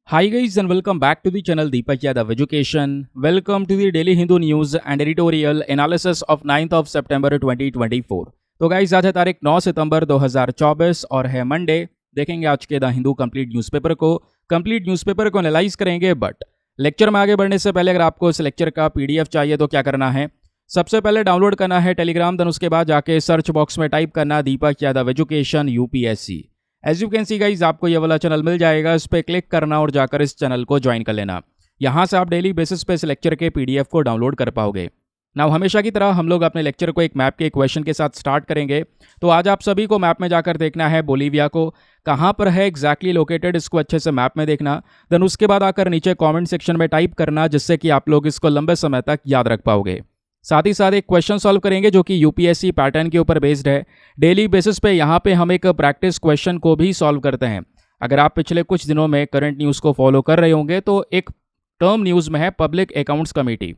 Hi guys and welcome back to the channel Deepak Yadav Education. Welcome to the Daily Hindu News and Editorial Analysis of 9th of September 2024. तो guys आज है तारीख 9 सितंबर 2024 और है Monday. देखेंगे आज के द हिंदू कंप्लीट न्यूज़पेपर को एनालाइज करेंगे। बट लेक्चर में आगे बढ़ने से पहले अगर आपको इस लेक्चर का पीडीएफ चाहिए तो क्या करना है, सबसे पहले डाउनलोड करना है टेलीग्राम, देन उसके बाद जाके सर्च बॉक्स में टाइप करना Deepak Yadav education UPSC. As you can see guys आपको ये वाला चैनल मिल जाएगा, इस पर क्लिक करना और जाकर इस चैनल को ज्वाइन कर लेना। यहाँ से आप डेली बेसिस पे इस लेक्चर के पीडीएफ को डाउनलोड कर पाओगे। नाउ हमेशा की तरह हम लोग अपने लेक्चर को एक मैप के क्वेश्चन के साथ स्टार्ट करेंगे। तो आज आप सभी को मैप में जाकर देखना है बोलीविया को कहाँ पर है एग्जैक्टली लोकेटेड, इसको अच्छे से मैप में देखना। देन उसके बाद आकर नीचे कमेंट सेक्शन में टाइप करना, जिससे कि आप लोग इसको लंबे समय तक याद रख पाओगे। साथ ही साथ एक क्वेश्चन सॉल्व करेंगे जो कि यूपीएससी पैटर्न के ऊपर बेस्ड है। डेली बेसिस पे यहाँ पे हम एक प्रैक्टिस क्वेश्चन को भी सॉल्व करते हैं। अगर आप पिछले कुछ दिनों में करंट न्यूज़ को फॉलो कर रहे होंगे तो एक टर्म न्यूज़ में है पब्लिक अकाउंट्स कमेटी।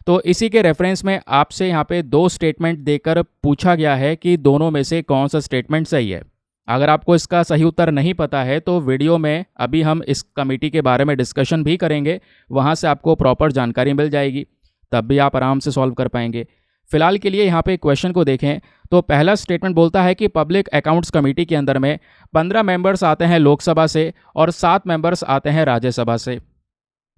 तो इसी के रेफरेंस में आपसे यहाँ पे दो स्टेटमेंट देकर पूछा गया है कि दोनों में से कौन सा स्टेटमेंट सही है। अगर आपको इसका सही उत्तर नहीं पता है तो वीडियो में अभी हम इस कमेटी के बारे में डिस्कशन भी करेंगे, वहाँ से आपको प्रॉपर जानकारी मिल जाएगी, तब भी आप आराम से सॉल्व कर पाएंगे। फिलहाल के लिए यहाँ पे क्वेश्चन को देखें तो पहला स्टेटमेंट बोलता है कि पब्लिक अकाउंट्स कमेटी के अंदर में 15 मेंबर्स आते हैं लोकसभा से और 7 मेंबर्स आते हैं राज्यसभा से।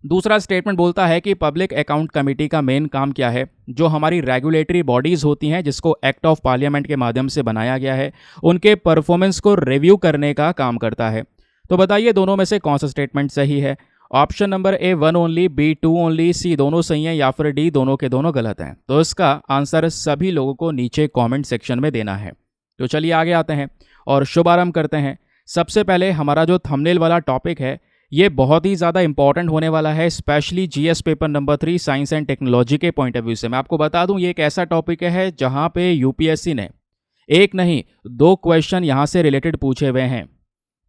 दूसरा स्टेटमेंट बोलता है कि पब्लिक अकाउंट कमेटी का मेन काम क्या है, जो हमारी रेगुलेटरी बॉडीज़ होती हैं जिसको एक्ट ऑफ पार्लियामेंट के माध्यम से बनाया गया है, उनके परफॉर्मेंस को रिव्यू करने का काम करता है। तो बताइए दोनों में से कौन सा स्टेटमेंट सही है। Option number A 1 only, B 2 only, C दोनों सही हैं या फिर डी दोनों के दोनों गलत हैं। तो इसका आंसर सभी लोगों को नीचे कमेंट सेक्शन में देना है। तो चलिए आगे आते हैं और शुभारंभ करते हैं। सबसे पहले हमारा जो थंबनेल वाला टॉपिक है ये बहुत ही ज़्यादा इंपॉर्टेंट होने वाला है, specially GS paper number 3 science and technology के पॉइंट ऑफ व्यू से। मैं आपको बता दूं ये एक ऐसा टॉपिक है जहाँ पे यूपीएससी ने एक नहीं 2 क्वेश्चन यहाँ से रिलेटेड पूछे हुए हैं।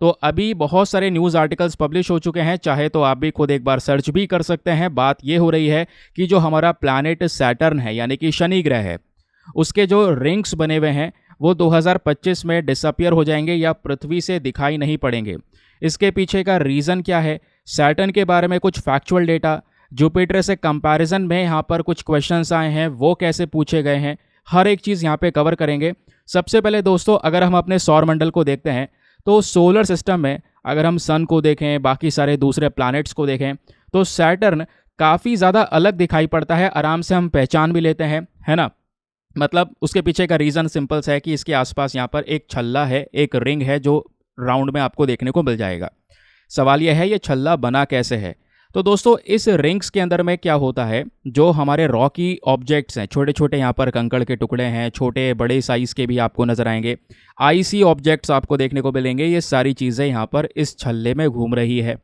तो अभी बहुत सारे न्यूज़ आर्टिकल्स पब्लिश हो चुके हैं, चाहे तो आप भी खुद एक बार सर्च भी कर सकते हैं। बात ये हो रही है कि जो हमारा प्लैनेट सैटर्न है यानी कि शनि ग्रह है, उसके जो रिंग्स बने हुए हैं वो 2025 में डिसअपियर हो जाएंगे या पृथ्वी से दिखाई नहीं पड़ेंगे। इसके पीछे का रीज़न क्या है, सैटर्न के बारे में कुछ फैक्चुअल डेटा, जुपिटर से कंपैरिजन में यहाँ पर कुछ क्वेश्चंस आए हैं वो कैसे पूछे गए हैं, हर एक चीज़ यहाँ पे कवर करेंगे। सबसे पहले दोस्तों अगर हम अपने सौर मंडल को देखते हैं तो सोलर सिस्टम में अगर हम सन को देखें, बाकी सारे दूसरे प्लैनेट्स को देखें, तो सैटर्न काफ़ी ज़्यादा अलग दिखाई पड़ता है, आराम से हम पहचान भी लेते हैं, है ना। मतलब उसके पीछे का रीज़न सिंपल सा है कि इसके आसपास यहाँ पर एक छल्ला है, एक रिंग है जो राउंड में आपको देखने को मिल जाएगा। सवाल यह है ये छल्ला बना कैसे है। तो दोस्तों इस रिंग्स के अंदर में क्या होता है, जो हमारे रॉकी ऑब्जेक्ट्स हैं, छोटे छोटे यहाँ पर कंकड़ के टुकड़े हैं, छोटे बड़े साइज़ के भी आपको नज़र आएंगे, आईसी ऑब्जेक्ट्स आपको देखने को मिलेंगे, ये सारी चीज़ें यहाँ पर इस छल्ले में घूम रही है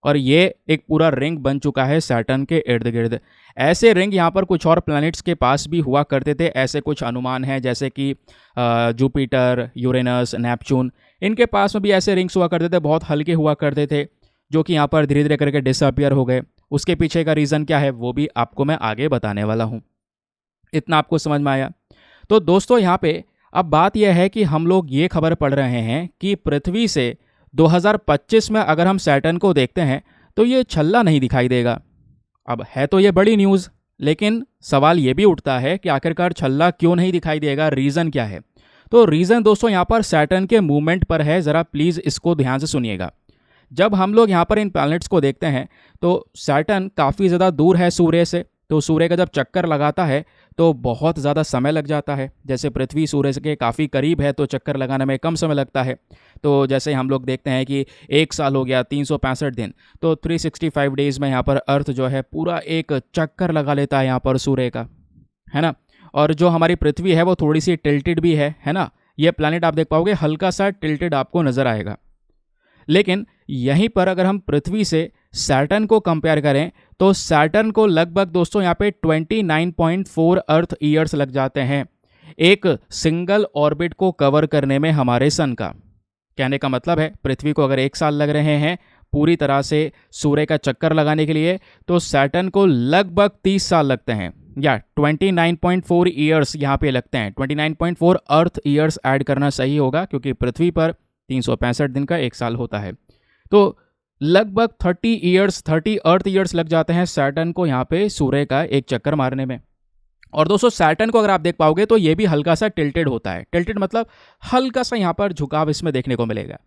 और ये एक पूरा रिंग बन चुका है सैटर्न के इर्द गिर्द। ऐसे रिंग यहाँ पर कुछ और प्लैनेट्स के पास भी हुआ करते थे, ऐसे कुछ अनुमान हैं जैसे कि जुपिटर, यूरेनस, नेपच्यून, इनके पास में भी ऐसे रिंग्स हुआ करते थे, बहुत हल्के हुआ करते थे, जो कि यहाँ पर धीरे धीरे करके डिसअपियर हो गए। उसके पीछे का रीज़न क्या है वो भी आपको मैं आगे बताने वाला हूँ। इतना आपको समझ में आया। तो दोस्तों यहाँ पे अब बात यह है कि हम लोग ये खबर पढ़ रहे हैं कि पृथ्वी से 2025 में अगर हम सैटर्न को देखते हैं तो ये छल्ला नहीं दिखाई देगा। अब है तो ये बड़ी न्यूज़, लेकिन सवाल ये भी उठता है कि आखिरकार छल्ला क्यों नहीं दिखाई देगा, रीज़न क्या है। तो रीज़न दोस्तों यहाँ पर सैटर्न के मूवमेंट पर है, ज़रा प्लीज़ इसको ध्यान से सुनिएगा। जब हम लोग यहाँ पर इन प्लैनेट्स को देखते हैं तो सैटर्न काफ़ी ज़्यादा दूर है सूर्य से, तो सूर्य का जब चक्कर लगाता है तो बहुत ज़्यादा समय लग जाता है। जैसे पृथ्वी सूर्य के काफ़ी करीब है तो चक्कर लगाने में कम समय लगता है। तो जैसे हम लोग देखते हैं कि 1 साल हो गया 365 दिन, तो 365 डेज़ में यहाँ पर अर्थ जो है पूरा एक चक्कर लगा लेता है यहाँ पर सूर्य का, है ना। और जो हमारी पृथ्वी है वो थोड़ी सी टिल्टेड भी है ना। ये प्लैनेट आप देख पाओगे हल्का सा टिल्टेड आपको नज़र आएगा। लेकिन यहीं पर अगर हम पृथ्वी से सैटर्न को कंपेयर करें तो सैटर्न को लगभग दोस्तों यहाँ पे 29.4 अर्थ ईयर्स लग जाते हैं एक सिंगल ऑर्बिट को कवर करने में हमारे सन का। कहने का मतलब है पृथ्वी को अगर 1 साल लग रहे हैं पूरी तरह से सूर्य का चक्कर लगाने के लिए, तो सैटर्न को लगभग 30 साल लगते हैं, या 29.4 ईयर्स यहाँ पे लगते हैं। 29.4 अर्थ ईयर्स ऐड करना सही होगा क्योंकि पृथ्वी पर 365 दिन का 1 साल होता है। तो लगभग 30 अर्थ ईयर्स लग जाते हैं सैटर्न को यहाँ पे सूर्य का एक चक्कर मारने में। और दोस्तों सैटर्न को अगर आप देख पाओगे तो ये भी हल्का सा टिल्टेड होता है। टिल्टेड मतलब हल्का सा यहाँ पर झुकाव इसमें देखने को मिलेगा।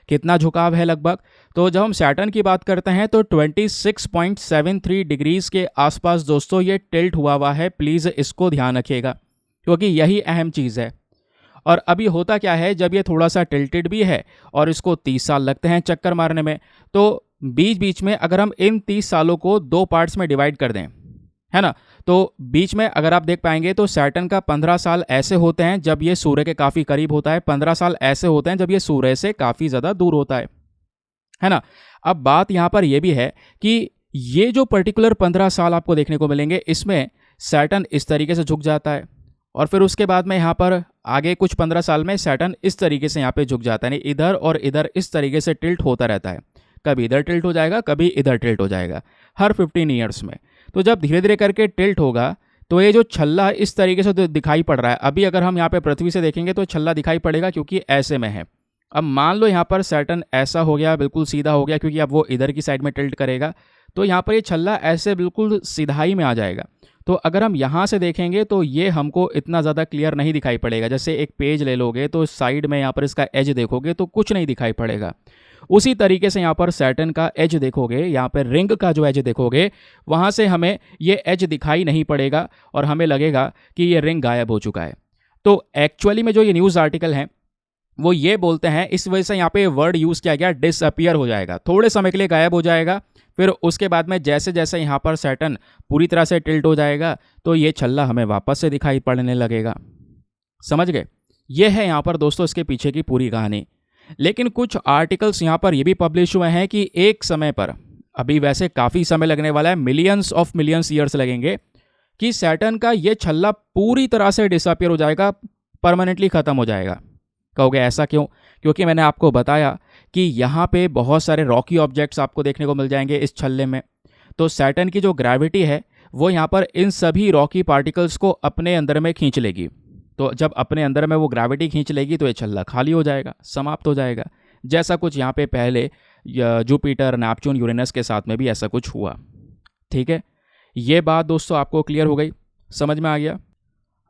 कितना झुकाव है लगभग, तो जब हम सैटर्न की बात करते हैं तो 26.73 डिग्रीज के आसपास दोस्तों ये टिल्ट हुआ है। प्लीज़ इसको ध्यान रखिएगा क्योंकि यही अहम चीज़ है। और अभी होता क्या है, जब ये थोड़ा सा टिल्टेड भी है और इसको 30 साल लगते हैं चक्कर मारने में, तो बीच बीच में अगर हम इन 30 सालों को 2 पार्ट्स में डिवाइड कर दें, है ना, तो बीच में अगर आप देख पाएंगे तो सैटर्न का 15 साल ऐसे होते हैं जब ये सूर्य के काफ़ी करीब होता है, 15 साल ऐसे होते हैं जब ये सूर्य से काफ़ी ज़्यादा दूर होता है ना। अब बात यहाँ पर यह भी है कि ये जो पर्टिकुलर 15 साल आपको देखने को मिलेंगे, इसमें सैटर्न इस तरीके से झुक जाता है और फिर उसके बाद में यहाँ पर आगे कुछ 15 साल में सैटर्न इस तरीके से यहाँ पे झुक जाता है, यानी इधर और इधर इस तरीके से टिल्ट होता रहता है। कभी इधर टिल्ट हो जाएगा, कभी इधर टिल्ट हो जाएगा हर 15 ईयर्स में। तो जब धीरे धीरे करके टिल्ट होगा तो ये जो छल्ला इस तरीके से तो दिखाई पड़ रहा है। अभी अगर हम यहाँ पे पृथ्वी से देखेंगे तो छल्ला दिखाई पड़ेगा क्योंकि ऐसे में है। अब मान लो यहाँ पर सैटर्न ऐसा हो गया, बिल्कुल सीधा हो गया, क्योंकि अब वो इधर की साइड में टिल्ट करेगा तो यहाँ पर ये छल्ला ऐसे बिल्कुल सीधाई में आ जाएगा। तो अगर हम यहाँ से देखेंगे तो ये हमको इतना ज़्यादा क्लियर नहीं दिखाई पड़ेगा। जैसे एक पेज ले लोगे तो साइड में यहाँ पर इसका एज देखोगे तो कुछ नहीं दिखाई पड़ेगा। उसी तरीके से यहाँ पर सैटर्न का एज देखोगे, यहाँ पर रिंग का जो एज देखोगे, वहाँ से हमें ये एज दिखाई नहीं पड़ेगा और हमें लगेगा कि ये रिंग गायब हो चुका है। तो एक्चुअली में जो ये न्यूज़ आर्टिकल हैं वो ये बोलते हैं, इस वजह से यहाँ पे वर्ड यूज़ किया गया डिसअपियर हो जाएगा, थोड़े समय के लिए गायब हो जाएगा। फिर उसके बाद में जैसे जैसे यहाँ पर सैटर्न पूरी तरह से टिल्ट हो जाएगा तो ये छल्ला हमें वापस से दिखाई पड़ने लगेगा। समझ गए? ये है यहाँ पर दोस्तों इसके पीछे की पूरी कहानी। लेकिन कुछ आर्टिकल्स यहाँ पर ये भी पब्लिश हुए हैं कि एक समय पर, अभी वैसे काफ़ी समय लगने वाला है, मिलियंस ईयर्स लगेंगे, कि सैटर्न का ये छल्ला पूरी तरह से डिसअपियर हो जाएगा, परमानेंटली ख़त्म हो जाएगा। कहोगे ऐसा क्यों? क्योंकि मैंने आपको बताया कि यहाँ पे बहुत सारे रॉकी ऑब्जेक्ट्स आपको देखने को मिल जाएंगे इस छल्ले में। तो सैटर्न की जो ग्रेविटी है वो यहाँ पर इन सभी रॉकी पार्टिकल्स को अपने अंदर में खींच लेगी। तो जब अपने अंदर में वो ग्रेविटी खींच लेगी तो ये छल्ला खाली हो जाएगा, समाप्त हो जाएगा। जैसा कुछ यहाँ पे पहले जुपिटर, नेपच्यून, यूरेनस के साथ में भी ऐसा कुछ हुआ। ठीक है, ये बात दोस्तों आपको क्लियर हो गई, समझ में आ गया।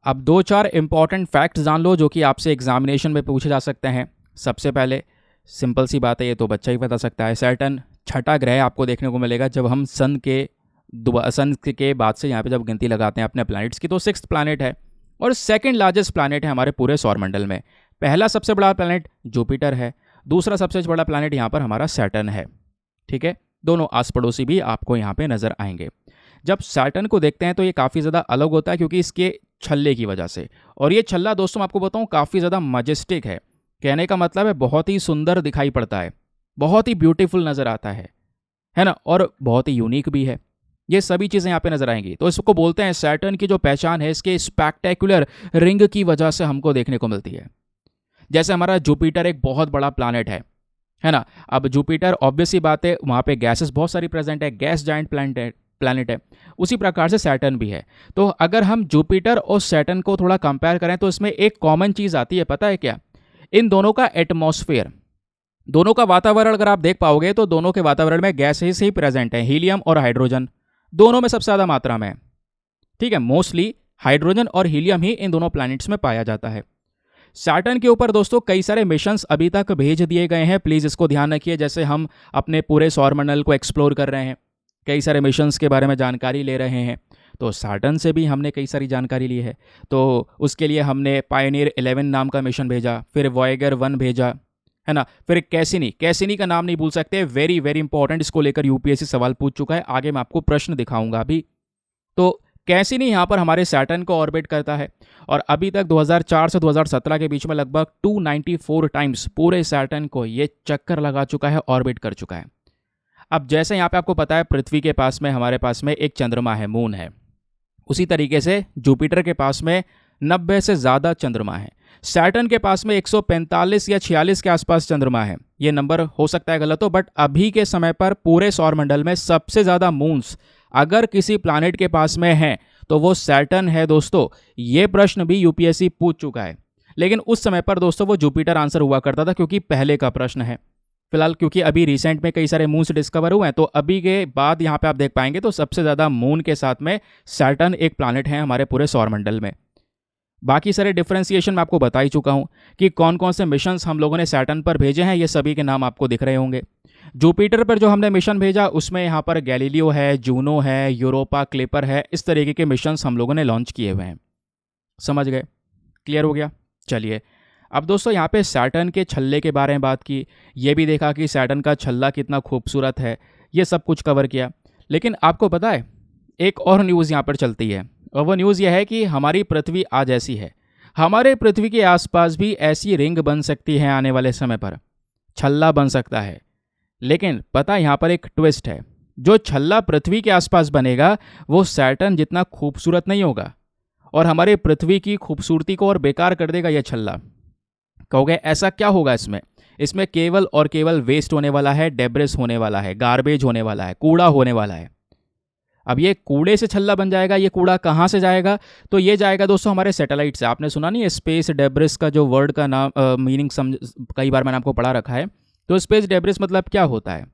अब 2-4 इंपॉर्टेंट फैक्ट्स जान लो जो कि आपसे एग्जामिनेशन में पूछे जा सकते हैं। सबसे पहले सिंपल सी बात है, ये तो बच्चा ही बता सकता है, सैटर्न छठा ग्रह आपको देखने को मिलेगा जब हम सन के बाद से यहाँ पे जब गिनती लगाते हैं अपने प्लैनेट्स की, तो 6th प्लैनेट है और सेकंड लार्जेस्ट प्लैनेट है हमारे पूरे सौरमंडल में। पहला सबसे बड़ा प्लैनेट जुपिटर है, दूसरा सबसे बड़ा प्लैनेट यहाँ पर हमारा सैटर्न है। ठीक है, दोनों आस पड़ोसी भी आपको यहाँ पे नजर आएंगे। जब सैटर्न को देखते हैं तो ये काफ़ी ज़्यादा अलग होता है क्योंकि इसके छल्ले की वजह से। और ये छल्ला दोस्तों मैं आपको बताऊँ काफ़ी ज़्यादा मजेस्टिक है। कहने का मतलब है बहुत ही सुंदर दिखाई पड़ता है, बहुत ही ब्यूटीफुल नज़र आता है ना, और बहुत ही यूनिक भी है। ये सभी चीज़ें यहाँ पे नजर आएंगी। तो इसको बोलते हैं, सैटर्न की जो पहचान है इसके स्पेक्टेकुलर रिंग की वजह से हमको देखने को मिलती है। जैसे हमारा जुपिटर एक बहुत बड़ा प्लैनेट है ना। अब जुपिटर ऑब्वियस ही बात है, वहाँ पे गैसेस बहुत सारी प्रेजेंट है, गैस जाइंट प्लैनेट है। उसी प्रकार से सैटर्न भी है। तो अगर हम जुपिटर और सैटर्न को थोड़ा कंपेयर करें तो इसमें एक कॉमन चीज़ आती है, पता है क्या? इन दोनों का एटमॉस्फेयर, दोनों का वातावरण अगर आप देख पाओगे तो दोनों के वातावरण में गैसेस ही प्रेजेंट है, हीलियम और हाइड्रोजन दोनों में सबसे ज़्यादा मात्रा में है। ठीक है, मोस्टली हाइड्रोजन और हीलियम ही इन दोनों प्लैनेट्स में पाया जाता है। सैटर्न के ऊपर दोस्तों कई सारे मिशंस अभी तक भेज दिए गए हैं, प्लीज़ इसको ध्यान रखिए। जैसे हम अपने पूरे सौरमंडल को एक्सप्लोर कर रहे हैं, कई सारे मिशंस के बारे में जानकारी ले रहे हैं, तो सैटर्न से भी हमने कई सारी जानकारी ली है। तो उसके लिए हमने पायनियर 11 नाम का मिशन भेजा, फिर वॉयेगर 1 भेजा, है ना, फिर कैसिनी का नाम नहीं भूल सकते, वेरी वेरी इंपॉर्टेंट, इसको लेकर यूपीएससी सवाल पूछ चुका है, आगे मैं आपको प्रश्न दिखाऊंगा अभी। तो कैसिनी यहाँ पर हमारे सैटर्न को ऑर्बिट करता है और अभी तक 2004 से 2017 के बीच में लगभग 294 टाइम्स पूरे सैटर्न को ये चक्कर लगा चुका है, ऑर्बिट कर चुका है। अब जैसे यहाँ पे आपको पता है पृथ्वी के पास में हमारे पास में एक चंद्रमा है, मून है, उसी तरीके से जुपिटर के पास में 90 से ज़्यादा चंद्रमा है। सैटर्न के पास में 145 या 46 के आसपास चंद्रमा है। ये नंबर हो सकता है गलत हो, बट अभी के समय पर पूरे सौरमंडल में सबसे ज़्यादा मून्स अगर किसी प्लैनेट के पास में है तो वो सैटर्न है दोस्तों। ये प्रश्न भी यूपीएससी पूछ चुका है, लेकिन उस समय पर दोस्तों वो जुपिटर आंसर हुआ करता था क्योंकि पहले का प्रश्न है। फिलहाल क्योंकि अभी रिसेंट में कई सारे मून्स डिस्कवर हुए हैं, तो अभी के बाद यहाँ पे आप देख पाएंगे तो सबसे ज़्यादा मून के साथ में सैटर्न एक प्लानट है हमारे पूरे सौरमंडल में। बाकी सारे डिफ्रेंसिएशन मैं आपको बता ही चुका हूँ कि कौन कौन से मिशंस हम लोगों ने सैटर्न पर भेजे हैं, ये सभी के नाम आपको दिख रहे होंगे। जुपिटर पर जो हमने मिशन भेजा उसमें यहाँ पर गैलीलियो है, जूनो है, यूरोपा क्लिपर है, इस तरीके के मिशंस हम लोगों ने लॉन्च किए हुए हैं। समझ गए? क्लियर हो गया? चलिए अब दोस्तों यहाँ पे सैटर्न के छल्ले के बारे में बात की, ये भी देखा कि सैटर्न का छल्ला कितना खूबसूरत है, ये सब कुछ कवर किया। लेकिन आपको पता है एक और न्यूज़ यहाँ पर चलती है, और वो न्यूज़ यह है कि हमारी पृथ्वी आज ऐसी है, हमारे पृथ्वी के आसपास भी ऐसी रिंग बन सकती है, आने वाले समय पर छल्ला बन सकता है। लेकिन पता यहाँ पर एक ट्विस्ट है, जो छल्ला पृथ्वी के आसपास बनेगा वो सैटर्न जितना खूबसूरत नहीं होगा, और हमारे पृथ्वी की खूबसूरती को और बेकार कर देगा यह छल्ला। कहोगे ऐसा क्या होगा इसमें? इसमें केवल और केवल वेस्ट होने वाला है, डेब्रिस होने वाला है, गार्बेज होने वाला है, कूड़ा होने वाला है। अब ये कूड़े से छल्ला बन जाएगा, ये कूड़ा कहाँ से जाएगा? तो ये जाएगा दोस्तों हमारे सैटेलाइट से। आपने सुना नहीं है स्पेस डेब्रिस का जो वर्ड का नाम मीनिंग समझ, कई बार मैंने आपको पढ़ा रखा है। तो स्पेस डेब्रिस मतलब क्या होता है?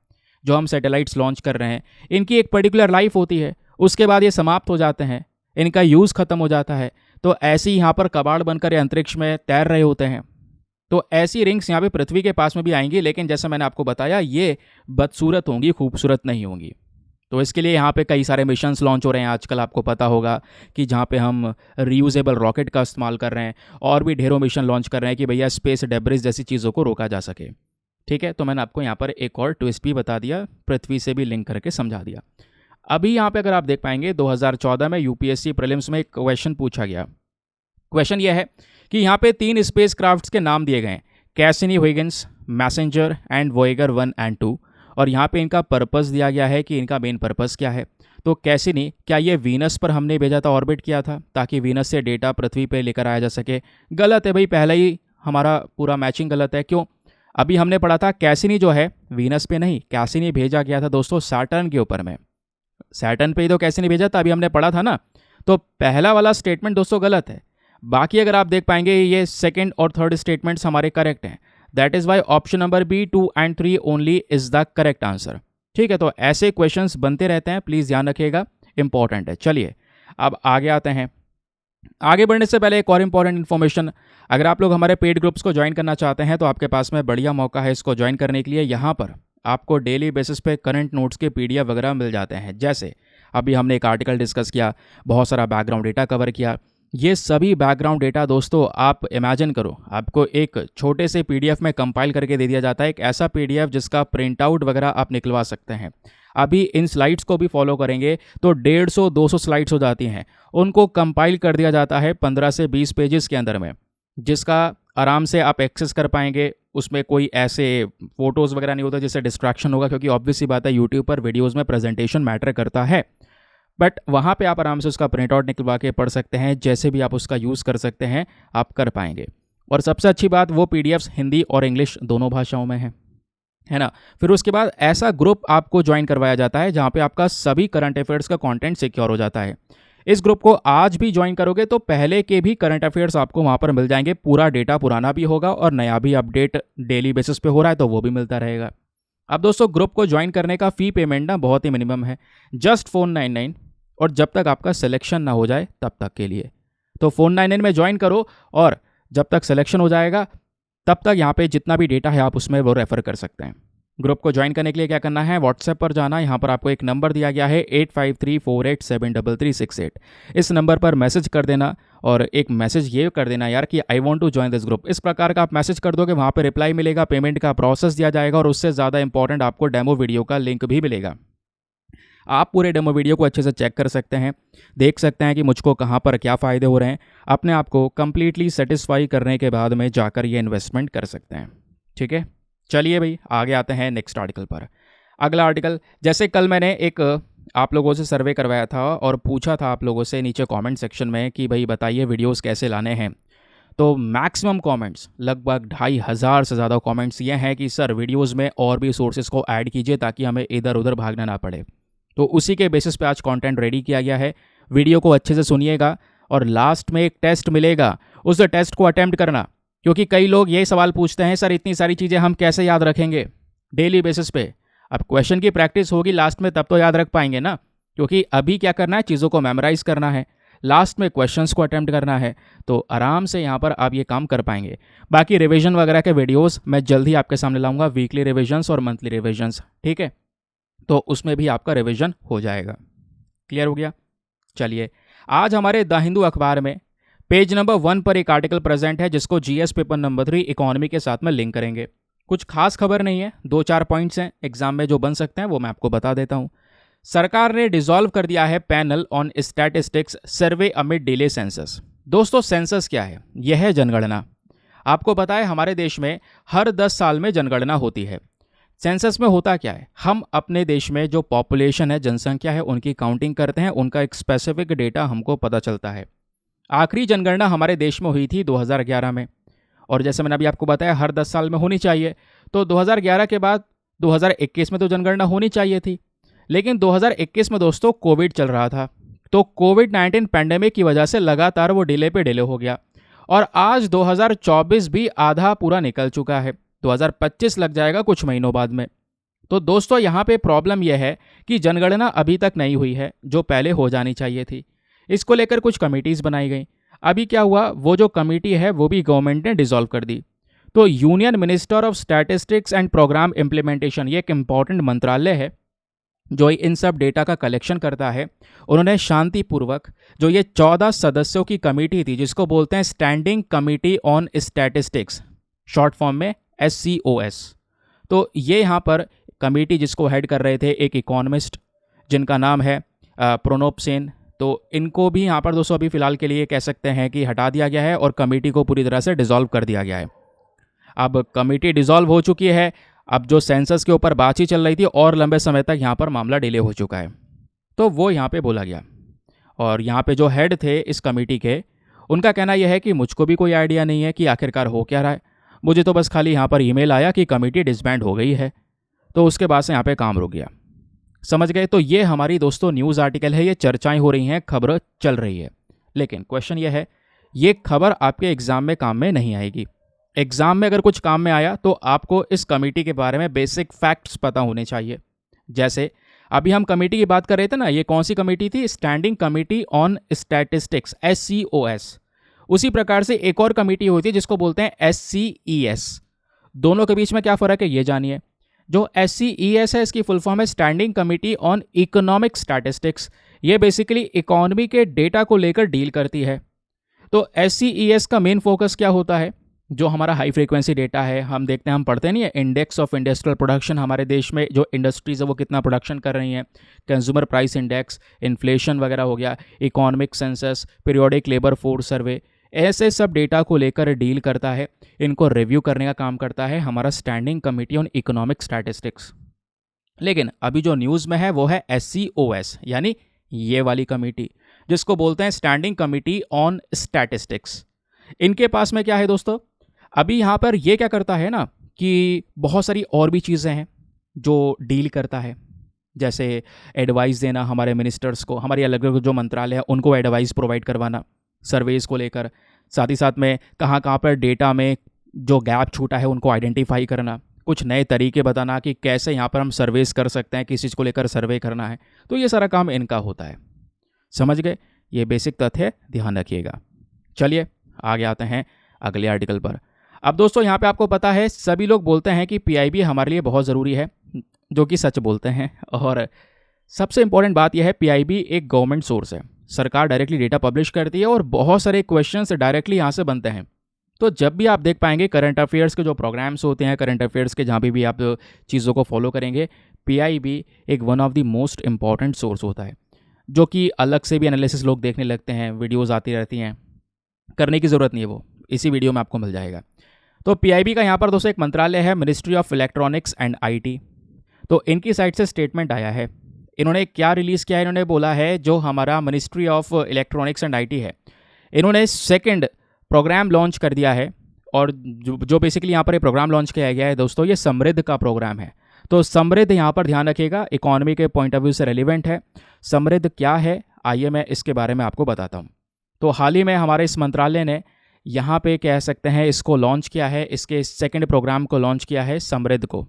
जो हम सैटेलाइट्स लॉन्च कर रहे हैं इनकी एक पर्टिकुलर लाइफ होती है, उसके बाद ये समाप्त हो जाते हैं, इनका यूज़ खत्म हो जाता है। तो ऐसे ही यहाँ पर कबाड़ बनकर ये अंतरिक्ष में तैर रहे होते हैं। तो ऐसी रिंग्स यहाँ पे पृथ्वी के पास में भी आएंगी, लेकिन जैसा मैंने आपको बताया ये बदसूरत होंगी, खूबसूरत नहीं होंगी। तो इसके लिए यहाँ पे कई सारे मिशंस लॉन्च हो रहे हैं आजकल। आपको पता होगा कि जहाँ पे हम रीयूजेबल रॉकेट का इस्तेमाल कर रहे हैं, और भी ढेरों मिशन लॉन्च कर रहे हैं कि भैया स्पेस डेब्रिस जैसी चीज़ों को रोका जा सके। ठीक है, तो मैंने आपको यहाँ पर एक और ट्विस्ट भी बता दिया, पृथ्वी से भी लिंक करके समझा दिया। अभी यहाँ पे अगर आप देख पाएंगे 2014 में यूपीएससी प्रीलिम्स में एक क्वेश्चन पूछा गया। क्वेश्चन यह है कि यहाँ पे 3 स्पेस क्राफ्ट्स के नाम दिए गए हैं, Cassini, huygens, Messenger and Voyager 1 and 2, और यहाँ पे इनका पर्पस दिया गया है कि इनका मेन पर्पस क्या है। तो कैसिनी, क्या ये वीनस पर हमने भेजा था, ऑर्बिट किया था, ताकि वीनस से डेटा पृथ्वी पे लेकर आया जा सके? गलत है भाई, पहले ही हमारा पूरा मैचिंग गलत है। क्यों? अभी हमने पढ़ा था कैसिनी जो है वीनस पे नहीं, कैसिनी भेजा गया था दोस्तों सैटर्न के ऊपर में। सैटर्न पे ही तो कैसिनी भेजा था, अभी हमने पढ़ा था ना। तो पहला वाला स्टेटमेंट दोस्तों गलत है। बाकी अगर आप देख पाएंगे ये सेकंड और थर्ड स्टेटमेंट्स हमारे करेक्ट हैं। That is why option number B 2 and 3 only is the correct answer. ठीक है, तो ऐसे क्वेश्चंस बनते रहते हैं, प्लीज़ ध्यान रखिएगा, इंपॉर्टेंट है। चलिए अब आगे आते हैं। आगे बढ़ने से पहले एक और इंपॉर्टेंट इन्फॉर्मेशन, अगर आप लोग हमारे पेड ग्रुप्स को ज्वाइन करना चाहते हैं तो आपके पास में बढ़िया मौका है इसको ज्वाइन करने के लिए। यहाँ पर आपको डेली बेसिस पे करंट नोट्स के पीडीएफ वगैरह मिल जाते हैं। जैसे अभी हमने एक आर्टिकल डिस्कस किया, बहुत सारा बैकग्राउंड डेटा कवर किया। ये सभी बैकग्राउंड डेटा दोस्तों आप इमेजिन करो, आपको एक छोटे से पीडीएफ में कंपाइल करके दे दिया जाता है, एक ऐसा पीडीएफ जिसका प्रिंट आउट वगैरह आप निकलवा सकते हैं। अभी इन स्लाइड्स को भी फॉलो करेंगे तो 150-200 स्लाइड्स हो जाती हैं, उनको कंपाइल कर दिया जाता है 15 से 20 पेजेस के अंदर में, जिसका आराम से आप एक्सेस कर पाएंगे। उसमें कोई ऐसे फोटोज़ वगैरह नहीं होता जिससे डिस्ट्रैक्शन होगा, क्योंकि ऑब्वियस सी बात है यूट्यूब पर वीडियोज़ में प्रेजेंटेशन मैटर करता है। बट वहाँ पे आप आराम से उसका प्रिंट आउट निकलवा के पढ़ सकते हैं, जैसे भी आप उसका यूज़ कर सकते हैं आप कर पाएंगे। और सबसे अच्छी बात, वो पीडीएफ्स हिंदी और इंग्लिश दोनों भाषाओं में है ना। फिर उसके बाद ऐसा ग्रुप आपको ज्वाइन करवाया जाता है जहाँ पे आपका सभी करंट अफेयर्स का कंटेंट सिक्योर हो जाता है। इस ग्रुप को आज भी ज्वाइन करोगे तो पहले के भी करंट अफेयर्स आपको वहाँ पर मिल जाएंगे, पूरा डेटा पुराना भी होगा और नया भी अपडेट डेली बेसिस पे हो रहा है तो वो भी मिलता रहेगा। अब दोस्तों ग्रुप को ज्वाइन करने का फ़ी पेमेंट ना बहुत ही मिनिमम है, जस्ट 499, और जब तक आपका सिलेक्शन ना हो जाए तब तक के लिए। तो 499 में ज्वाइन करो, और जब तक सिलेक्शन हो जाएगा तब तक यहाँ पे जितना भी डेटा है आप उसमें वो रेफ़र कर सकते हैं। ग्रुप को ज्वाइन करने के लिए क्या करना है, व्हाट्सएप पर जाना, यहाँ पर आपको एक नंबर दिया गया है 8534873368। इस नंबर पर मैसेज कर देना, और एक मैसेज ये कर देना यार कि I want to join this group. इस प्रकार का आप मैसेज कर दोगे, वहाँ पर रिप्लाई मिलेगा, पेमेंट का प्रोसेस दिया जाएगा, और उससे ज़्यादा इंपॉर्टेंट आपको डेमो वीडियो का लिंक भी मिलेगा। आप पूरे डेमो वीडियो को अच्छे से चेक कर सकते हैं, देख सकते हैं कि मुझको कहाँ पर क्या फ़ायदे हो रहे हैं। अपने आप को कम्प्लीटली सेटिस्फाई करने के बाद में जाकर ये इन्वेस्टमेंट कर सकते हैं। ठीक है, चलिए भाई आगे आते हैं नेक्स्ट आर्टिकल पर। अगला आर्टिकल, जैसे कल मैंने एक आप लोगों से सर्वे करवाया था और पूछा था आप लोगों से नीचे कमेंट सेक्शन में कि भाई बताइए वीडियोस कैसे लाने हैं, तो मैक्सिमम कमेंट्स, लगभग 2500 से ज़्यादा कमेंट्स ये हैं कि सर वीडियोस में और भी सोर्सेज को ऐड कीजिए ताकि हमें इधर उधर भागना ना पड़े। तो उसी के बेसिस पे आज कंटेंट रेडी किया गया है। वीडियो को अच्छे से सुनिएगा, और लास्ट में एक टेस्ट मिलेगा, उस टेस्ट को अटेम्प्ट करना, क्योंकि कई लोग ये सवाल पूछते हैं सर इतनी सारी चीज़ें हम कैसे याद रखेंगे। डेली बेसिस पे। अब क्वेश्चन की प्रैक्टिस होगी लास्ट में, तब तो याद रख पाएंगे ना, क्योंकि अभी क्या करना है, चीज़ों को मेमोराइज करना है, लास्ट में क्वेश्चंस को अटेम्प्ट करना है, तो आराम से यहाँ पर आप ये काम कर पाएंगे। बाकी रिवीजन वगैरह के वीडियोस मैं जल्द ही आपके सामने लाऊंगा, वीकली रिविजन्स और मंथली रिविजन्स, ठीक है, तो उसमें भी आपका रिवीजन हो जाएगा। क्लियर हो गया? चलिए, आज हमारे द हिंदू अखबार में पेज नंबर 1 पर एक आर्टिकल प्रेजेंट है जिसको जीएस पेपर नंबर 3 इकोनॉमी के साथ में लिंक करेंगे। कुछ खास खबर नहीं है, 2-4 पॉइंट्स हैं एग्जाम में जो बन सकते हैं, वो मैं आपको बता देता हूं। सरकार ने डिसॉल्व कर दिया है panel on statistics survey amid delay census. दोस्तों, सेंसस क्या है? यह है जनगणना। आपको पता है हमारे देश में हर 10 साल में जनगणना होती है। सेंसस में होता क्या है, हम अपने देश में जो पॉपुलेशन है, जनसंख्या है, उनकी काउंटिंग करते हैं, उनका एक स्पेसिफिक डेटा हमको पता चलता है। आखिरी जनगणना हमारे देश में हुई थी 2011 में, और जैसे मैंने अभी आपको बताया हर 10 साल में होनी चाहिए, तो 2011 के बाद 2021 में तो जनगणना होनी चाहिए थी, लेकिन 2021 में दोस्तों कोविड चल रहा था, तो कोविड-19 पैंडेमिक की वजह से लगातार वो डिले पे डिले हो गया, और आज 2024 भी आधा पूरा निकल चुका है, 2025 लग जाएगा कुछ महीनों बाद में। तो दोस्तों, यहाँ पे प्रॉब्लम यह है कि जनगणना अभी तक नहीं हुई है, जो पहले हो जानी चाहिए थी। इसको लेकर कुछ कमिटीज़ बनाई गई। अभी क्या हुआ, वो जो कमेटी है वो भी गवर्नमेंट ने डिसॉल्व कर दी। तो union minister of statistics and programme implementation, ये एक इंपॉर्टेंट मंत्रालय है जो इन सब डेटा का कलेक्शन करता है, उन्होंने शांतिपूर्वक जो ये 14 सदस्यों की कमेटी थी, जिसको बोलते हैं standing committee on statistics, short form में SCOS, तो ये यहाँ पर कमेटी जिसको हेड कर रहे थे एक इकोनॉमिस्ट जिनका नाम है प्रणब सेन, तो इनको भी यहाँ पर दोस्तों अभी फिलहाल के लिए कह सकते हैं कि हटा दिया गया है और कमेटी को पूरी तरह से डिसॉल्व कर दिया गया है। अब कमेटी डिसॉल्व हो चुकी है, अब जो सेंसस के ऊपर बातचीत चल रही थी और लंबे समय तक यहाँ पर मामला डिले हो चुका है, तो वो यहाँ पे बोला गया। और यहाँ पे जो हेड थे इस कमेटी के, उनका कहना यह है कि मुझको भी कोई आइडिया नहीं है कि आखिरकार हो क्या रहा है, मुझे तो बस खाली यहाँ पर ईमेल आया कि कमेटी डिसबैंड हो गई है, तो उसके बाद से यहाँ पे काम रुक गया। समझ गए? तो ये हमारी दोस्तों न्यूज़ आर्टिकल है, ये चर्चाएं हो रही हैं, खबर चल रही है, लेकिन क्वेश्चन ये है, ये खबर आपके एग्जाम में काम में नहीं आएगी। एग्जाम में अगर कुछ काम में आया तो आपको इस कमेटी के बारे में बेसिक फैक्ट्स पता होने चाहिए। जैसे अभी हम कमेटी की बात कर रहे थे ना, ये कौन सी कमेटी थी? Standing committee on statistics, SCOS। उसी प्रकार से एक और कमेटी होती है जिसको बोलते हैं SCES। दोनों के बीच में क्या फ़र्क है ये जानिए। जो SCES है, इसकी फुल फॉर्म है standing committee on economic statistics, ये बेसिकली इकोनॉमी के डेटा को लेकर डील करती है। तो SCES का मेन फोकस क्या होता है? जो हमारा हाई फ्रीक्वेंसी डेटा है, हम देखते हैं, हम पढ़ते नहीं है इंडेक्स ऑफ इंडस्ट्रियल प्रोडक्शन, हमारे देश में जो इंडस्ट्रीज है वो कितना प्रोडक्शन कर रही हैं, कंज्यूमर प्राइस इंडेक्स, इन्फ्लेशन वगैरह हो गया, economic census, periodic labour force survey, ऐसे सब डेटा को लेकर डील करता है, इनको रिव्यू करने का काम करता है हमारा standing committee on economic statistics. लेकिन अभी जो न्यूज़ में है वो है SCOS, यानी ये वाली कमेटी जिसको बोलते हैं स्टैंडिंग कमेटी ऑन स्टैटिस्टिक्स। इनके पास में क्या है दोस्तों, अभी यहाँ पर ये क्या करता है ना कि बहुत सारी और भी चीज़ें हैं जो डील करता है, जैसे एडवाइस देना हमारे मिनिस्टर्स को, हमारी अलग अलग जो मंत्रालय है उनको एडवाइस प्रोवाइड करवाना सर्वेस को लेकर, साथ ही साथ में कहाँ कहाँ पर डेटा में जो गैप छूटा है उनको आइडेंटिफाई करना, कुछ नए तरीके बताना कि कैसे यहाँ पर हम सर्वेस कर सकते हैं, किस चीज़ को लेकर सर्वे करना है, तो ये सारा काम इनका होता है। समझ गए? ये बेसिक तथ्य ध्यान रखिएगा। चलिए आगे आते हैं अगले आर्टिकल पर। अब दोस्तों यहाँ पे आपको पता है सभी लोग बोलते हैं कि PIB हमारे लिए बहुत ज़रूरी है, जो कि सच बोलते हैं, और सबसे इंपॉर्टेंट बात यह है PIB एक गवर्नमेंट सोर्स है, सरकार डायरेक्टली डेटा पब्लिश करती है और बहुत सारे क्वेश्चंस डायरेक्टली यहाँ से बनते हैं। तो जब भी आप देख पाएंगे करंट अफेयर्स के जो प्रोग्राम्स होते हैं, करंट अफेयर्स के जहाँ भी आप चीज़ों को फॉलो करेंगे, PIB एक one of the most important source होता है, जो कि अलग से भी एनालिसिस लोग देखने लगते हैं, वीडियोज़ आती रहती हैं, करने की ज़रूरत नहीं है, वो इसी वीडियो में आपको मिल जाएगा। तो PIB का यहाँ पर दोस्तों एक मंत्रालय है, ministry of electronics and IT। तो इनकी साइड से स्टेटमेंट आया है, इन्होंने क्या रिलीज़ किया है, इन्होंने बोला है जो हमारा ministry of electronics and IT है, इन्होंने सेकंड प्रोग्राम लॉन्च कर दिया है, और जो बेसिकली यहाँ पर ये प्रोग्राम लॉन्च किया गया है दोस्तों, ये समृद्ध का प्रोग्राम है। तो समृद्ध यहाँ पर ध्यान रखिएगा, इकोनॉमी के पॉइंट ऑफ व्यू से रेलिवेंट है। समृद्ध क्या है, आइए मैं इसके बारे में आपको बताता हूँ। तो हाल ही में हमारे इस मंत्रालय ने यहाँ पे कह सकते हैं इसको लॉन्च किया है, इसके सेकंड प्रोग्राम को लॉन्च किया है समृद्ध को,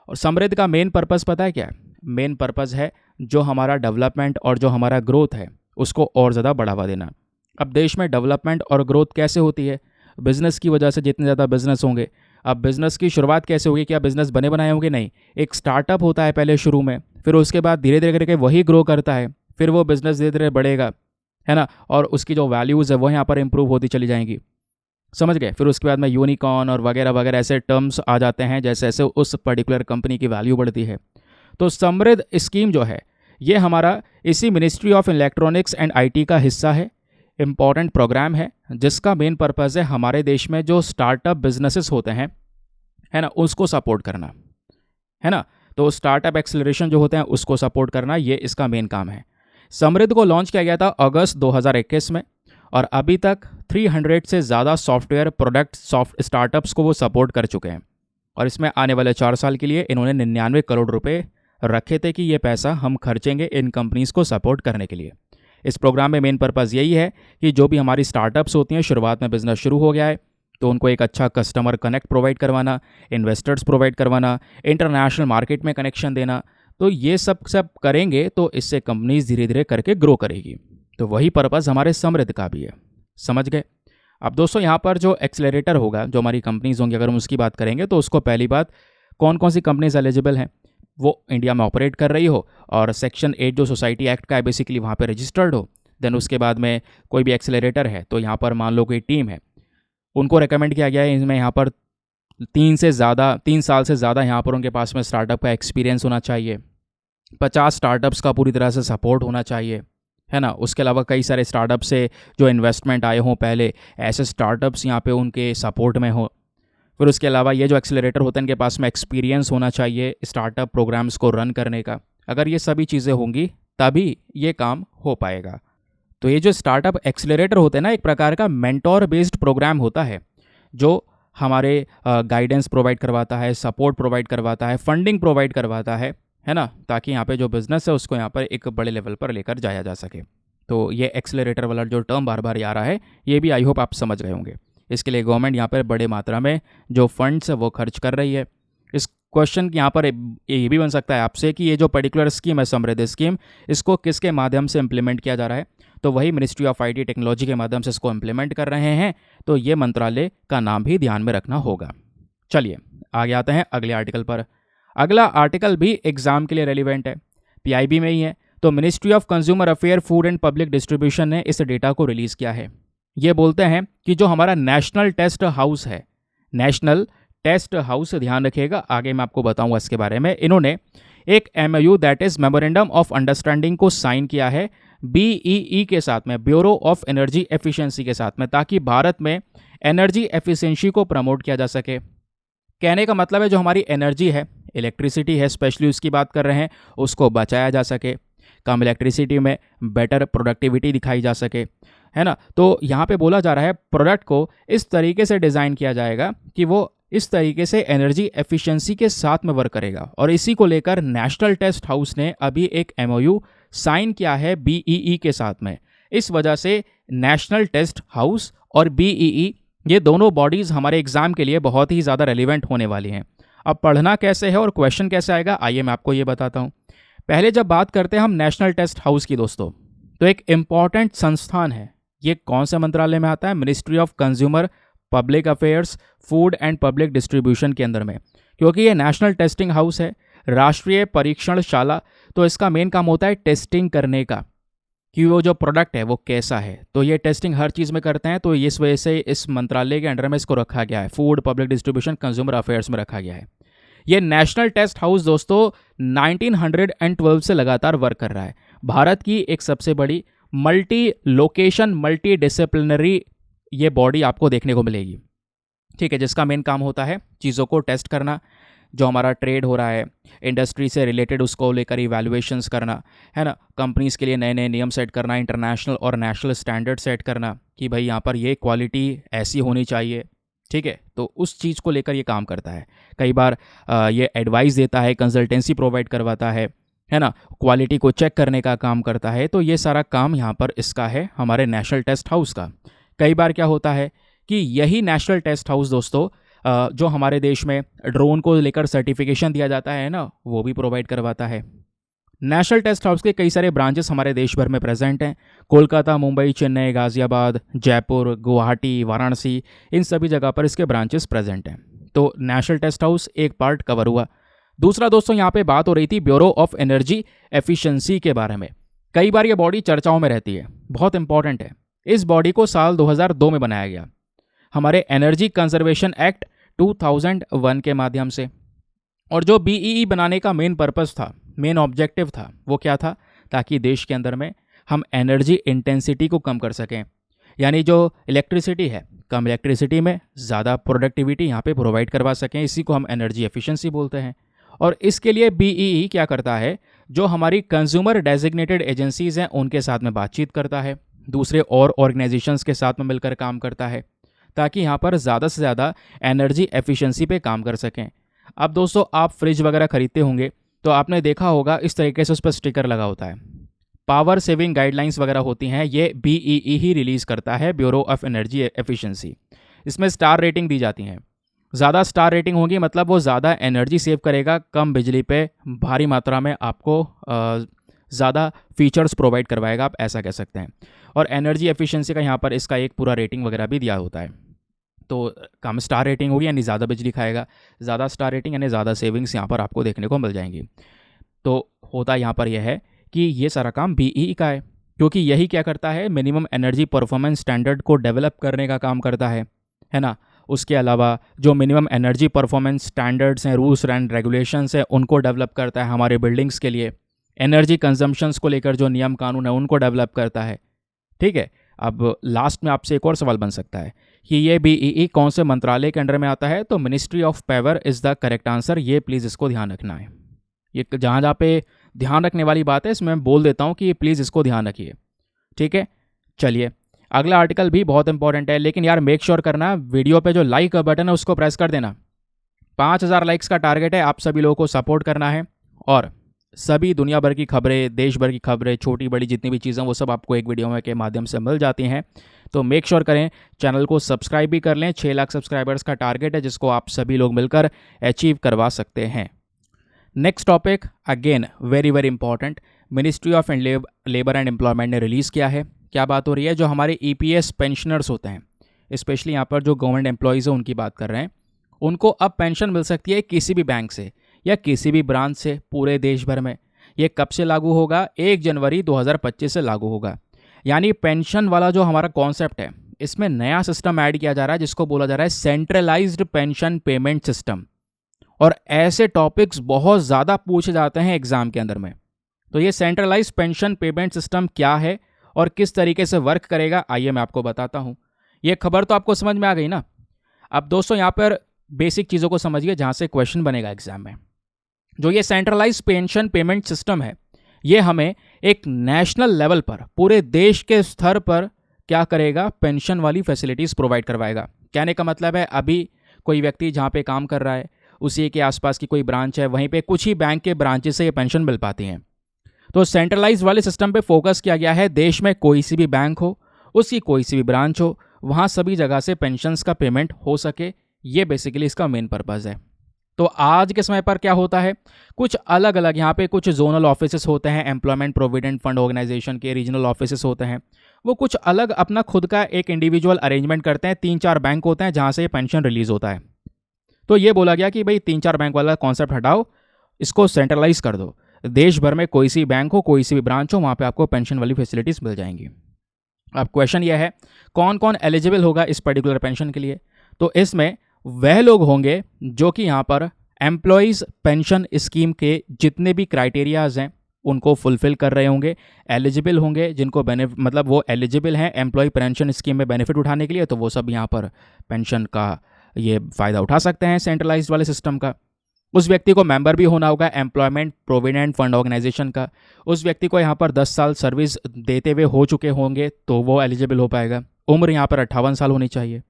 और समृद्ध का मेन पर्पस पता है क्या है? मेन पर्पस है जो हमारा डेवलपमेंट और जो हमारा ग्रोथ है उसको और ज़्यादा बढ़ावा देना। अब देश में डेवलपमेंट और ग्रोथ कैसे होती है? बिजनेस की वजह से। जितने ज़्यादा बिजनेस होंगे, अब बिजनेस की शुरुआत कैसे होगी? क्या बिजनेस बने बनाए होंगे? नहीं, एक स्टार्टअप होता है पहले शुरू में, फिर उसके बाद धीरे धीरे करके वही ग्रो करता है, फिर वो बिजनेस धीरे धीरे बढ़ेगा, है ना, और उसकी जो वैल्यूज़ है वो यहाँ पर इंप्रूव होती चली जाएंगी। समझ गए? फिर उसके बाद में यूनिकॉर्न और वगैरह वगैरह ऐसे टर्म्स आ जाते हैं जैसे जैसे उस पर्टिकुलर कंपनी की वैल्यू बढ़ती है। तो समृद्ध स्कीम जो है ये हमारा इसी ministry of electronics and IT का हिस्सा है। इम्पॉर्टेंट प्रोग्राम है जिसका मेन पर्पज़ है हमारे देश में जो स्टार्टअप बिजनेसेस होते हैं, है ना, उसको सपोर्ट करना, है ना। तो स्टार्टअप एक्सेलरेशन जो होते हैं उसको सपोर्ट करना, ये इसका मेन काम है। समृद्ध को लॉन्च किया गया था अगस्त 2021 में और अभी तक 300 से ज़्यादा सॉफ्टवेयर प्रोडक्ट स्टार्टअप्स को वो सपोर्ट कर चुके हैं। और इसमें आने वाले 4 साल के लिए इन्होंने 99 करोड़ रुपए रखे थे कि ये पैसा हम खर्चेंगे इन कंपनीज़ को सपोर्ट करने के लिए। इस प्रोग्राम में मेन पर्पज़ यही है कि जो भी हमारी स्टार्टअप्स होती हैं, शुरुआत में बिजनेस शुरू हो गया है तो उनको एक अच्छा कस्टमर कनेक्ट प्रोवाइड करवाना, इन्वेस्टर्स प्रोवाइड करवाना, इंटरनेशनल मार्केट में कनेक्शन देना। तो ये सब करेंगे तो इससे कंपनीज धीरे धीरे करके ग्रो करेगी। तो वही पर्पज़ हमारे समृद्ध का भी है। समझ गए? अब दोस्तों यहाँ पर जो एक्सेलरेटर होगा, जो हमारी कंपनीज होंगी, अगर हम उसकी बात करेंगे तो उसको पहली बात कौन कौन सी कंपनीज एलिजिबल हैं, वो इंडिया में ऑपरेट कर रही हो और सेक्शन 8 जो सोसाइटी एक्ट का है बेसिकली वहाँ पे रजिस्टर्ड हो। देन उसके बाद में कोई भी एक्सेलरेटर है तो यहाँ पर मान लो कोई टीम है, उनको रेकमेंड किया गया है इसमें यहाँ पर 3 साल से ज़्यादा यहाँ पर उनके पास में स्टार्टअप का एक्सपीरियंस होना चाहिए, 50 स्टार्टअप्स का पूरी तरह से सपोर्ट होना चाहिए, है ना। उसके अलावा कई सारे स्टार्टअप से जो इन्वेस्टमेंट आए हों पहले, ऐसे स्टार्टअप्स यहाँ पे उनके सपोर्ट में हो। फिर उसके अलावा ये जो एक्सेलरेटर होते हैं इनके पास में एक्सपीरियंस होना चाहिए स्टार्टअप प्रोग्राम्स को रन करने का। अगर ये सभी चीज़ें होंगी तभी ये काम हो पाएगा। तो ये जो स्टार्टअप एक्सेलरेटर होते हैं ना, एक प्रकार का मेंटोर बेस्ड प्रोग्राम होता है जो हमारे गाइडेंस प्रोवाइड करवाता है, सपोर्ट प्रोवाइड करवाता है, फंडिंग प्रोवाइड करवाता है ना, ताकि यहाँ पे जो बिज़नेस है उसको यहाँ पर एक बड़े लेवल पर लेकर जाया जा सके। तो ये एक्सेलरेटर वाला जो टर्म बार बार आ रहा है ये भी आई होप आप समझ गए होंगे। इसके लिए गवर्नमेंट यहाँ पर बड़े मात्रा में जो फंड्स है वो खर्च कर रही है। इस क्वेश्चन यहाँ पर ये भी बन सकता है आपसे कि ये जो पर्टिकुलर स्कीम है समृद्ध स्कीम, इसको किसके माध्यम से इम्प्लीमेंट किया जा रहा है? तो वही मिनिस्ट्री ऑफ आईटी टेक्नोलॉजी के माध्यम से इसको इम्प्लीमेंट कर रहे हैं। तो ये मंत्रालय का नाम भी ध्यान में रखना होगा। चलिए आगे आते हैं अगले आर्टिकल पर। अगला आर्टिकल भी एग्जाम के लिए रेलिवेंट है, पीआईबी में ही है। तो ministry of consumer affair, food and public distribution ने इस डेटा को रिलीज़ किया है। ये बोलते हैं कि जो हमारा नेशनल टेस्ट हाउस है, नेशनल टेस्ट हाउस, ध्यान रखिएगा आगे मैं आपको बताऊंगा इसके बारे में, इन्होंने एक MOU that is memorandum of understanding को साइन किया है BEE के साथ में, ब्यूरो ऑफ एनर्जी एफिशिएंसी के साथ में, ताकि भारत में एनर्जी एफिशिएंसी को प्रमोट किया जा सके। कहने का मतलब है जो हमारी एनर्जी है, इलेक्ट्रिसिटी है स्पेशली उसकी बात कर रहे हैं, उसको बचाया जा सके, कम इलेक्ट्रिसिटी में बेटर प्रोडक्टिविटी दिखाई जा सके, है ना। तो यहाँ पे बोला जा रहा है प्रोडक्ट को इस तरीके से डिज़ाइन किया जाएगा कि वो इस तरीके से एनर्जी एफिशिएंसी के साथ में वर्क करेगा। और इसी को लेकर नेशनल टेस्ट हाउस ने अभी एक MOU साइन किया है BEE के साथ में। इस वजह से नेशनल टेस्ट हाउस और BEE ये दोनों बॉडीज़ हमारे एग्जाम के लिए बहुत ही ज़्यादा रेलिवेंट होने वाली हैं। अब पढ़ना कैसे है और क्वेश्चन कैसे आएगा, आइए मैं आपको ये बताता हूँ। पहले जब बात करते हैं हम नेशनल टेस्ट हाउस की दोस्तों, तो एक इम्पॉर्टेंट संस्थान है। ये कौन से मंत्रालय में आता है? Ministry of consumer public affairs, food and public distribution के अंदर में। क्योंकि ये नेशनल टेस्टिंग हाउस है, राष्ट्रीय परीक्षणशाला, तो इसका मेन काम होता है टेस्टिंग करने का कि वो जो प्रोडक्ट है वो कैसा है। तो ये टेस्टिंग हर चीज़ में करते हैं। तो इस वजह से इस मंत्रालय के अंडर में इसको रखा गया है, food public distribution consumer affairs में रखा गया है। ये नेशनल टेस्ट हाउस दोस्तों 1912 से लगातार वर्क कर रहा है। भारत की एक सबसे बड़ी मल्टी लोकेशन मल्टी डिसिप्लिनरी ये बॉडी आपको देखने को मिलेगी, ठीक है, जिसका मेन काम होता है चीज़ों को टेस्ट करना, जो हमारा ट्रेड हो रहा है इंडस्ट्री से रिलेटेड उसको लेकर इवैल्यूएशंस करना, है ना, कंपनीज़ के लिए नए नए नियम सेट करना, इंटरनेशनल और नेशनल स्टैंडर्ड सेट करना कि भाई यहाँ पर ये क्वालिटी ऐसी होनी चाहिए, ठीक है। तो उस चीज़ को लेकर ये काम करता है। कई बार ये एडवाइस देता है, कंसल्टेंसी प्रोवाइड करवाता है ना, क्वालिटी को चेक करने का काम करता है। तो ये सारा काम यहाँ पर इसका है हमारे नेशनल टेस्ट हाउस का। कई बार क्या होता है कि यही नेशनल टेस्ट हाउस दोस्तों जो हमारे देश में ड्रोन को लेकर सर्टिफिकेशन दिया जाता है ना, वो भी प्रोवाइड करवाता है। नेशनल टेस्ट हाउस के कई सारे ब्रांचेस हमारे देश भर में प्रेजेंट हैं। कोलकाता, मुंबई, चेन्नई, गाजियाबाद, जयपुर, गुवाहाटी, वाराणसी, इन सभी जगह पर इसके ब्रांचेस प्रेजेंट हैं। तो नेशनल टेस्ट हाउस एक पार्ट कवर हुआ। दूसरा दोस्तों, यहाँ पे बात हो रही थी ब्यूरो ऑफ एनर्जी एफिशिएंसी के बारे में। कई बार ये बॉडी चर्चाओं में रहती है, बहुत इंपॉर्टेंट है। इस बॉडी को साल 2002 में बनाया गया हमारे एनर्जी कंजर्वेशन एक्ट 2001 के माध्यम से। और जो बीईई बनाने का मेन पर्पस था, मेन ऑब्जेक्टिव था, वो क्या था? ताकि देश के अंदर में हम एनर्जी इंटेंसिटी को कम कर सकें, यानी जो इलेक्ट्रिसिटी है, कम इलेक्ट्रिसिटी में ज़्यादा प्रोडक्टिविटी यहाँ पे प्रोवाइड करवा सकें। इसी को हम एनर्जी एफिशिएंसी बोलते हैं। और इसके लिए बीईई क्या करता है, जो हमारी कंज्यूमर डेजिग्नेटेड एजेंसीज़ हैं उनके साथ में बातचीत करता है, दूसरे और ऑर्गेनाइजेशंस के साथ में मिलकर काम करता है, ताकि यहाँ पर ज़्यादा से ज़्यादा एनर्जी एफिशिएंसी पे काम कर सकें। अब दोस्तों, आप फ्रिज वगैरह खरीदते होंगे तो आपने देखा होगा इस तरीके से उस पर स्टिकर लगा होता है, पावर सेविंग गाइडलाइंस वगैरह होती हैं, ये बीईई ही रिलीज़ करता है, ब्यूरो ऑफ एनर्जी एफिशिएंसी। इसमें स्टार रेटिंग दी जाती हैं। ज़्यादा स्टार रेटिंग होगी मतलब वो ज़्यादा एनर्जी सेव करेगा, कम बिजली पे भारी मात्रा में आपको ज़्यादा फीचर्स प्रोवाइड करवाएगा, आप ऐसा कह सकते हैं। और एनर्जी एफिशिएंसी का यहाँ पर इसका एक पूरा रेटिंग वगैरह भी दिया होता है। तो कम स्टार रेटिंग होगी यानी ज़्यादा बिजली खाएगा, ज़्यादा स्टार रेटिंग यानी ज़्यादा सेविंग्स यहाँ पर आपको देखने को मिल जाएंगी। तो होता यहाँ पर यह है कि ये सारा काम बीईई का है, क्योंकि यही क्या करता है, मिनिमम एनर्जी परफॉर्मेंस स्टैंडर्ड को डेवलप करने का काम करता है ना। उसके अलावा जो मिनिमम एनर्जी परफॉर्मेंस स्टैंडर्ड्स हैं, रूल्स एंड रेगुलेशंस हैं, उनको डेवलप करता है हमारे बिल्डिंग्स के लिए। एनर्जी कंजम्पशंस को लेकर जो नियम कानून है उनको डेवलप करता है। ठीक है, अब लास्ट में आपसे एक और सवाल बन सकता है कि ये बीईई कौन से मंत्रालय के अंडर में आता है? तो ministry of power is the correct answer. ये प्लीज़ इसको ध्यान रखना है। ये जहाँ जहाँ पे ध्यान रखने वाली बात है इसमें मैं बोल देता हूँ कि प्लीज़ इसको ध्यान रखिए। ठीक है, चलिए अगला आर्टिकल भी बहुत इंपॉर्टेंट है, लेकिन यार मेक श्योर करना वीडियो पे जो लाइक का बटन है उसको प्रेस कर देना। 5000 लाइक्स का टारगेट है, आप सभी लोगों को सपोर्ट करना है। और सभी दुनिया भर की खबरें, देश भर की खबरें, छोटी बड़ी जितनी भी चीज़ें वो सब आपको एक वीडियो में के माध्यम से मिल जाती हैं। तो मेक श्योर करें चैनल को सब्सक्राइब भी कर लें। 6 लाख सब्सक्राइबर्स का टारगेट है जिसको आप सभी लोग मिलकर अचीव करवा सकते हैं। Next topic again very very important, ministry of labour and employment ने रिलीज़ किया है। क्या बात हो रही है? जो हमारे ईपीएस पेंशनर्स होते हैं, स्पेशली यहाँ पर जो गवर्नमेंट एम्प्लॉयज़ हैं उनकी बात कर रहे हैं, उनको अब पेंशन मिल सकती है किसी भी बैंक से या किसी भी ब्रांच से पूरे देश भर में। ये कब से लागू होगा? 1 जनवरी 2025 से लागू होगा। यानी पेंशन वाला जो हमारा कॉन्सेप्ट है, इसमें नया सिस्टम ऐड किया जा रहा है जिसको बोला जा रहा है सेंट्रलाइज्ड पेंशन पेमेंट सिस्टम। और ऐसे टॉपिक्स बहुत ज़्यादा पूछे जाते हैं एग्जाम के अंदर में। तो ये सेंट्रलाइज पेंशन पेमेंट सिस्टम क्या है और किस तरीके से वर्क करेगा, आइए मैं आपको बताता हूँ। ये खबर तो आपको समझ में आ गई ना। अब दोस्तों यहाँ पर बेसिक चीज़ों को समझिए जहाँ से क्वेश्चन बनेगा एग्जाम में। जो ये सेंट्रलाइज पेंशन पेमेंट सिस्टम है, ये हमें एक नेशनल लेवल पर, पूरे देश के स्तर पर क्या करेगा, पेंशन वाली फैसिलिटीज़ प्रोवाइड करवाएगा। कहने का मतलब है अभी कोई व्यक्ति जहाँ पे काम कर रहा है उसी के आसपास की कोई ब्रांच है, वहीं पे कुछ ही बैंक के ब्रांचेस से ये पेंशन मिल पाती हैं। तो सेंट्रलाइज वाले सिस्टम पे फोकस किया गया है। देश में कोई सी भी बैंक हो, उसकी कोई सी भी ब्रांच हो, वहाँ सभी जगह से पेंशन्स का पेमेंट हो सके, ये बेसिकली इसका मेन पर्पज़ है। तो आज के समय पर क्या होता है, कुछ अलग अलग यहाँ पे कुछ जोनल ऑफिसेस होते हैं, एम्प्लॉयमेंट प्रोविडेंट फंड ऑर्गेनाइजेशन के रीजनल ऑफिसेस होते हैं, वो कुछ अलग अपना खुद का एक इंडिविजुअल अरेंजमेंट करते हैं। 3-4 बैंक होते हैं जहाँ से ये पेंशन रिलीज होता है। तो ये बोला गया कि भाई 3-4 बैंक वाला कॉन्सेप्ट हटाओ, इसको सेंट्रलाइज कर दो। देश भर में कोई सी बैंक हो, कोई सी भी ब्रांच हो, वहाँ पे आपको पेंशन वाली फैसिलिटीज़ मिल जाएंगी। अब क्वेश्चन ये है कौन कौन एलिजिबल होगा इस पर्टिकुलर पेंशन के लिए? तो इसमें वह लोग होंगे जो कि यहाँ पर एम्प्लॉयज़ पेंशन स्कीम के जितने भी क्राइटेरियाज हैं उनको फुलफिल कर रहे होंगे, एलिजिबल होंगे, जिनको मतलब वो एलिजिबल हैं एम्प्लॉय पेंशन स्कीम में बेनिफिट उठाने के लिए, तो वो सब यहाँ पर पेंशन का ये फ़ायदा उठा सकते हैं सेंट्रलाइज्ड वाले सिस्टम का। उस व्यक्ति को मेंबर भी होना होगा एम्प्लॉयमेंट प्रोविडेंट फंड ऑर्गेनाइजेशन का। उस व्यक्ति को यहाँ पर 10 साल सर्विस देते हुए हो चुके होंगे तो वो एलिजिबल हो पाएगा। उम्र यहाँ पर 58 साल होनी चाहिए।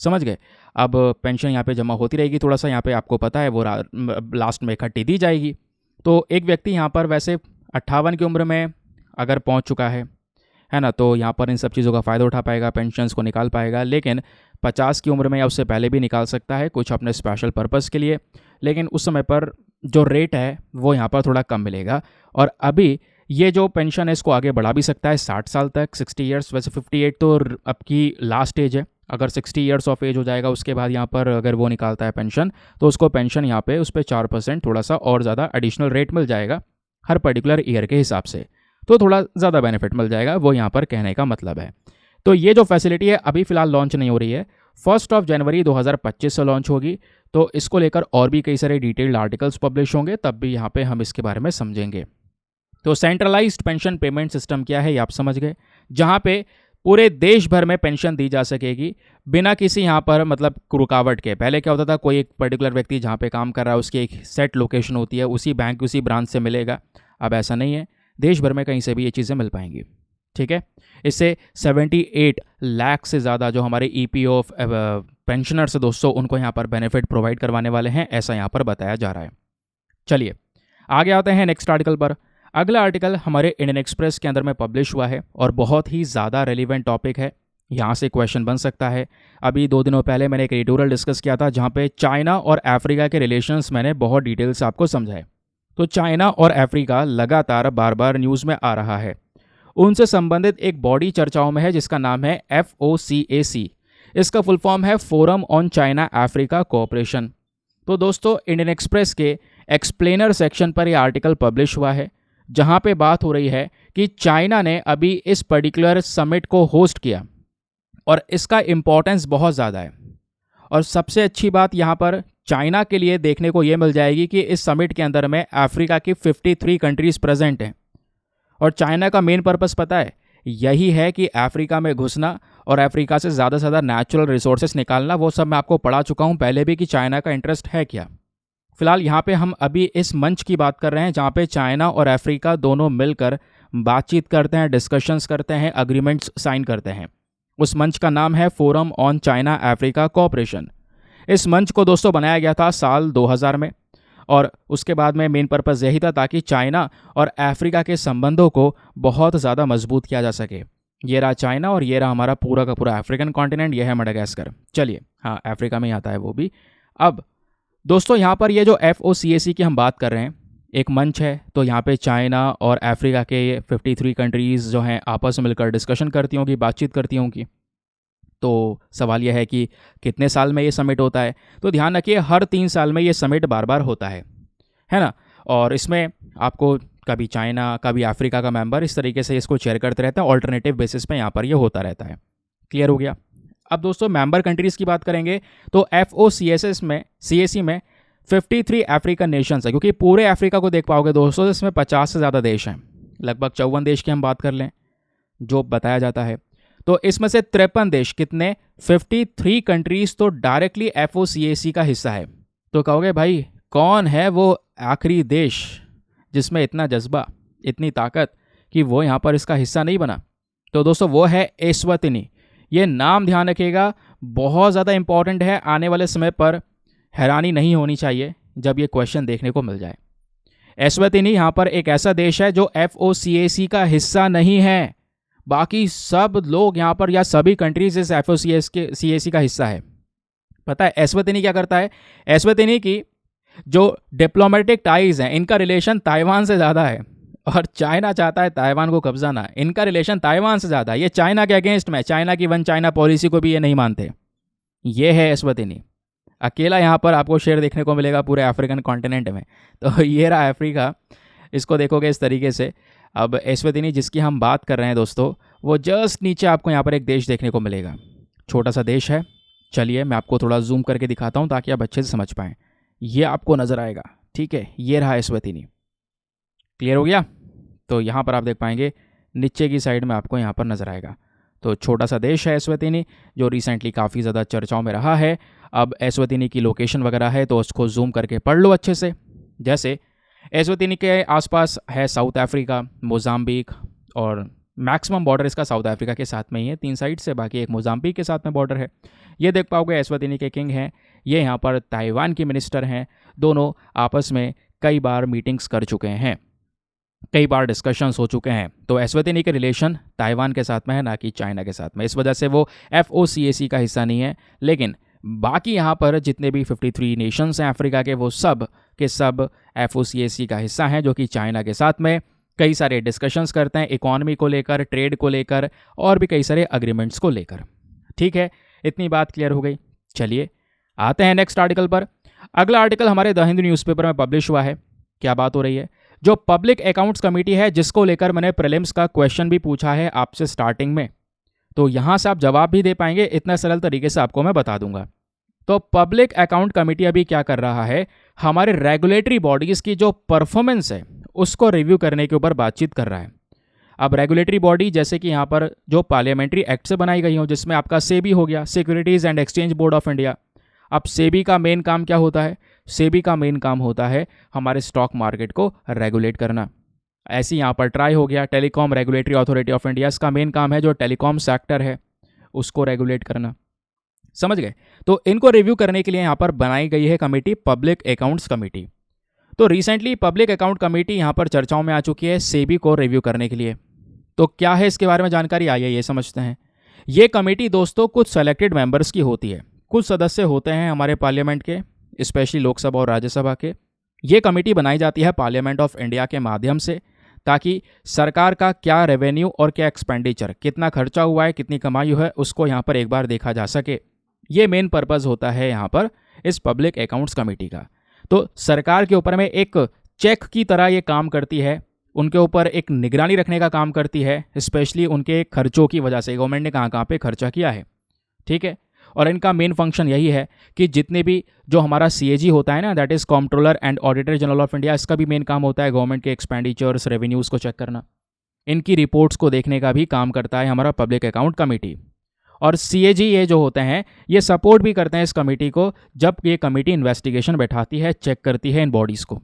समझ गए? अब पेंशन यहाँ पे जमा होती रहेगी, थोड़ा सा यहाँ पे आपको पता है वो लास्ट में इकट्ठी दी जाएगी। तो एक व्यक्ति यहाँ पर वैसे 58 की उम्र में अगर पहुँच चुका है है ना। तो यहाँ पर इन सब चीज़ों का फ़ायदा उठा पाएगा, पेंशन्स को निकाल पाएगा, लेकिन 50 की उम्र में या उससे पहले भी निकाल सकता है कुछ अपने स्पेशल पर्पज़ के लिए, लेकिन उस समय पर जो रेट है वो यहाँ पर थोड़ा कम मिलेगा। और अभी ये जो पेंशन है इसको आगे बढ़ा भी सकता है 60 साल तक, 60 ईयर्स। वैसे 58 तो अब की लास्ट एज है, अगर 60 ईयर्स ऑफ एज हो जाएगा उसके बाद यहाँ पर अगर वो निकालता है पेंशन, तो उसको पेंशन यहाँ पे उस पर 4% थोड़ा सा और ज़्यादा एडिशनल रेट मिल जाएगा हर पर्टिकुलर ईयर के हिसाब से, तो थोड़ा ज़्यादा बेनिफिट मिल जाएगा, वो यहाँ पर कहने का मतलब है। तो ये जो फैसिलिटी है अभी फ़िलहाल लॉन्च नहीं हो रही है, 1 जनवरी 2025 से लॉन्च होगी। तो इसको लेकर और भी कई सारे डिटेल्ड आर्टिकल्स पब्लिश होंगे, तब भी यहाँ पे हम इसके बारे में समझेंगे। तो सेंट्रलाइज्ड पेंशन पेमेंट सिस्टम क्या है ये आप समझ गए, जहाँ पे पूरे देश भर में पेंशन दी जा सकेगी बिना किसी यहाँ पर मतलब रुकावट के। पहले क्या होता था, कोई एक पर्टिकुलर व्यक्ति जहाँ पे काम कर रहा है उसकी एक सेट लोकेशन होती है, उसी बैंक उसी ब्रांच से मिलेगा। अब ऐसा नहीं है, देश भर में कहीं से भी ये चीज़ें मिल पाएंगी। ठीक है, इससे 78 लाख से ज़्यादा जो हमारे EPO पेंशनर्स दोस्तों उनको यहाँ पर बेनिफिट प्रोवाइड करवाने वाले हैं, ऐसा यहाँ पर बताया जा रहा है। चलिए आगे आते हैं नेक्स्ट आर्टिकल पर। अगला आर्टिकल हमारे इंडियन एक्सप्रेस के अंदर में पब्लिश हुआ है और बहुत ही ज़्यादा रेलिवेंट टॉपिक है, यहाँ से क्वेश्चन बन सकता है। अभी 2 दिनों पहले मैंने एक एडिटोरियल डिस्कस किया था जहाँ पे चाइना और अफ्रीका के रिलेशंस मैंने बहुत डिटेल से आपको समझाए। तो चाइना और अफ्रीका लगातार बार बार न्यूज़ में आ रहा है, उनसे संबंधित एक बॉडी चर्चाओं में है जिसका नाम है FOCAC। इसका फुल फॉर्म है forum on China Africa cooperation. तो दोस्तों इंडियन एक्सप्रेस के एक्सप्लेनर सेक्शन पर यह आर्टिकल पब्लिश हुआ है, जहां पे बात हो रही है कि चाइना ने अभी इस पर्टिकुलर समिट को होस्ट किया और इसका इम्पोर्टेंस बहुत ज़्यादा है। और सबसे अच्छी बात यहाँ पर चाइना के लिए देखने को ये मिल जाएगी कि इस समिट के अंदर में अफ्रीका की 53 कंट्रीज़ प्रेजेंट हैं। और चाइना का मेन पर्पस पता है, यही है कि अफ्रीका में घुसना और अफ्रीका से ज़्यादा नेचुरल रिसोर्सेस निकालना। वो सब मैं आपको पढ़ा चुका हूँ पहले भी कि चाइना का इंटरेस्ट है क्या। फिलहाल यहाँ पे हम अभी इस मंच की बात कर रहे हैं जहाँ पे चाइना और अफ्रीका दोनों मिलकर बातचीत करते हैं, डिस्कशंस करते हैं, अग्रीमेंट्स साइन करते हैं। उस मंच का नाम है forum on China Africa cooperation. इस मंच को दोस्तों बनाया गया था साल 2000 में और उसके बाद में मेन पर्पस यही था ताकि चाइना और अफ्रीका के संबंधों को बहुत ज़्यादा मजबूत किया जा सके। ये रहा चाइना और ये रहा हमारा पूरा का पूरा अफ्रीकन कॉन्टिनेंट, ये है मडागास्कर। चलिए हाँ, अफ्रीका में ही आता है वो भी। अब दोस्तों यहाँ पर ये जो FOCAC की हम बात कर रहे हैं, एक मंच है, तो यहाँ पे चाइना और अफ्रीका के 53 कंट्रीज़ जो हैं आपस में मिलकर डिस्कशन करती होंगी, बातचीत करती होंगी। तो सवाल यह है कि कितने साल में ये समिट होता है। तो ध्यान रखिए हर 3 साल में ये समिट बार बार होता है ना। और इसमें आपको कभी चाइना कभी अफ्रीका का मेंबर इस तरीके से इसको चेयर करते रहते हैं, ऑल्टरनेटिव बेसिस पे यहाँ पर ये होता रहता है। क्लियर हो गया। अब दोस्तों मेंबर कंट्रीज़ की बात करेंगे तो FOCAC में 53 अफ्रीकन नेशंस है, क्योंकि पूरे अफ्रीका को देख पाओगे दोस्तों इसमें 50 से ज़्यादा देश हैं। लगभग 54 देश की हम बात कर लें जो बताया जाता है, तो इसमें से 53 देश, कितने 53 कंट्रीज़ तो डायरेक्टली FOCAC का हिस्सा है। तो कहोगे भाई कौन है वो आखिरी देश जिसमें इतना जज्बा, इतनी ताकत कि वो यहाँ पर इसका हिस्सा नहीं बना। तो दोस्तों वो है एस्वातिनी। ये नाम ध्यान रखिएगा, बहुत ज़्यादा इंपॉर्टेंट है, आने वाले समय पर हैरानी नहीं होनी चाहिए जब ये क्वेश्चन देखने को मिल जाए। एस्वातिनी यहाँ पर एक ऐसा देश है जो FOCAC का हिस्सा नहीं है, बाकी सब लोग यहाँ पर या सभी कंट्रीज इस FOCAC का हिस्सा है। पता है एस्वातिनी क्या करता है? एस्वातिनी की जो डिप्लोमेटिक टाइज हैं, इनका रिलेशन ताइवान से ज़्यादा है और चाइना चाहता है ताइवान को कब्जा ना। इनका रिलेशन ताइवान से ज़्यादा है, ये चाइना के अगेंस्ट में, चाइना की वन चाइना पॉलिसी को भी ये नहीं मानते। ये है एस्वातिनी, अकेला यहाँ पर आपको शेयर देखने को मिलेगा पूरे अफ्रीकन कॉन्टिनेंट में। तो ये रहा अफ्रीका, इसको देखोगे इस तरीके से। अब एस्वातिनी जिसकी हम बात कर रहे हैं दोस्तों, वो जस्ट नीचे आपको यहाँ पर एक देश देखने को मिलेगा, छोटा सा देश है। चलिए मैं आपको थोड़ा जूम करके दिखाता हूँ ताकि आप अच्छे से समझ पाएँ। ये आपको नज़र आएगा, ठीक है, ये रहा एस्वातिनी। क्लियर हो गया? तो यहाँ पर आप देख पाएंगे नीचे की साइड में आपको यहाँ पर नज़र आएगा। तो छोटा सा देश है एस्वातिनी, जो रिसेंटली काफ़ी ज़्यादा चर्चाओं में रहा है। अब एस्वातिनी की लोकेशन वगैरह है तो उसको जूम करके पढ़ लो अच्छे से। जैसे एस्वातिनी के आसपास है साउथ अफ्रीका, मोजाम्बिक, और मैक्सिमम बॉर्डर इसका साउथ अफ्रीका के साथ में ही है 3 साइड से, बाकी एक मोजाम्बिक के साथ में बॉर्डर है। ये देख पाओगे एस्वातिनी के किंग हैं, ये यहाँ पर ताइवान की मिनिस्टर हैं, दोनों आपस में कई बार मीटिंग्स कर चुके हैं। कई बार डिस्कशंस हो चुके हैं। तो एस्वातिनी के रिलेशन ताइवान के साथ में है, ना कि चाइना के साथ में, इस वजह से वो FOCAC का हिस्सा नहीं है। लेकिन बाकी यहाँ पर जितने भी 53 नेशंस हैं अफ्रीका के, वो सब के सब FOCAC का हिस्सा हैं, जो कि चाइना के साथ में कई सारे डिस्कशंस करते हैं इकोनॉमी को लेकर, ट्रेड को लेकर और भी कई सारे अग्रीमेंट्स को लेकर। ठीक है, इतनी बात क्लियर हो गई। चलिए आते हैं नेक्स्ट आर्टिकल पर। अगला आर्टिकल हमारे द हिंदू न्यूज़पेपर में पब्लिश हुआ है। क्या बात हो रही है? जो पब्लिक अकाउंट्स कमेटी है, जिसको लेकर मैंने प्रीलिम्स का क्वेश्चन भी पूछा है आपसे स्टार्टिंग में, तो यहां से आप जवाब भी दे पाएंगे, इतना सरल तरीके से आपको मैं बता दूंगा। तो पब्लिक अकाउंट कमेटी अभी क्या कर रहा है, हमारे रेगुलेटरी बॉडीज की जो परफॉर्मेंस है उसको रिव्यू करने के ऊपर बातचीत कर रहा है। अब रेगुलेटरी बॉडी जैसे कि यहाँ पर जो पार्लियामेंट्री एक्ट से बनाई गई हो, जिसमें आपका सेबी हो गया, securities and exchange board of India. अब सेबी का मेन काम क्या होता है? सेबी का मेन काम होता है हमारे स्टॉक मार्केट को रेगुलेट करना। ऐसे यहाँ पर ट्राई हो गया, telecom regulatory authority of India, इसका मेन काम है जो टेलीकॉम सेक्टर है उसको रेगुलेट करना। समझ गए? तो इनको रिव्यू करने के लिए यहाँ पर बनाई गई है कमेटी, पब्लिक अकाउंट्स कमेटी। तो रिसेंटली पब्लिक अकाउंट कमेटी यहाँ पर चर्चाओं में आ चुकी है सेबी को रिव्यू करने के लिए। तो क्या है इसके बारे में जानकारी आई है, ये समझते हैं। ये कमेटी दोस्तों कुछ सेलेक्टेड मेंबर्स की होती है, कुछ सदस्य होते हैं हमारे पार्लियामेंट के, स्पेशली लोकसभा और राज्यसभा के। ये कमेटी बनाई जाती है पार्लियामेंट ऑफ इंडिया के माध्यम से, ताकि सरकार का क्या रेवेन्यू और क्या एक्सपेंडिचर, कितना खर्चा हुआ है, कितनी कमाई हुई है, उसको यहाँ पर एक बार देखा जा सके। ये मेन पर्पज़ होता है यहाँ पर इस पब्लिक अकाउंट्स कमेटी का। तो सरकार के ऊपर में एक चेक की तरह ये काम करती है, उनके ऊपर एक निगरानी रखने का काम करती है, स्पेशली उनके खर्चों की वजह से गवर्नमेंट ने कहाँ पे खर्चा किया है। ठीक है, और इनका मेन फंक्शन यही है कि जितने भी जो हमारा CAG होता है ना, that is controller and auditor general of India, इसका भी मेन काम होता है गवर्नमेंट के एक्सपेंडिचर्स, रेवेन्यूज़ को चेक करना। इनकी रिपोर्ट्स को देखने का भी काम करता है हमारा पब्लिक अकाउंट कमेटी। और CAG ये जो होते हैं ये सपोर्ट भी करते हैं इस कमेटी को, जब ये कमेटी इन्वेस्टिगेशन बैठाती है, चेक करती है इन बॉडीज़ को।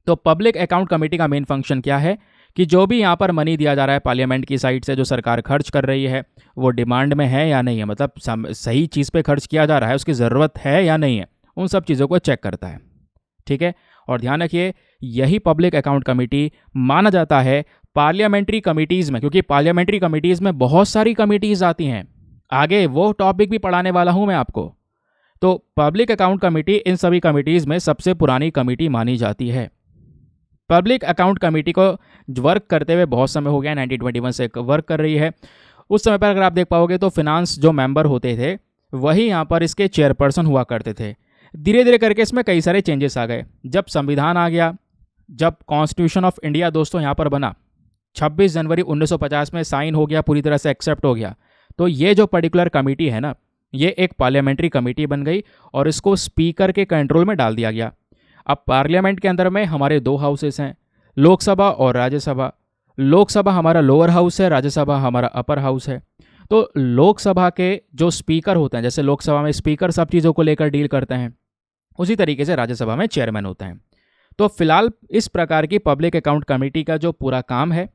तो पब्लिक अकाउंट कमेटी का मेन फंक्शन क्या है कि जो भी यहाँ पर मनी दिया जा रहा है पार्लियामेंट की साइड से, जो सरकार खर्च कर रही है, वो डिमांड में है या नहीं है, मतलब सही चीज़ पे खर्च किया जा रहा है, उसकी ज़रूरत है या नहीं है, उन सब चीज़ों को चेक करता है। ठीक है, और ध्यान रखिए यही पब्लिक अकाउंट कमेटी माना जाता है पार्लियामेंट्री कमिटीज़ में, क्योंकि पार्लियामेंट्री कमिटीज़ में बहुत सारी कमिटीज़ आती हैं, आगे वो टॉपिक भी पढ़ाने वाला हूँ मैं आपको। तो पब्लिक अकाउंट कमेटी इन सभी कमिटीज़ में सबसे पुरानी कमेटी मानी जाती है। पब्लिक अकाउंट कमेटी को वर्क करते हुए बहुत समय हो गया, 1921 से वर्क कर रही है। उस समय पर अगर आप देख पाओगे तो फिनांस जो मेंबर होते थे वही यहाँ पर इसके चेयरपर्सन हुआ करते थे। धीरे धीरे करके इसमें कई सारे चेंजेस आ गए। जब संविधान आ गया, जब कॉन्स्टिट्यूशन ऑफ इंडिया दोस्तों यहाँ पर बना, 26 जनवरी 1950 में साइन हो गया, पूरी तरह से एक्सेप्ट हो गया, तो ये जो पर्टिकुलर कमेटी है ना, ये एक पार्लियामेंट्री कमेटी बन गई और इसको स्पीकर के कंट्रोल में डाल दिया गया। अब पार्लियामेंट के अंदर में हमारे दो हाउसेस हैं, लोकसभा और राज्यसभा। लोकसभा हमारा लोअर हाउस है, राज्यसभा हमारा अपर हाउस है। तो लोकसभा के जो स्पीकर होते हैं, जैसे लोकसभा में स्पीकर सब चीज़ों को लेकर डील करते हैं, उसी तरीके से राज्यसभा में चेयरमैन होते हैं। तो फिलहाल इस प्रकार की पब्लिक अकाउंट कमेटी का जो पूरा काम है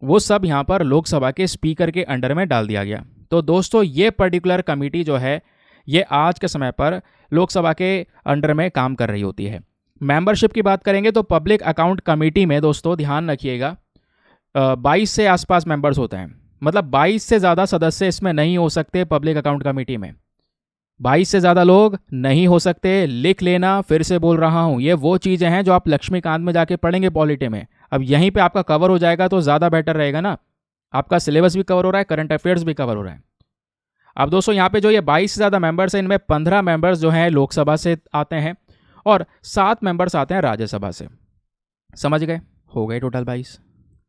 वो सब यहाँ पर लोकसभा के स्पीकर के अंडर में डाल दिया गया। तो दोस्तों ये पर्टिकुलर कमेटी जो है ये आज के समय पर लोकसभा के अंडर में काम कर रही होती है। मेंबरशिप की बात करेंगे तो पब्लिक अकाउंट कमेटी में दोस्तों ध्यान रखिएगा 22 से आसपास मेंबर्स होते हैं, मतलब 22 से ज़्यादा सदस्य इसमें नहीं हो सकते। पब्लिक अकाउंट कमेटी में 22 से ज़्यादा लोग नहीं हो सकते। लिख लेना, फिर से बोल रहा हूँ, ये वो चीज़ें हैं जो आप लक्ष्मीकांत में जाके पढ़ेंगे पॉलिटी में। अब यहीं पे आपका कवर हो जाएगा तो ज़्यादा बेटर रहेगा ना, आपका सिलेबस भी कवर हो रहा है, करंट अफेयर्स भी कवर हो रहा है। अब दोस्तों यहाँ पे जो ये 22 से ज़्यादा मेंबर्स हैं, इनमें 15 मेंबर्स जो हैं लोकसभा से आते हैं और 7 मेंबर्स आते हैं राज्यसभा से। समझ गए? हो गए टोटल 22।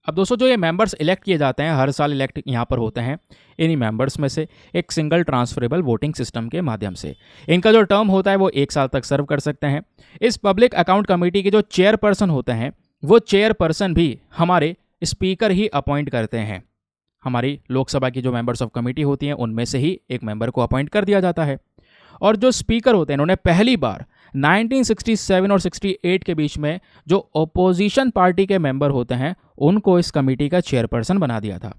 अब दोस्तों जो ये मेंबर्स इलेक्ट किए जाते हैं, हर साल इलेक्ट यहाँ पर होते हैं, इन्हीं मेंबर्स में से एक सिंगल ट्रांसफरेबल वोटिंग सिस्टम के माध्यम से। इनका जो टर्म होता है वो 1 साल तक सर्व कर सकते हैं। इस पब्लिक अकाउंट कमेटी के जो चेयरपर्सन होते हैं वो चेयरपर्सन भी हमारे स्पीकर ही अपॉइंट करते हैं। हमारी लोकसभा की जो मेंबर्स ऑफ कमेटी होती हैं उनमें से ही एक मेंबर को अपॉइंट कर दिया जाता है। और जो स्पीकर होते हैं इन्होंने पहली बार 1967 और 68 के बीच में जो ओपोजिशन पार्टी के मेंबर होते हैं उनको इस कमेटी का चेयरपर्सन बना दिया था।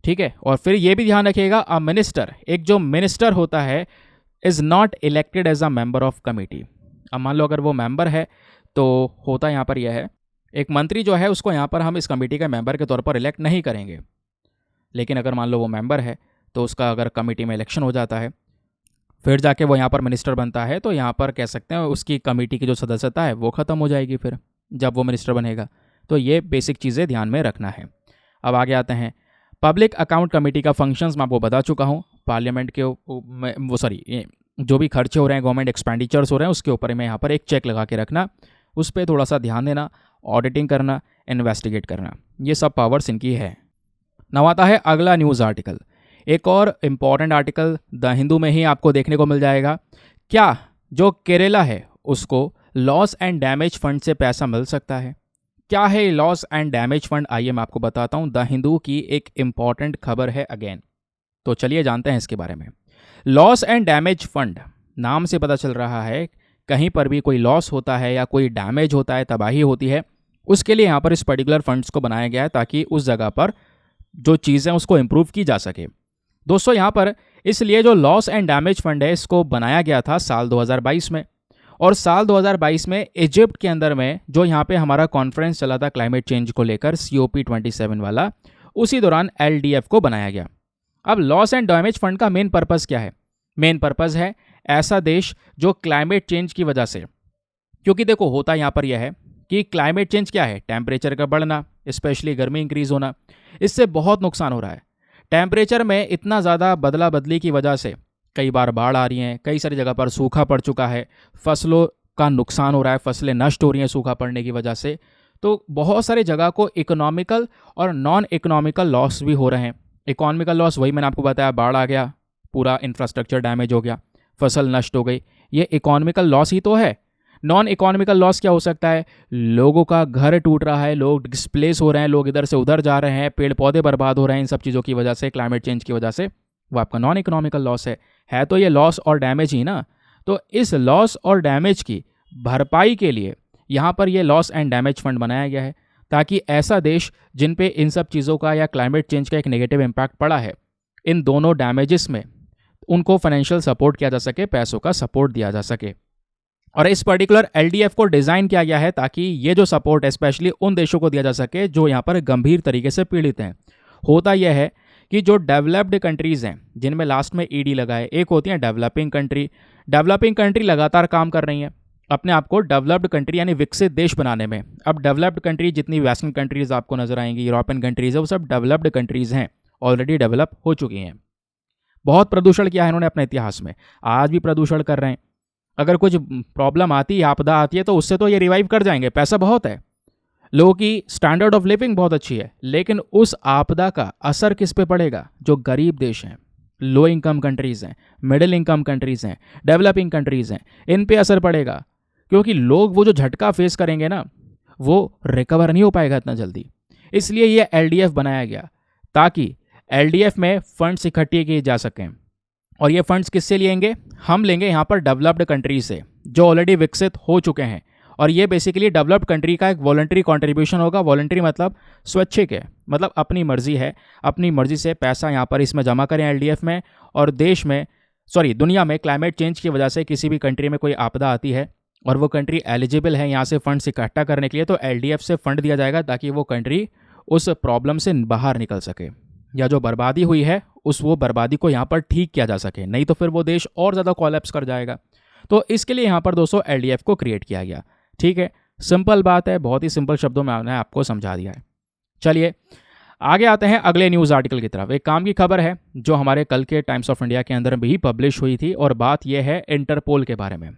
ठीक है, और फिर ये भी ध्यान रखिएगा, अ मिनिस्टर, एक जो मिनिस्टर होता है, is not elected as a member of committee. अब मान लो अगर वो मेंबर है तो होता यहाँ पर यह है एक मंत्री जो है उसको यहाँ पर हम इस कमेटी के मेंबर के तौर पर इलेक्ट नहीं करेंगे, लेकिन अगर मान लो वो मेंबर है तो उसका अगर कमेटी में इलेक्शन हो जाता है, फिर जाके वो यहाँ पर मिनिस्टर बनता है, तो यहाँ पर कह सकते हैं उसकी कमेटी की जो सदस्यता है वो ख़त्म हो जाएगी फिर जब वो मिनिस्टर बनेगा। तो ये बेसिक चीज़ें ध्यान में रखना है। अब आगे आते हैं, पब्लिक अकाउंट कमेटी का फंक्शंस मैं आपको बता चुका हूँ। पार्लियामेंट के जो भी खर्चे हो रहे हैं, गवर्नमेंट एक्सपेंडिचर्स हो रहे हैं, उसके ऊपर में यहाँ पर एक चेक लगा के रखना, उस पर थोड़ा सा ध्यान देना, ऑडिटिंग करना, इन्वेस्टिगेट करना, ये सब पावर्स इनकी है। नाउ आता है अगला न्यूज़ आर्टिकल। एक और इम्पॉर्टेंट आर्टिकल द हिंदू में ही आपको देखने को मिल जाएगा। क्या जो केरला है उसको लॉस एंड डैमेज फंड से पैसा मिल सकता है? क्या है लॉस एंड डैमेज फंड? आइए मैं आपको बताता हूँ। द हिंदू की एक इम्पॉर्टेंट खबर है अगेन, तो चलिए जानते हैं इसके बारे में। लॉस एंड डैमेज फंड, नाम से पता चल रहा है कहीं पर भी कोई लॉस होता है या कोई डैमेज होता है, तबाही होती है, उसके लिए यहाँ पर इस पर्टिकुलर फंड्स को बनाया गया है ताकि उस जगह पर जो चीज़ें उसको इम्प्रूव की जा सके। दोस्तों यहाँ पर इसलिए जो लॉस एंड डैमेज फंड है इसको बनाया गया था साल 2022 में, और साल 2022 में इजिप्ट के अंदर में जो यहाँ पे हमारा कॉन्फ्रेंस चला था क्लाइमेट चेंज को लेकर, COP27 वाला, उसी दौरान LDF को बनाया गया। अब लॉस एंड डैमेज फंड का मेन पर्पस क्या है? मेन पर्पस है ऐसा देश जो क्लाइमेट चेंज की वजह से, क्योंकि देखो होता यहाँ पर यह है कि क्लाइमेट चेंज क्या है? टेम्परेचर का बढ़ना, स्पेशली गर्मी इंक्रीज होना, इससे बहुत नुकसान हो रहा है। टेम्परेचर में इतना ज़्यादा बदला बदली की वजह से कई बार बाढ़ आ रही हैं, कई सारी जगह पर सूखा पड़ चुका है, फसलों का नुकसान हो रहा है, फसलें नष्ट हो रही हैं सूखा पड़ने की वजह से। तो बहुत सारी जगह को इकोनॉमिकल और नॉन इकोनॉमिकल लॉस भी हो रहे हैं। इकोनॉमिकल लॉस वही मैंने आपको बताया, बाढ़ आ गया, पूरा इंफ्रास्ट्रक्चर डैमेज हो गया, फसल नष्ट हो गई, ये इकोनॉमिकल लॉस ही तो है। नॉन इकोनॉमिकल लॉस क्या हो सकता है? लोगों का घर टूट रहा है, लोग डिस्प्लेस हो रहे हैं, लोग इधर से उधर जा रहे हैं, पेड़ पौधे बर्बाद हो रहे हैं, इन सब चीज़ों की वजह से, क्लाइमेट चेंज की वजह से, वो आपका नॉन इकोनॉमिकल लॉस है तो ये लॉस और डैमेज ही ना। तो इस लॉस और डैमेज की भरपाई के लिए यहाँ पर ये लॉस एंड डैमेज फंड बनाया गया है ताकि ऐसा देश जिन पे इन सब चीज़ों का या क्लाइमेट चेंज का एक नेगेटिव इम्पैक्ट पड़ा है, इन दोनों डैमेजेस में उनको फाइनेंशियल सपोर्ट किया जा सके, पैसों का सपोर्ट दिया जा सके। और इस पर्टिकुलर LDF को डिज़ाइन किया गया है ताकि ये जो सपोर्ट है स्पेशली उन देशों को दिया जा सके जो यहाँ पर गंभीर तरीके से पीड़ित हैं। होता यह है कि जो डेवलप्ड कंट्रीज़ हैं जिनमें लास्ट में ED लगा है, एक होती हैं डेवलपिंग कंट्री। डेवलपिंग कंट्री लगातार काम कर रही हैं अपने आप को डेवलप्ड कंट्री यानी विकसित देश बनाने में। अब डेवलप्ड कंट्री जितनी वेस्टर्न कंट्रीज़ आपको नजर आएंगी, यूरोपियन कंट्रीज़ है, वो सब डेवलप्ड कंट्रीज़ हैं, ऑलरेडी डेवलप हो चुकी हैं। बहुत प्रदूषण किया है इन्होंने अपने इतिहास में, आज भी प्रदूषण कर रहे हैं। अगर कुछ प्रॉब्लम आती है, आपदा आती है, तो उससे तो ये रिवाइव कर जाएंगे, पैसा बहुत है, लोगों की स्टैंडर्ड ऑफ लिविंग बहुत अच्छी है, लेकिन उस आपदा का असर किस पे पड़ेगा? जो गरीब देश हैं, लो इनकम कंट्रीज़ हैं, मिडिल इनकम कंट्रीज़ हैं, डेवलपिंग कंट्रीज़ हैं, इन पे असर पड़ेगा, क्योंकि लोग वो जो झटका फेस करेंगे ना, वो रिकवर नहीं हो पाएगा इतना जल्दी। इसलिए ये LDF बनाया गया ताकि LDF में फंड्स इकट्ठे किए जा सकें। और ये फंड्स किससे लेंगे? हम लेंगे यहाँ पर डेवलप्ड कंट्री से जो ऑलरेडी विकसित हो चुके हैं। और ये बेसिकली डेवलप्ड कंट्री का एक वॉलंटरी कंट्रीब्यूशन होगा। वॉलंटरी मतलब स्वैच्छिक है, मतलब अपनी मर्जी है, अपनी मर्जी से पैसा यहाँ पर इसमें जमा करें LDF में। और दुनिया में क्लाइमेट चेंज की वजह से किसी भी कंट्री में कोई आपदा आती है और वो कंट्री एलिजिबल है यहाँ से फंड्स इकट्ठा करने के लिए, तो LDF से फंड दिया जाएगा ताकि वो कंट्री उस प्रॉब्लम से बाहर निकल सके, या जो बर्बादी हुई है वो बर्बादी को यहाँ पर ठीक किया जा सके, नहीं तो फिर वो देश और ज़्यादा कोलैप्स कर जाएगा। तो इसके लिए यहाँ पर दोस्तों LDF को क्रिएट किया गया। ठीक है, सिंपल बात है, बहुत ही सिंपल शब्दों में मैंने आपको समझा दिया है। चलिए आगे आते हैं अगले न्यूज़ आर्टिकल की तरफ। एक काम की खबर है जो हमारे कल के टाइम्स ऑफ इंडिया के अंदर भी पब्लिश हुई थी, और बात यह है इंटरपोल के बारे में।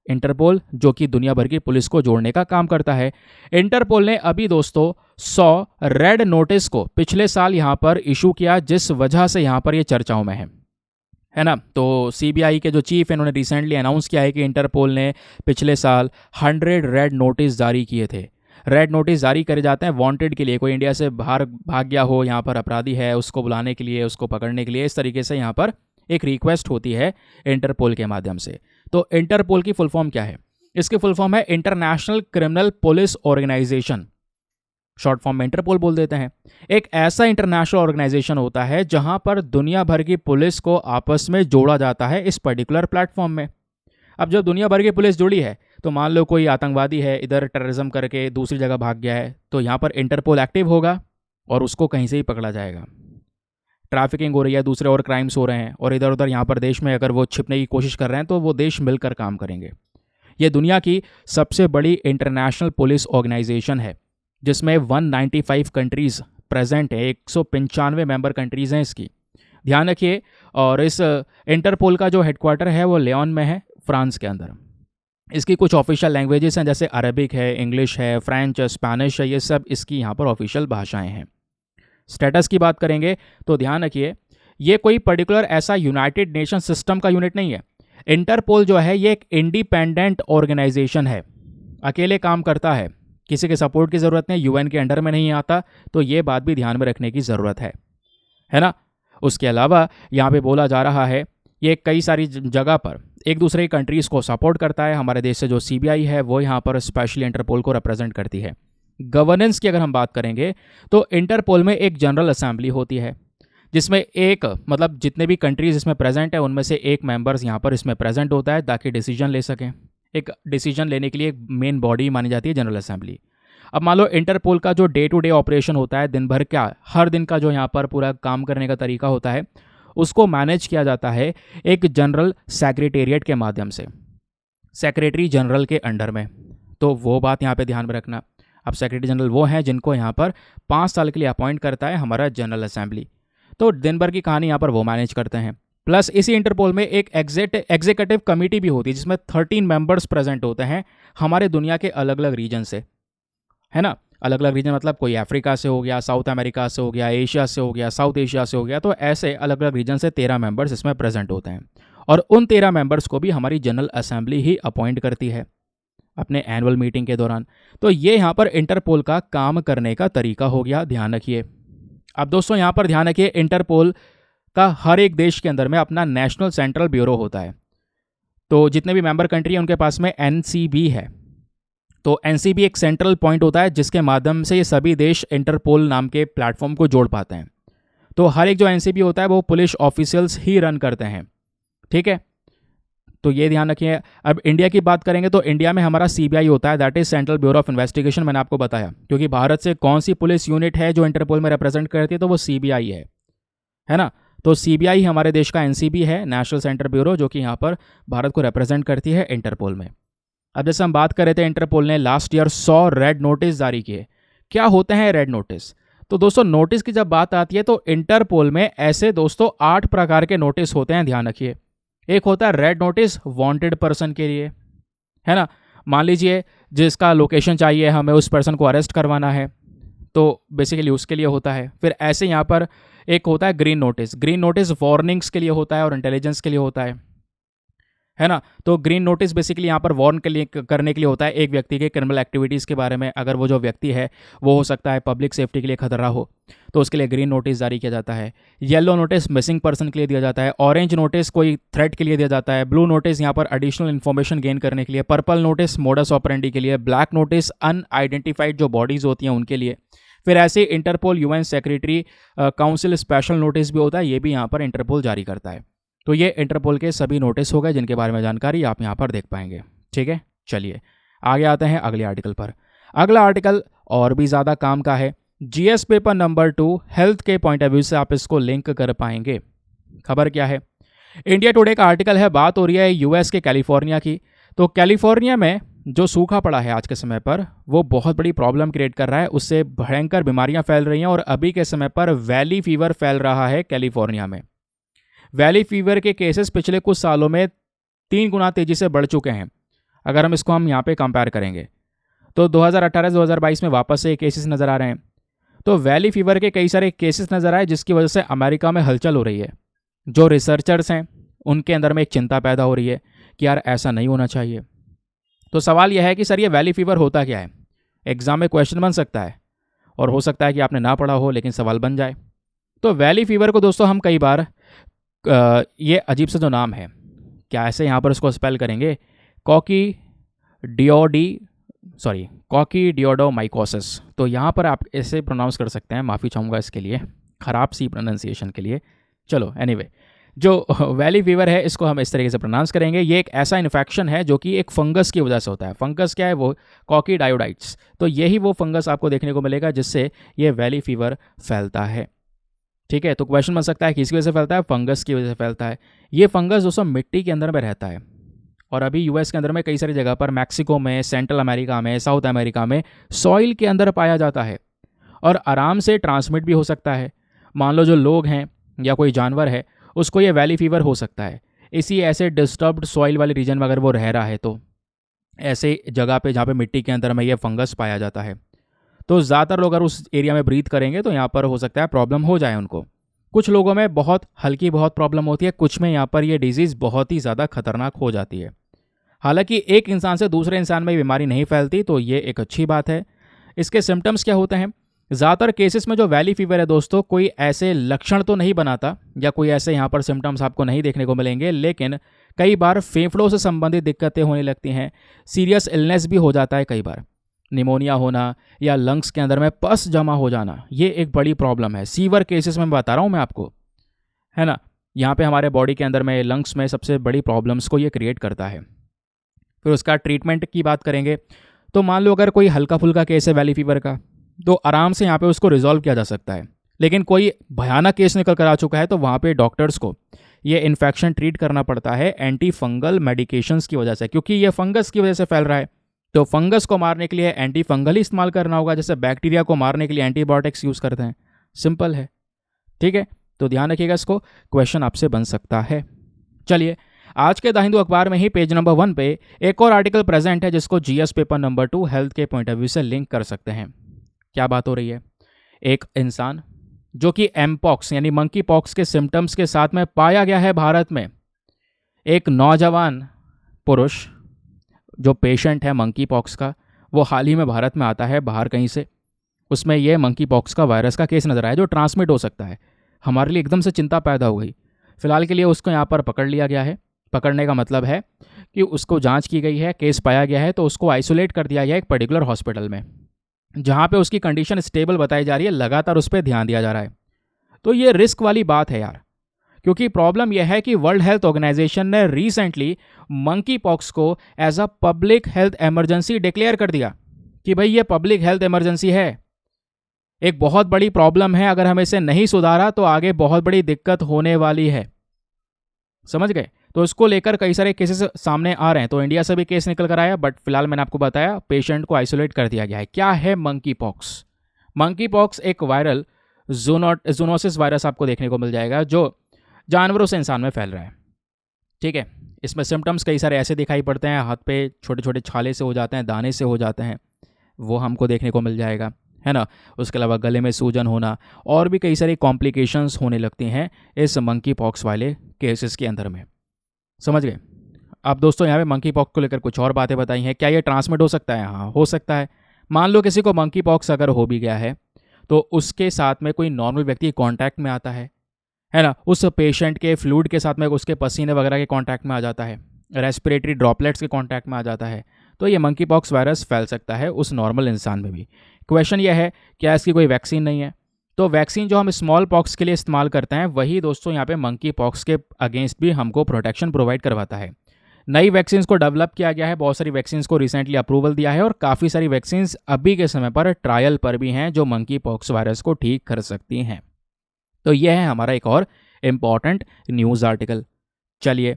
इंटरपोल जो कि दुनिया भर की पुलिस को जोड़ने का काम करता है। इंटरपोल ने अभी दोस्तों 100 रेड नोटिस को पिछले साल यहाँ पर इशू किया, जिस वजह से यहाँ पर ये चर्चाओं में है ना। तो CBI के जो चीफ हैं उन्होंने रिसेंटली अनाउंस किया है कि इंटरपोल ने पिछले साल 100 रेड नोटिस जारी किए थे। रेड नोटिस जारी करे जाते हैं वांटेड के लिए, कोई इंडिया से बाहर भाग गया हो, यहाँ पर अपराधी है, उसको बुलाने के लिए, उसको पकड़ने के लिए, इस तरीके से यहाँ पर एक रिक्वेस्ट होती है इंटरपोल के माध्यम से। तो इंटरपोल की फुल फॉर्म क्या है? इसकी फुल फॉर्म है International Criminal Police Organization, short form में इंटरपोल बोल देते हैं। एक ऐसा इंटरनेशनल ऑर्गेनाइजेशन होता है जहां पर दुनिया भर की पुलिस को आपस में जोड़ा जाता है इस पर्टिकुलर प्लेटफॉर्म में। अब जब दुनिया भर की पुलिस जुड़ी है तो मान लो कोई आतंकवादी है, इधर टेररिज्म करके दूसरी जगह भाग गया है, तो यहाँ पर इंटरपोल एक्टिव होगा और उसको कहीं से ही पकड़ा जाएगा। ट्रैफिकिंग हो रही है, दूसरे और क्राइम्स हो रहे हैं, और इधर उधर यहाँ पर देश में अगर वो छिपने की कोशिश कर रहे हैं तो वो देश मिलकर काम करेंगे। ये दुनिया की सबसे बड़ी इंटरनेशनल पुलिस ऑर्गेनाइजेशन है, जिसमें 195 कंट्रीज़ प्रेजेंट है, 195 मेंबर कंट्रीज़ हैं इसकी, ध्यान रखिए। और इस इंटरपोल का जो हेडक्वार्टर है वो लियोन में है, फ्रांस के अंदर। इसकी कुछ ऑफिशियल लैंग्वेजेस हैं, जैसे अरबिक है, इंग्लिश है, फ्रेंच, स्पेनिश है, ये सब इसकी यहाँ पर ऑफिशियल भाषाएं हैं। स्टेटस की बात करेंगे तो ध्यान रखिए, ये कोई पर्टिकुलर ऐसा यूनाइटेड नेशन सिस्टम का यूनिट नहीं है। इंटरपोल जो है ये एक इंडिपेंडेंट ऑर्गेनाइजेशन है, अकेले काम करता है, किसी के सपोर्ट की ज़रूरत नहीं, यूएन के अंडर में नहीं आता, तो ये बात भी ध्यान में रखने की ज़रूरत है ना। उसके अलावा यहाँ पे बोला जा रहा है ये कई सारी जगह पर एक दूसरे की कंट्रीज़ को सपोर्ट करता है। हमारे देश से जो सीबीआई है वो यहाँ पर स्पेशली इंटरपोल को रिप्रेजेंट करती है। गवर्नेंस की अगर हम बात करेंगे तो इंटरपोल में एक जनरल असेंबली होती है, जिसमें एक मतलब जितने भी कंट्रीज़ इसमें प्रेजेंट है उनमें से एक मेंबर्स यहाँ पर इसमें प्रेजेंट होता है ताकि डिसीजन ले सकें। एक डिसीजन लेने के लिए एक मेन बॉडी मानी जाती है जनरल असेंबली। अब मान लो इंटरपोल का जो डे टू डे ऑपरेशन होता है, दिन भर का हर दिन का जो यहाँ पर पूरा काम करने का तरीका होता है, उसको मैनेज किया जाता है एक जनरल सेक्रेटेरिएट के माध्यम से, सेक्रेटरी जनरल के अंडर में। तो वो बात यहाँ पे ध्यान में रखना। अब सेक्रेटरी जनरल वो हैं जिनको यहाँ पर 5 साल के लिए अपॉइंट करता है हमारा जनरल असेंबली। तो दिन भर की कहानी यहाँ पर वो मैनेज करते हैं। प्लस इसी इंटरपोल में एक एग्जीक्यूटिव कमेटी भी होती है, जिसमें 13 मेंबर्स प्रेजेंट होते हैं हमारे दुनिया के अलग अलग रीजन से, है ना। अलग अलग रीजन मतलब कोई अफ्रीका से हो गया, साउथ अमेरिका से हो गया, एशिया से हो गया, साउथ एशिया से हो गया, तो ऐसे अलग अलग रीजन से 13 मेंबर्स इसमें प्रेजेंट होते हैं। और उन 13 मेंबर्स को भी हमारी जनरल असेंबली ही अपॉइंट करती है अपने एनुअल मीटिंग के दौरान। तो ये यहाँ पर इंटरपोल का काम करने का तरीका हो गया, ध्यान रखिए। अब दोस्तों यहाँ पर ध्यान रखिए, इंटरपोल का हर एक देश के अंदर में अपना नेशनल सेंट्रल ब्यूरो होता है। तो जितने भी मेंबर कंट्री हैं उनके पास में एनसीबी है। तो एनसीबी एक सेंट्रल पॉइंट होता है जिसके माध्यम से ये सभी देश इंटरपोल नाम के प्लेटफॉर्म को जोड़ पाते हैं। तो हर एक जो एनसीबी होता है वो पुलिस ऑफिशियल्स ही रन करते हैं, ठीक है। तो ये ध्यान रखिए। अब इंडिया की बात करेंगे तो इंडिया में हमारा सीबीआई होता है, that is central bureau of investigation. मैंने आपको बताया, क्योंकि भारत से कौन सी पुलिस यूनिट है जो इंटरपोल में रिप्रेजेंट करती है, तो वो सीबीआई है ना। तो सीबीआई हमारे देश का एनसीबी है, नेशनल सेंट्रल ब्यूरो, जो कि यहाँ पर भारत को रिप्रेजेंट करती है इंटरपोल में। अब जैसे हम बात कर रहे थे, इंटरपोल ने लास्ट ईयर 100 रेड नोटिस जारी किए। क्या होते हैं रेड नोटिस? तो दोस्तों नोटिस की जब बात आती है तो इंटरपोल में ऐसे दोस्तों 8 प्रकार के नोटिस होते हैं, ध्यान रखिए। एक होता है रेड नोटिस वांटेड पर्सन के लिए, है ना। मान लीजिए जिसका लोकेशन चाहिए, हमें उस पर्सन को अरेस्ट करवाना है, तो बेसिकली उसके लिए होता है। फिर ऐसे यहाँ पर एक होता है green notice. Green notice warnings के लिए होता है और इंटेलिजेंस के लिए होता है ना। तो ग्रीन नोटिस बेसिकली यहाँ पर वार्न के लिए करने के लिए होता है एक व्यक्ति के क्रिमिनल एक्टिविटीज़ के बारे में। अगर वो जो व्यक्ति है वो हो सकता है पब्लिक सेफ्टी के लिए खतरा हो, तो उसके लिए ग्रीन नोटिस जारी किया जाता है। येलो नोटिस मिसिंग पर्सन के लिए दिया जाता है। ऑरेंज नोटिस कोई थ्रेट के लिए दिया जाता है। ब्लू नोटिस यहाँ पर एडिशनल इन्फॉर्मेशन गेन करने के लिए। पर्पल नोटिस मोडस ऑपरेंडी के लिए। ब्लैक नोटिस अनआइडेंटिफाइड जो बॉडीज़ होती हैं उनके लिए। फिर ऐसे Interpol UN secretary council special notice भी होता है, ये भी यहाँ पर इंटरपोल जारी करता है। तो ये इंटरपोल के सभी नोटिस हो गए जिनके बारे में जानकारी आप यहाँ पर देख पाएंगे, ठीक है। चलिए आगे आते हैं अगले आर्टिकल पर। अगला आर्टिकल और भी ज़्यादा काम का है। जीएस पेपर नंबर 2 हेल्थ के पॉइंट ऑफ व्यू से आप इसको लिंक कर पाएंगे। खबर क्या है? इंडिया टुडे का आर्टिकल है, बात हो रही है यूएस के कैलिफोर्निया की। तो कैलिफोर्निया में जो सूखा पड़ा है आज के समय पर, वो बहुत बड़ी प्रॉब्लम क्रिएट कर रहा है। उससे भयंकर बीमारियां फैल रही हैं और अभी के समय पर वैली फीवर फैल रहा है कैलिफोर्निया में। वैली फीवर के केसेस पिछले कुछ सालों में 3 गुना तेज़ी से बढ़ चुके हैं। अगर हम यहाँ पे कंपेयर करेंगे तो 2018-2022 में वापस से केसेस नज़र आ रहे हैं। तो वैली फीवर के कई सारे केसेस नज़र आए, जिसकी वजह से अमेरिका में हलचल हो रही है। जो रिसर्चर्स हैं उनके अंदर में एक चिंता पैदा हो रही है कि यार ऐसा नहीं होना चाहिए। तो सवाल यह है कि सर ये वैली फीवर होता क्या है? एग्जाम में क्वेश्चन बन सकता है और हो सकता है कि आपने ना पढ़ा हो लेकिन सवाल बन जाए। तो वैली फीवर को दोस्तों हम कई बार ये अजीब सा जो नाम है, क्या ऐसे यहाँ पर इसको स्पेल करेंगे, कॉकीडियोडोमाइकोसिस। तो यहाँ पर आप ऐसे प्रोनाउंस कर सकते हैं, माफ़ी चाहूँगा इसके लिए, ख़राब सी प्रोनाउंसिएशन के लिए। चलो एनीवे, जो वैली फीवर है इसको हम इस तरीके से प्रोनाउंस करेंगे। ये एक ऐसा इन्फेक्शन है जो कि एक फंगस की वजह से होता है। फंगस क्या है? वो कॉकीडायोडाइट्स। तो यही वो फंगस आपको देखने को मिलेगा जिससे ये वैली फीवर फैलता है। ठीक है, तो क्वेश्चन बन सकता है किसकी वजह से फैलता है? फंगस की वजह से फैलता है। ये फंगस दोस्तों मिट्टी के अंदर में रहता है और अभी यूएस के अंदर में कई सारी जगह पर, मैक्सिको में, सेंट्रल अमेरिका में, साउथ अमेरिका में सॉइल के अंदर पाया जाता है और आराम से ट्रांसमिट भी हो सकता है। मान लो जो लोग हैं या कोई जानवर है उसको ये वैली फीवर हो सकता है। इसी ऐसे डिस्टर्ब्ड सॉइल वाले रीजन में अगर वो रह रहा है तो ऐसे जगह पे जहाँ पे मिट्टी के अंदर में ये फंगस पाया जाता है, तो ज़्यादातर लोग अगर उस एरिया में ब्रीथ करेंगे तो यहाँ पर हो सकता है प्रॉब्लम हो जाए उनको। कुछ लोगों में बहुत हल्की बहुत प्रॉब्लम होती है, कुछ में यहाँ पर ये डिजीज़ बहुत ही ज़्यादा खतरनाक हो जाती है। हालांकि एक इंसान से दूसरे इंसान में बीमारी नहीं फैलती, तो ये एक अच्छी बात है। इसके सिम्टम्स क्या होते हैं? ज़्यादातर केसेस में जो वैली फीवर है दोस्तों, कोई ऐसे लक्षण तो नहीं बनाता या कोई ऐसे यहाँ पर सिम्टम्स आपको नहीं देखने को मिलेंगे, लेकिन कई बार फेफड़ों से संबंधित दिक्कतें होने लगती हैं। सीरियस इलनेस भी हो जाता है, कई बार निमोनिया होना या लंग्स के अंदर में पस जमा हो जाना, ये एक बड़ी प्रॉब्लम है। सीवर केसेस में बता रहा हूँ मैं आपको, है ना। यहाँ पे हमारे बॉडी के अंदर में लंग्स में सबसे बड़ी प्रॉब्लम्स को ये क्रिएट करता है। फिर उसका ट्रीटमेंट की बात करेंगे तो मान लो अगर कोई हल्का फुल्का केस है वैली फीवर का, तो आराम से यहाँ पे उसको रिजॉल्व किया जा सकता है। लेकिन कोई भयानक केस निकल कर आ चुका है तो वहाँ पे डॉक्टर्स को ये इन्फेक्शन ट्रीट करना पड़ता है एंटी फंगल मेडिकेशंस की वजह से, क्योंकि ये फंगस की वजह से फैल रहा है। तो फंगस को मारने के लिए एंटी फंगल ही इस्तेमाल करना होगा, जैसे बैक्टीरिया को मारने के लिए एंटीबायोटिक्स यूज़ करते हैं। सिंपल है, ठीक है। तो ध्यान रखिएगा, इसको क्वेश्चन आपसे बन सकता है। चलिए, आज के द हिंदू अखबार में ही पेज नंबर 1 पे एक और आर्टिकल प्रेजेंट है जिसको जीएस पेपर नंबर 2 हेल्थ के पॉइंट ऑफ व्यू से लिंक कर सकते हैं। क्या बात हो रही है? एक इंसान जो कि एमपॉक्स यानी मंकी पॉक्स के सिम्टम्स के साथ में पाया गया है भारत में, एक नौजवान पुरुष जो पेशेंट है मंकी पॉक्स का, वो हाल ही में भारत में आता है बाहर कहीं से। उसमें ये मंकी पॉक्स का वायरस का केस नजर आया जो ट्रांसमिट हो सकता है। हमारे लिए एकदम से चिंता पैदा हो गई। फिलहाल के लिए उसको यहाँ पर पकड़ लिया गया है। पकड़ने का मतलब है कि उसको जांच की गई है, केस पाया गया है, तो उसको आइसोलेट कर दिया गया एक पर्टिकुलर हॉस्पिटल में जहाँ पे उसकी कंडीशन स्टेबल बताई जा रही है, लगातार उस पर ध्यान दिया जा रहा है। तो ये रिस्क वाली बात है यार, क्योंकि प्रॉब्लम यह है कि वर्ल्ड हेल्थ ऑर्गेनाइजेशन ने रिसेंटली मंकी पॉक्स को as a public health emergency declare कर दिया कि भाई ये पब्लिक हेल्थ इमरजेंसी है, एक बहुत बड़ी प्रॉब्लम है। अगर हम इसे नहीं सुधारा तो आगे बहुत बड़ी दिक्कत होने वाली है। समझ गए? तो इसको लेकर कई सारे केसेस सामने आ रहे हैं। तो इंडिया से भी केस निकल कर आया, बट फिलहाल मैंने आपको बताया पेशेंट को आइसोलेट कर दिया गया है। क्या है मंकी पॉक्स? मंकी पॉक्स एक वायरल जूनोसिस वायरस आपको देखने को मिल जाएगा जो जानवरों से इंसान में फैल रहा है। ठीक है, इसमें सिम्टम्स कई सारे ऐसे दिखाई पड़ते हैं, हाथ पे छोटे छोटे छाले से हो जाते हैं, दाने से हो जाते हैं, वो हमको देखने को मिल जाएगा, है ना। उसके अलावा गले में सूजन होना और भी कई सारी कॉम्प्लिकेशंस होने लगती हैं इस मंकी पॉक्स वाले केसेस के अंदर में। समझ गए? अब दोस्तों यहाँ पे मंकी पॉक्स को लेकर कुछ और बातें बताई हैं। क्या ये ट्रांसमिट हो सकता है? हाँ, हो सकता है। मान लो किसी को मंकी पॉक्स अगर हो भी गया है तो उसके साथ में कोई नॉर्मल व्यक्ति कांटेक्ट में आता है ना, उस पेशेंट के फ्लूइड के साथ में उसके पसीने वगैरह के कांटेक्ट में आ जाता है, रेस्पिरेटरी ड्रॉपलेट्स के कांटेक्ट में आ जाता है, तो ये मंकी पॉक्स वायरस फैल सकता है उस नॉर्मल इंसान में भी। क्वेश्चन ये है, क्या इसकी कोई वैक्सीन नहीं है? तो वैक्सीन जो हम स्मॉल पॉक्स के लिए इस्तेमाल करते हैं वही दोस्तों यहाँ पे मंकी पॉक्स के अगेंस्ट भी हमको प्रोटेक्शन प्रोवाइड करवाता है। नई वैक्सीन को डेवलप किया गया है, बहुत सारी वैक्सीन को रिसेंटली अप्रूवल दिया है और काफ़ी सारी वैक्सीन अभी के समय पर ट्रायल पर भी हैं जो मंकी पॉक्स वायरस को ठीक कर सकती हैं। तो यह है हमारा एक और इम्पॉर्टेंट न्यूज़ आर्टिकल। चलिए,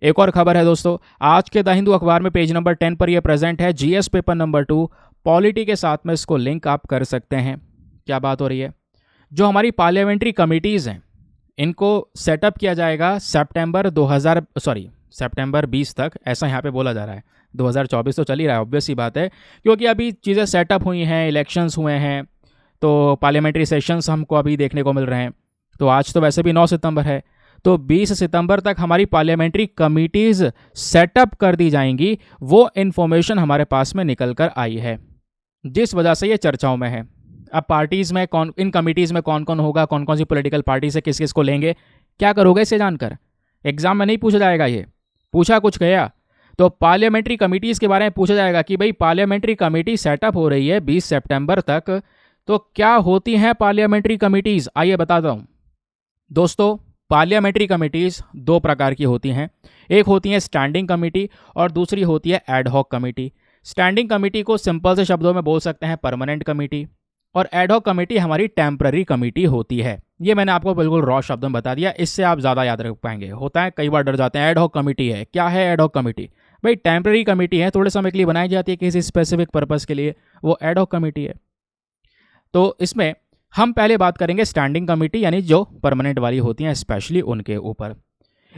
एक और खबर है दोस्तों, आज के द हिंदू अखबार में पेज नंबर 10 पर यह प्रेजेंट है, जीएस पेपर नंबर 2 पॉलिटी के साथ में इसको लिंक आप कर सकते हैं। क्या बात हो रही है? जो हमारी पार्लियामेंट्री कमिटीज़ हैं इनको सेटअप किया जाएगा सितंबर 20 तक, ऐसा यहाँ पे बोला जा रहा है। 2024 तो चल ही रहा है, ऑब्वियस ही बात है, क्योंकि अभी चीज़ें सेटअप हुई हैं, इलेक्शंस हुए हैं, तो पार्लियामेंट्री सेशंस हमको अभी देखने को मिल रहे हैं। तो आज तो वैसे भी 9 सितंबर है, तो 20 सितंबर तक हमारी पार्लियामेंट्री कमिटीज़ सेटअप कर दी जाएंगी। वो इन्फॉर्मेशन हमारे पास में निकल कर आई है, जिस वजह से ये चर्चाओं में है। अब पार्टीज़ में इन कमिटीज़ में कौन कौन होगा, कौन कौन सी पॉलिटिकल पार्टी से किस किस को लेंगे, क्या करोगे इसे जानकर? एग्जाम में नहीं पूछा जाएगा, ये पूछा कुछ गया तो पार्लियामेंट्री कमिटीज़ के बारे में पूछा जाएगा कि भाई पार्लियामेंट्री कमेटी सेटअप हो रही है 20 सितंबर तक, तो क्या होती हैं पार्लियामेंट्री कमिटीज़? आइए बताता हूँ दोस्तों। पार्लियामेंट्री कमिटीज़ दो प्रकार की होती हैं, एक होती है स्टैंडिंग कमेटी और दूसरी होती है ad hoc committee. Standing committee को सिंपल से शब्दों में बोल सकते हैं परमानेंट कमेटी, और एड हॉक कमेटी हमारी टेम्पररी कमेटी होती है। ये मैंने आपको बिल्कुल रॉ शब्दों में बता दिया, इससे आप ज़्यादा याद रख पाएंगे। होता है कई बार डर जाते हैं, एड हॉक कमेटी है, क्या है एड हॉक कमेटी? भाई टेम्पररी कमेटी है, थोड़े समय के लिए बनाई जाती है किसी स्पेसिफिक पर्पज़ के लिए, वो एड हॉक कमेटी है। तो इसमें हम पहले बात करेंगे स्टैंडिंग कमेटी, यानी जो परमानेंट वाली होती हैं, स्पेशली उनके ऊपर।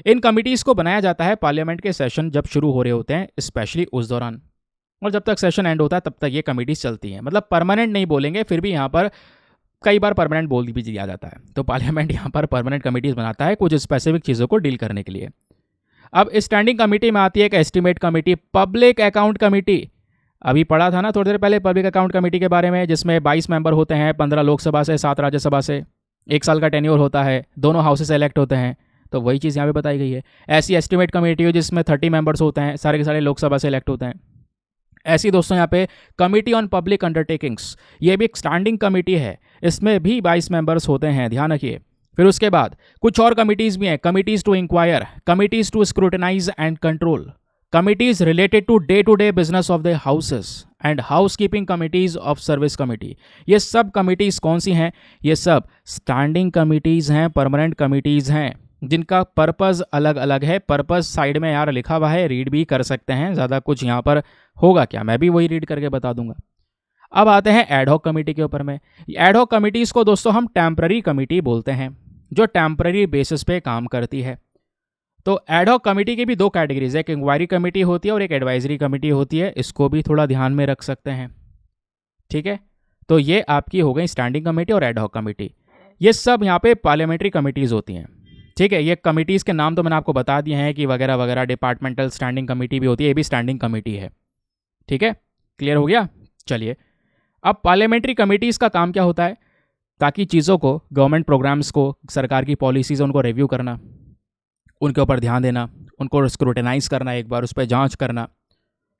इन कमिटीज़ को बनाया जाता है पार्लियामेंट के सेशन जब शुरू हो रहे होते हैं, स्पेशली उस दौरान, और जब तक सेशन एंड होता है तब तक ये कमिटीज़ चलती हैं। मतलब परमानेंट नहीं बोलेंगे, फिर भी यहाँ पर कई बार परमानेंट बोल भी दिया जाता है। तो पार्लियामेंट यहाँ पर परमानेंट कमिटीज़ बनाता है कुछ स्पेसिफिक चीज़ों को डील करने के लिए। अब स्टैंडिंग कमेटी में आती है एक estimate committee, public account committee. अभी पढ़ा था ना थोड़ी देर पहले पब्लिक अकाउंट कमेटी के बारे में, जिसमें 22 मेंबर होते हैं, 15 लोकसभा से, 7 राज्यसभा से, 1 साल का टेन्योर होता है, दोनों हाउसेस से इलेक्ट होते हैं। तो वही चीज़ यहाँ पे बताई गई है। ऐसी एस्टीमेट कमेटी हो जिसमें 30 मेंबर्स होते हैं, सारे के सारे लोकसभा से इलेक्ट होते हैं। ऐसी दोस्तों यहाँ पे कमिटी ऑन पब्लिक अंडरटेकिंग्स, ये भी एक स्टैंडिंग कमेटी है, इसमें भी 22 मेंबर्स होते हैं, ध्यान रखिए। फिर उसके बाद कुछ और कमिटीज़ भी हैं, committees to inquire, committees to scrutinise and control, committees related to day business of the houses and housekeeping committees of service committee. ये सब कमिटीज़ कौन सी हैं? ये सब स्टैंडिंग कमिटीज़ हैं, परमानेंट कमिटीज़ हैं, जिनका पर्पज़ अलग अलग है। पर्पज़ साइड में यार लिखा हुआ है, रीड भी कर सकते हैं, ज़्यादा कुछ यहाँ पर होगा क्या, मैं भी वही रीड करके बता दूंगा। अब आते हैं एड हॉक कमेटी के ऊपर में। एड हॉक कमिटीज़ को दोस्तों हम टेम्पररी कमेटी बोलते हैं, जो टेम्पररी बेसिस पे काम करती है। तो एड हॉक कमेटी की भी दो कैटेगरीज है, एक इंक्वायरी कमेटी होती है और एक एडवाइजरी कमेटी होती है, इसको भी थोड़ा ध्यान में रख सकते हैं, ठीक है। तो ये आपकी हो गई स्टैंडिंग कमेटी और एड हॉक कमेटी। ये सब यहाँ पे पार्लियामेंट्री कमिटीज़ होती हैं, ठीक है। ये कमिटीज़ के नाम तो मैंने आपको बता दिए हैं कि वगैरह वगैरह। डिपार्टमेंटल स्टैंडिंग कमेटी भी होती है, ये भी स्टैंडिंग कमेटी है, ठीक है। क्लियर हो गया? चलिए, अब पार्लियामेंट्री कमिटीज़ का काम क्या होता है? ताकि चीज़ों को, गवर्नमेंट प्रोग्राम्स को, सरकार की पॉलिसीज़, उनको रिव्यू करना, उनके ऊपर ध्यान देना, उनको स्क्रूटनाइज करना, एक बार उस पर जांच करना,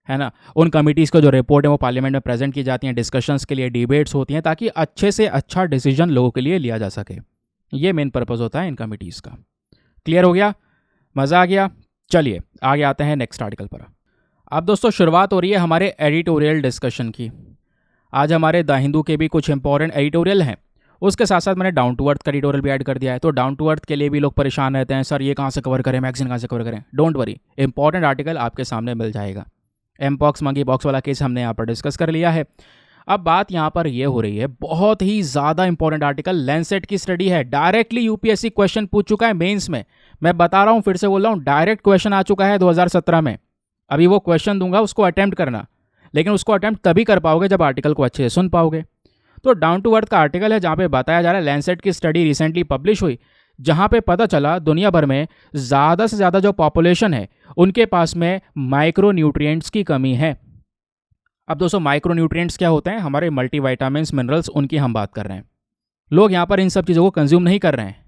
है ना। उन कमिटीज़ को जो रिपोर्ट है वो पार्लियामेंट में प्रेजेंट की जाती हैं, डिस्कशंस के लिए, डिबेट्स होती हैं, ताकि अच्छे से अच्छा डिसीजन लोगों के लिए लिया जा सके। ये मेन पर्पज़ होता है इन कमिटीज़ का। क्लियर हो गया? मज़ा आ गया? चलिए आगे आते हैं नेक्स्ट आर्टिकल पर। अब दोस्तों शुरुआत हो रही है हमारे एडिटोरियल डिस्कशन की। आज हमारे द हिंदू के भी कुछ इंपॉर्टेंट एडिटोरियल हैं, उसके साथ साथ मैंने डाउन टू अर्थ का एडिटोरियल भी ऐड कर दिया है। तो डाउन टू अर्थ के लिए भी लोग परेशान रहते हैं, सर ये कहाँ से कवर करें, मैगजीन कहाँ से कवर करें। डोंट वरी, इंपॉर्टेंट आर्टिकल आपके सामने मिल जाएगा। एमपॉक्स मंकी पॉक्स वाला केस हमने यहाँ पर डिस्कस कर लिया है। अब बात यहाँ पर ये हो रही है, बहुत ही ज़्यादा इंपॉर्टेंट आर्टिकल, लैंसेट की स्टडी है, डायरेक्टली यूपीएससी क्वेश्चन पूछ चुका है मेंस में। मैं बता रहा हूँ, फिर से बोल रहा हूँ, डायरेक्ट क्वेश्चन आ चुका है 2017 में। अभी वो क्वेश्चन दूंगा, उसको अटेम्प्ट करना, लेकिन उसको अटेम्प्ट तभी कर पाओगे जब आर्टिकल को अच्छे से सुन पाओगे। तो डाउन टू अर्थ का आर्टिकल है, जहाँ पे बताया जा रहा है लैंसेट की स्टडी रिसेंटली पब्लिश हुई, जहाँ पे पता चला दुनिया भर में ज़्यादा से ज़्यादा जो पॉपुलेशन है उनके पास में माइक्रो न्यूट्रिएंट्स की कमी है। अब दोस्तों माइक्रो न्यूट्रिएंट्स क्या होते हैं? हमारे मल्टीविटामिन्स, मिनरल्स, उनकी हम बात कर रहे हैं। लोग यहाँ पर इन सब चीज़ों को कंज्यूम नहीं कर रहे हैं,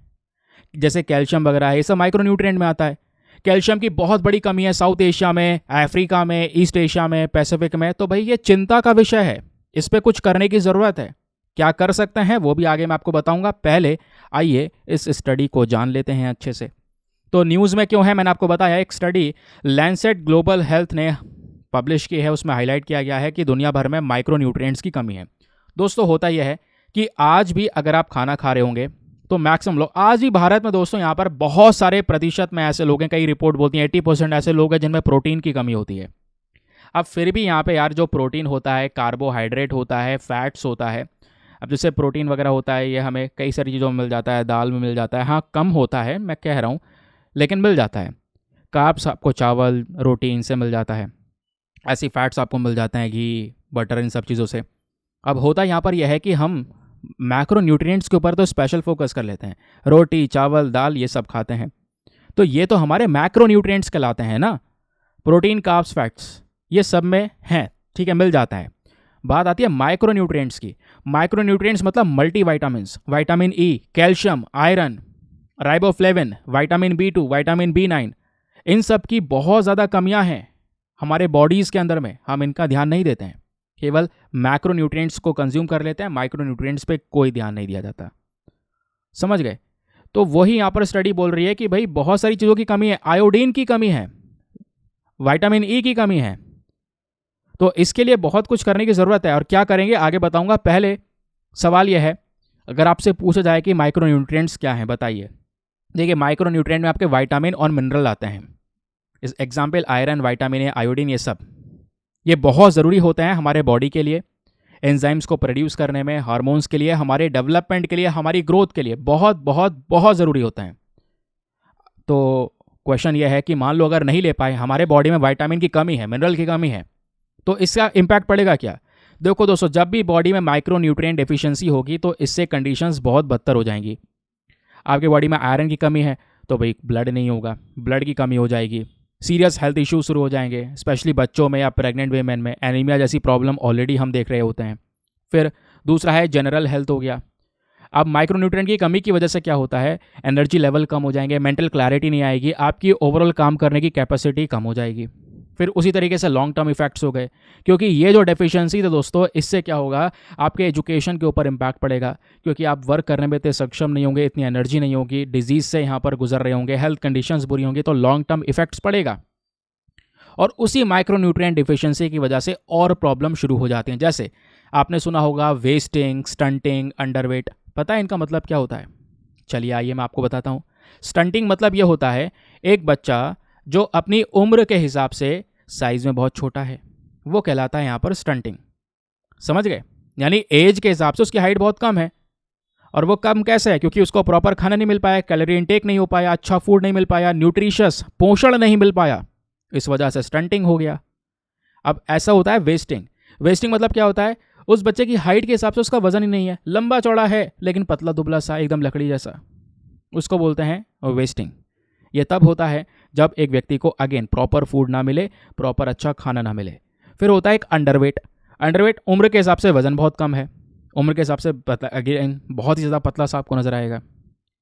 जैसे कैल्शियम वगैरह है, ये सब माइक्रो न्यूट्रिएंट में आता है। कैल्शियम की बहुत बड़ी कमी है साउथ एशिया में, अफ्रीका में, ईस्ट एशिया में, पैसिफिक में। तो भाई ये चिंता का विषय है, इस पर कुछ करने की ज़रूरत है। क्या कर सकते हैं वो भी आगे मैं आपको बताऊंगा। पहले आइए इस स्टडी को जान लेते हैं अच्छे से। तो न्यूज़ में क्यों है, मैंने आपको बताया, एक स्टडी लैंसेट ग्लोबल हेल्थ ने पब्लिश की है, उसमें हाईलाइट किया गया है कि दुनिया भर में माइक्रो न्यूट्रिएंट्स की कमी है। दोस्तों होता यह है कि आज भी अगर आप खाना खा रहे होंगे तो मैक्सिमम लोग, आज भी भारत में दोस्तों यहाँ पर बहुत सारे प्रतिशत में ऐसे लोग हैं, कई रिपोर्ट बोलती हैं 80% ऐसे लोग हैं जिनमें प्रोटीन की कमी होती है। अब फिर भी यहाँ पे यार जो प्रोटीन होता है, कार्बोहाइड्रेट होता है, फैट्स होता है। अब जैसे प्रोटीन वगैरह होता है, ये हमें कई सारी चीज़ों में मिल जाता है, दाल में मिल जाता है, हाँ कम होता है मैं कह रहा हूँ, लेकिन मिल जाता है। कार्ब्स आपको चावल, रोटी, इनसे मिल जाता है। ऐसी फैट्स आपको मिल जाते हैं, घी, बटर, इन सब चीज़ों से। अब होता यहाँ पर यह है कि हम मैक्रो न्यूट्रिएंट्स के ऊपर तो स्पेशल फोकस कर लेते हैं, रोटी, चावल, दाल ये सब खाते हैं, तो ये तो हमारे मैक्रो न्यूट्रिएंट्स कहलाते हैं ना। प्रोटीन, कार्ब्स, फैट्स ये सब में हैं, ठीक है, मिल जाता है। बात आती है माइक्रो न्यूट्रिएंट्स की। माइक्रो न्यूट्रिएंट्स मतलब multi vitamin, vitamin E, calcium, iron, riboflavin, vitamin B2, vitamin B9, इन सब की बहुत ज़्यादा कमियां हैं हमारे बॉडीज़ के अंदर में। हम इनका ध्यान नहीं देते हैं, केवल मैक्रो न्यूट्रिएंट्स को कंज्यूम कर लेते हैं, माइक्रो न्यूट्रिएंट्स पे कोई ध्यान नहीं दिया जाता। समझ गए? तो वही यहाँ पर स्टडी बोल रही है कि भाई बहुत सारी चीज़ों की कमी है, आयोडीन की कमी है, विटामिन ई की कमी है। तो इसके लिए बहुत कुछ करने की ज़रूरत है, और क्या करेंगे आगे बताऊंगा। पहले सवाल यह है, अगर आपसे पूछा जाए कि माइक्रोन्यूट्रिएंट्स क्या हैं, बताइए। देखिए, माइक्रोन्यूट्रिएंट में आपके विटामिन और मिनरल आते हैं। इस example iron, vitamin A, iodine, ये सब ये बहुत ज़रूरी होते हैं हमारे बॉडी के लिए, एंजाइम्स को प्रोड्यूस करने में, हार्मोन्स के लिए, हमारे डेवलपमेंट के लिए, हमारी ग्रोथ के लिए बहुत बहुत बहुत ज़रूरी होते हैं। तो क्वेश्चन यह है कि मान लो अगर नहीं ले पाए, हमारे बॉडी में विटामिन की कमी है, मिनरल की कमी है, तो इसका इम्पैक्ट पड़ेगा क्या? देखो दोस्तों, जब भी बॉडी में माइक्रोन्यूट्रिएंट डेफिशिएंसी होगी तो इससे कंडीशंस बहुत बदतर हो जाएंगी। आपके बॉडी में आयरन की कमी है तो भाई ब्लड नहीं होगा, ब्लड की कमी हो जाएगी, सीरियस हेल्थ इश्यूज शुरू हो जाएंगे, स्पेशली बच्चों में या प्रेग्नेंट वीमेन में। एनीमिया जैसी प्रॉब्लम ऑलरेडी हम देख रहे होते हैं। फिर दूसरा है जनरल हेल्थ हो गया। अब माइक्रोन्यूट्रिएंट की कमी की वजह से क्या होता है, एनर्जी लेवल कम हो जाएंगे, मेंटल क्लैरिटी नहीं आएगी, आपकी ओवरऑल काम करने की कैपेसिटी कम हो जाएगी। फिर उसी तरीके से लॉन्ग टर्म इफेक्ट्स हो गए, क्योंकि ये जो डेफिशिएंसी थी दोस्तों, इससे क्या होगा, आपके एजुकेशन के ऊपर इम्पैक्ट पड़ेगा, क्योंकि आप वर्क करने में इतने सक्षम नहीं होंगे, इतनी एनर्जी नहीं होगी, डिजीज से यहाँ पर गुजर रहे होंगे, हेल्थ कंडीशंस बुरी होंगी, तो लॉन्ग टर्म इफेक्ट्स पड़ेगा। और उसी माइक्रोन्यूट्रिएंट डिफिशिएंसी की वजह से और प्रॉब्लम शुरू हो जाती हैं। जैसे आपने सुना होगा वेस्टिंग, स्टंटिंग, अंडरवेट। पता है इनका मतलब क्या होता है? चलिए आइए मैं आपको बताता हूँ। स्टंटिंग मतलब ये होता है, एक बच्चा जो अपनी उम्र के हिसाब से साइज में बहुत छोटा है, वो कहलाता है यहाँ पर स्टंटिंग। समझ गए? यानी एज के हिसाब से उसकी हाइट बहुत कम है। और वो कम कैसे है? क्योंकि उसको प्रॉपर खाना नहीं मिल पाया, कैलोरी इनटेक नहीं हो पाया, अच्छा फूड नहीं मिल पाया, न्यूट्रिशियस पोषण नहीं मिल पाया, इस वजह से स्टंटिंग हो गया। अब ऐसा होता है वेस्टिंग। वेस्टिंग मतलब क्या होता है, उस बच्चे की हाइट के हिसाब से उसका वजन ही नहीं है, लंबा चौड़ा है लेकिन पतला दुबला सा, एकदम लकड़ी जैसा, उसको बोलते हैं वेस्टिंग। ये तब होता है जब एक व्यक्ति को अगेन प्रॉपर फूड ना मिले, प्रॉपर अच्छा खाना ना मिले। फिर होता है एक अंडरवेट। अंडरवेट उम्र के हिसाब से वजन बहुत कम है, उम्र के हिसाब से अगेन बहुत ही ज़्यादा पतला सा आपको नजर आएगा।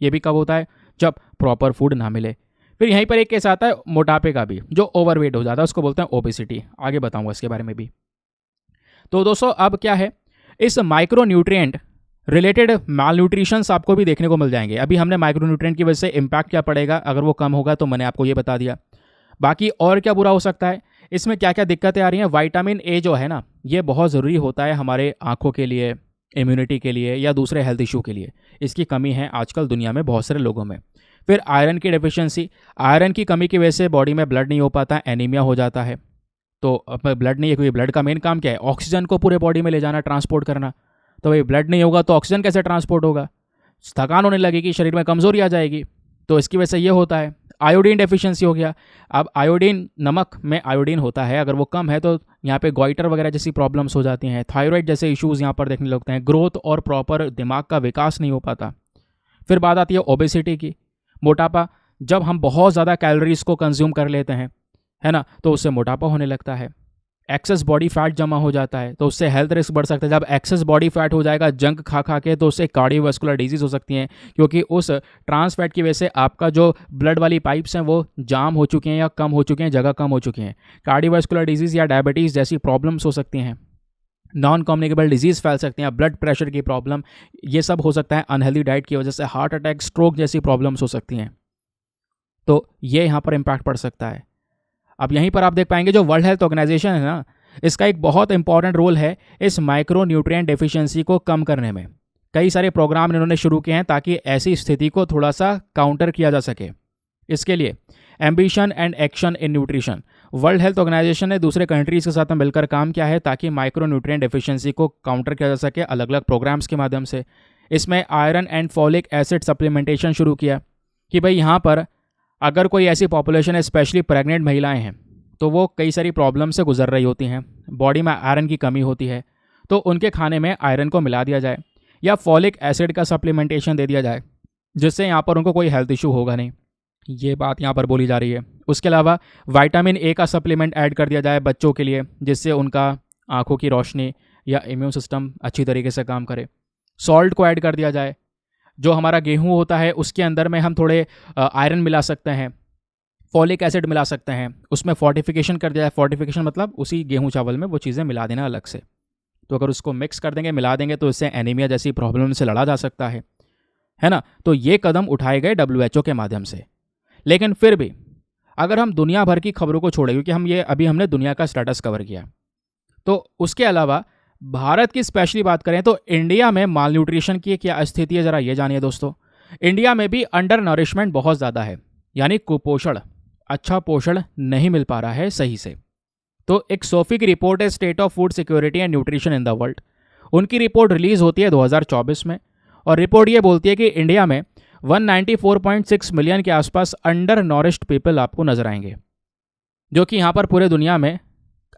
ये भी कब होता है? जब प्रॉपर फूड ना मिले। फिर यहीं पर एक केस आता है मोटापे का भी, जो ओवरवेट हो जाता है, उसको बोलते हैं ओबेसिटी। आगे बताऊंगा इसके बारे में भी। तो दोस्तों अब क्या है, इस माइक्रोन्यूट्रिएंट रिलेटेड मालन्यूट्रिशंस आपको भी देखने को मिल जाएंगे। अभी हमने माइक्रोन्यूट्रिएंट की वजह से इम्पैक्ट क्या पड़ेगा अगर वो कम होगा, तो मैंने आपको ये बता दिया। बाकी और क्या बुरा हो सकता है, इसमें क्या क्या दिक्कतें आ रही हैं। विटामिन ए जो है ना, ये बहुत ज़रूरी होता है हमारे आँखों के लिए, इम्यूनिटी के लिए, या दूसरे हेल्थ इशू के लिए। इसकी कमी है आजकल दुनिया में बहुत सारे लोगों में। फिर आयरन की डेफिशिएंसी, आयरन की कमी की वजह से बॉडी में ब्लड नहीं हो पाता, एनीमिया हो जाता है। तो अब ब्लड नहीं है, क्योंकि ब्लड का मेन काम क्या है, ऑक्सीजन को पूरे बॉडी में ले जाना, ट्रांसपोर्ट करना। तो भाई ब्लड नहीं होगा तो ऑक्सीजन कैसे ट्रांसपोर्ट होगा? थकान होने लगेगी, शरीर में कमजोरी आ जाएगी। तो इसकी वजह से ये होता है। आयोडीन डेफिशिएंसी हो गया। अब आयोडीन, नमक में आयोडीन होता है, अगर वो कम है तो यहाँ पे गॉइटर वगैरह जैसी प्रॉब्लम्स हो जाती हैं, थायराइड जैसे इश्यूज़ यहाँ पर देखने लगते हैं, ग्रोथ और प्रॉपर दिमाग का विकास नहीं हो पाता। फिर बात आती है ओबेसिटी की, मोटापा। जब हम बहुत ज़्यादा कैलोरीज को कंज्यूम कर लेते हैं, है ना, तो उससे मोटापा होने लगता है। एक्सेस बॉडी फैट जमा हो जाता है, तो उससे हेल्थ रिस्क बढ़ सकता है। जब एक्सेस बॉडी फैट हो जाएगा जंक खा खा के, तो उससे कार्डियोवास्कुलर डिजीज हो सकती हैं, क्योंकि उस ट्रांस फैट की वजह से आपका जो ब्लड वाली पाइप्स हैं वो जाम हो चुकी हैं या कम हो चुकी हैं, जगह कम हो चुकी हैं। कार्डियोवास्कुलर डिजीज़ या डायबिटीज़ जैसी प्रॉब्लम्स हो सकती हैं, नॉन कम्युनिकेबल डिजीज़ फैल सकती हैं, ब्लड प्रेशर की प्रॉब्लम, ये सब हो सकता है। अनहेल्दी डाइट की वजह से हार्ट अटैक, स्ट्रोक जैसी प्रॉब्लम्स हो सकती हैं। तो ये यहाँ पर इम्पैक्ट पड़ सकता है। अब यहीं पर आप देख पाएंगे जो वर्ल्ड हेल्थ ऑर्गेनाइजेशन है ना, इसका एक बहुत इंपॉर्टेंट रोल है इस माइक्रोन्यूट्रिएंट डेफिशिएंसी को कम करने में। कई सारे प्रोग्राम इन्होंने शुरू किए हैं ताकि ऐसी स्थिति को थोड़ा सा काउंटर किया जा सके। इसके लिए ambition and action in nutrition, World Health Organization ने दूसरे कंट्रीज के साथ मिलकर काम किया है ताकि माइक्रोन्यूट्रिएंट डेफिशिएंसी को काउंटर किया जा सके अलग अलग प्रोग्राम्स के माध्यम से। इसमें iron and folic acid supplementation शुरू किया कि भाई यहाँ पर अगर कोई ऐसी पॉपुलेशन है, स्पेशली प्रेग्नेंट महिलाएं हैं, तो वो कई सारी प्रॉब्लम से गुजर रही होती हैं, बॉडी में आयरन की कमी होती है, तो उनके खाने में आयरन को मिला दिया जाए या फॉलिक एसिड का सप्लीमेंटेशन दे दिया जाए, जिससे यहाँ पर उनको कोई हेल्थ इशू होगा नहीं। ये बात यहाँ पर बोली जा रही है। उसके अलावा विटामिन ए का सप्लीमेंट ऐड कर दिया जाए बच्चों के लिए, जिससे उनका आँखों की रोशनी या इम्यून सिस्टम अच्छी तरीके से काम करे। सॉल्ट को ऐड कर दिया जाए, जो हमारा गेहूँ होता है उसके अंदर में हम थोड़े आयरन मिला सकते हैं, फॉलिक एसिड मिला सकते हैं, उसमें फोर्टिफिकेशन कर दिया जाए। फोर्टिफिकेशन मतलब उसी गेहूं चावल में वो चीज़ें मिला देना अलग से। तो अगर उसको मिक्स कर देंगे, मिला देंगे, तो इससे एनीमिया जैसी प्रॉब्लम से लड़ा जा सकता है है ना। तो ये कदम उठाए गए WHO के माध्यम से। लेकिन फिर भी अगर हम दुनिया भर की खबरों को छोड़े, क्योंकि हमने दुनिया का स्टेटस कवर किया, तो उसके अलावा भारत की स्पेशली बात करें तो इंडिया में माल न्यूट्रिशन की क्या स्थिति है, ज़रा ये जानिए दोस्तों। इंडिया में भी अंडर नरिशमेंट बहुत ज़्यादा है, यानी कुपोषण, अच्छा पोषण नहीं मिल पा रहा है सही से। तो एक सोफी की रिपोर्ट है, state of food security and nutrition in the world. उनकी रिपोर्ट रिलीज होती है 2024 में, और रिपोर्ट ये बोलती है कि इंडिया में 194.6 मिलियन के आसपास अंडर नॉरिश्ड पीपल आपको नजर आएंगे, जो कि यहाँ पर पूरे दुनिया में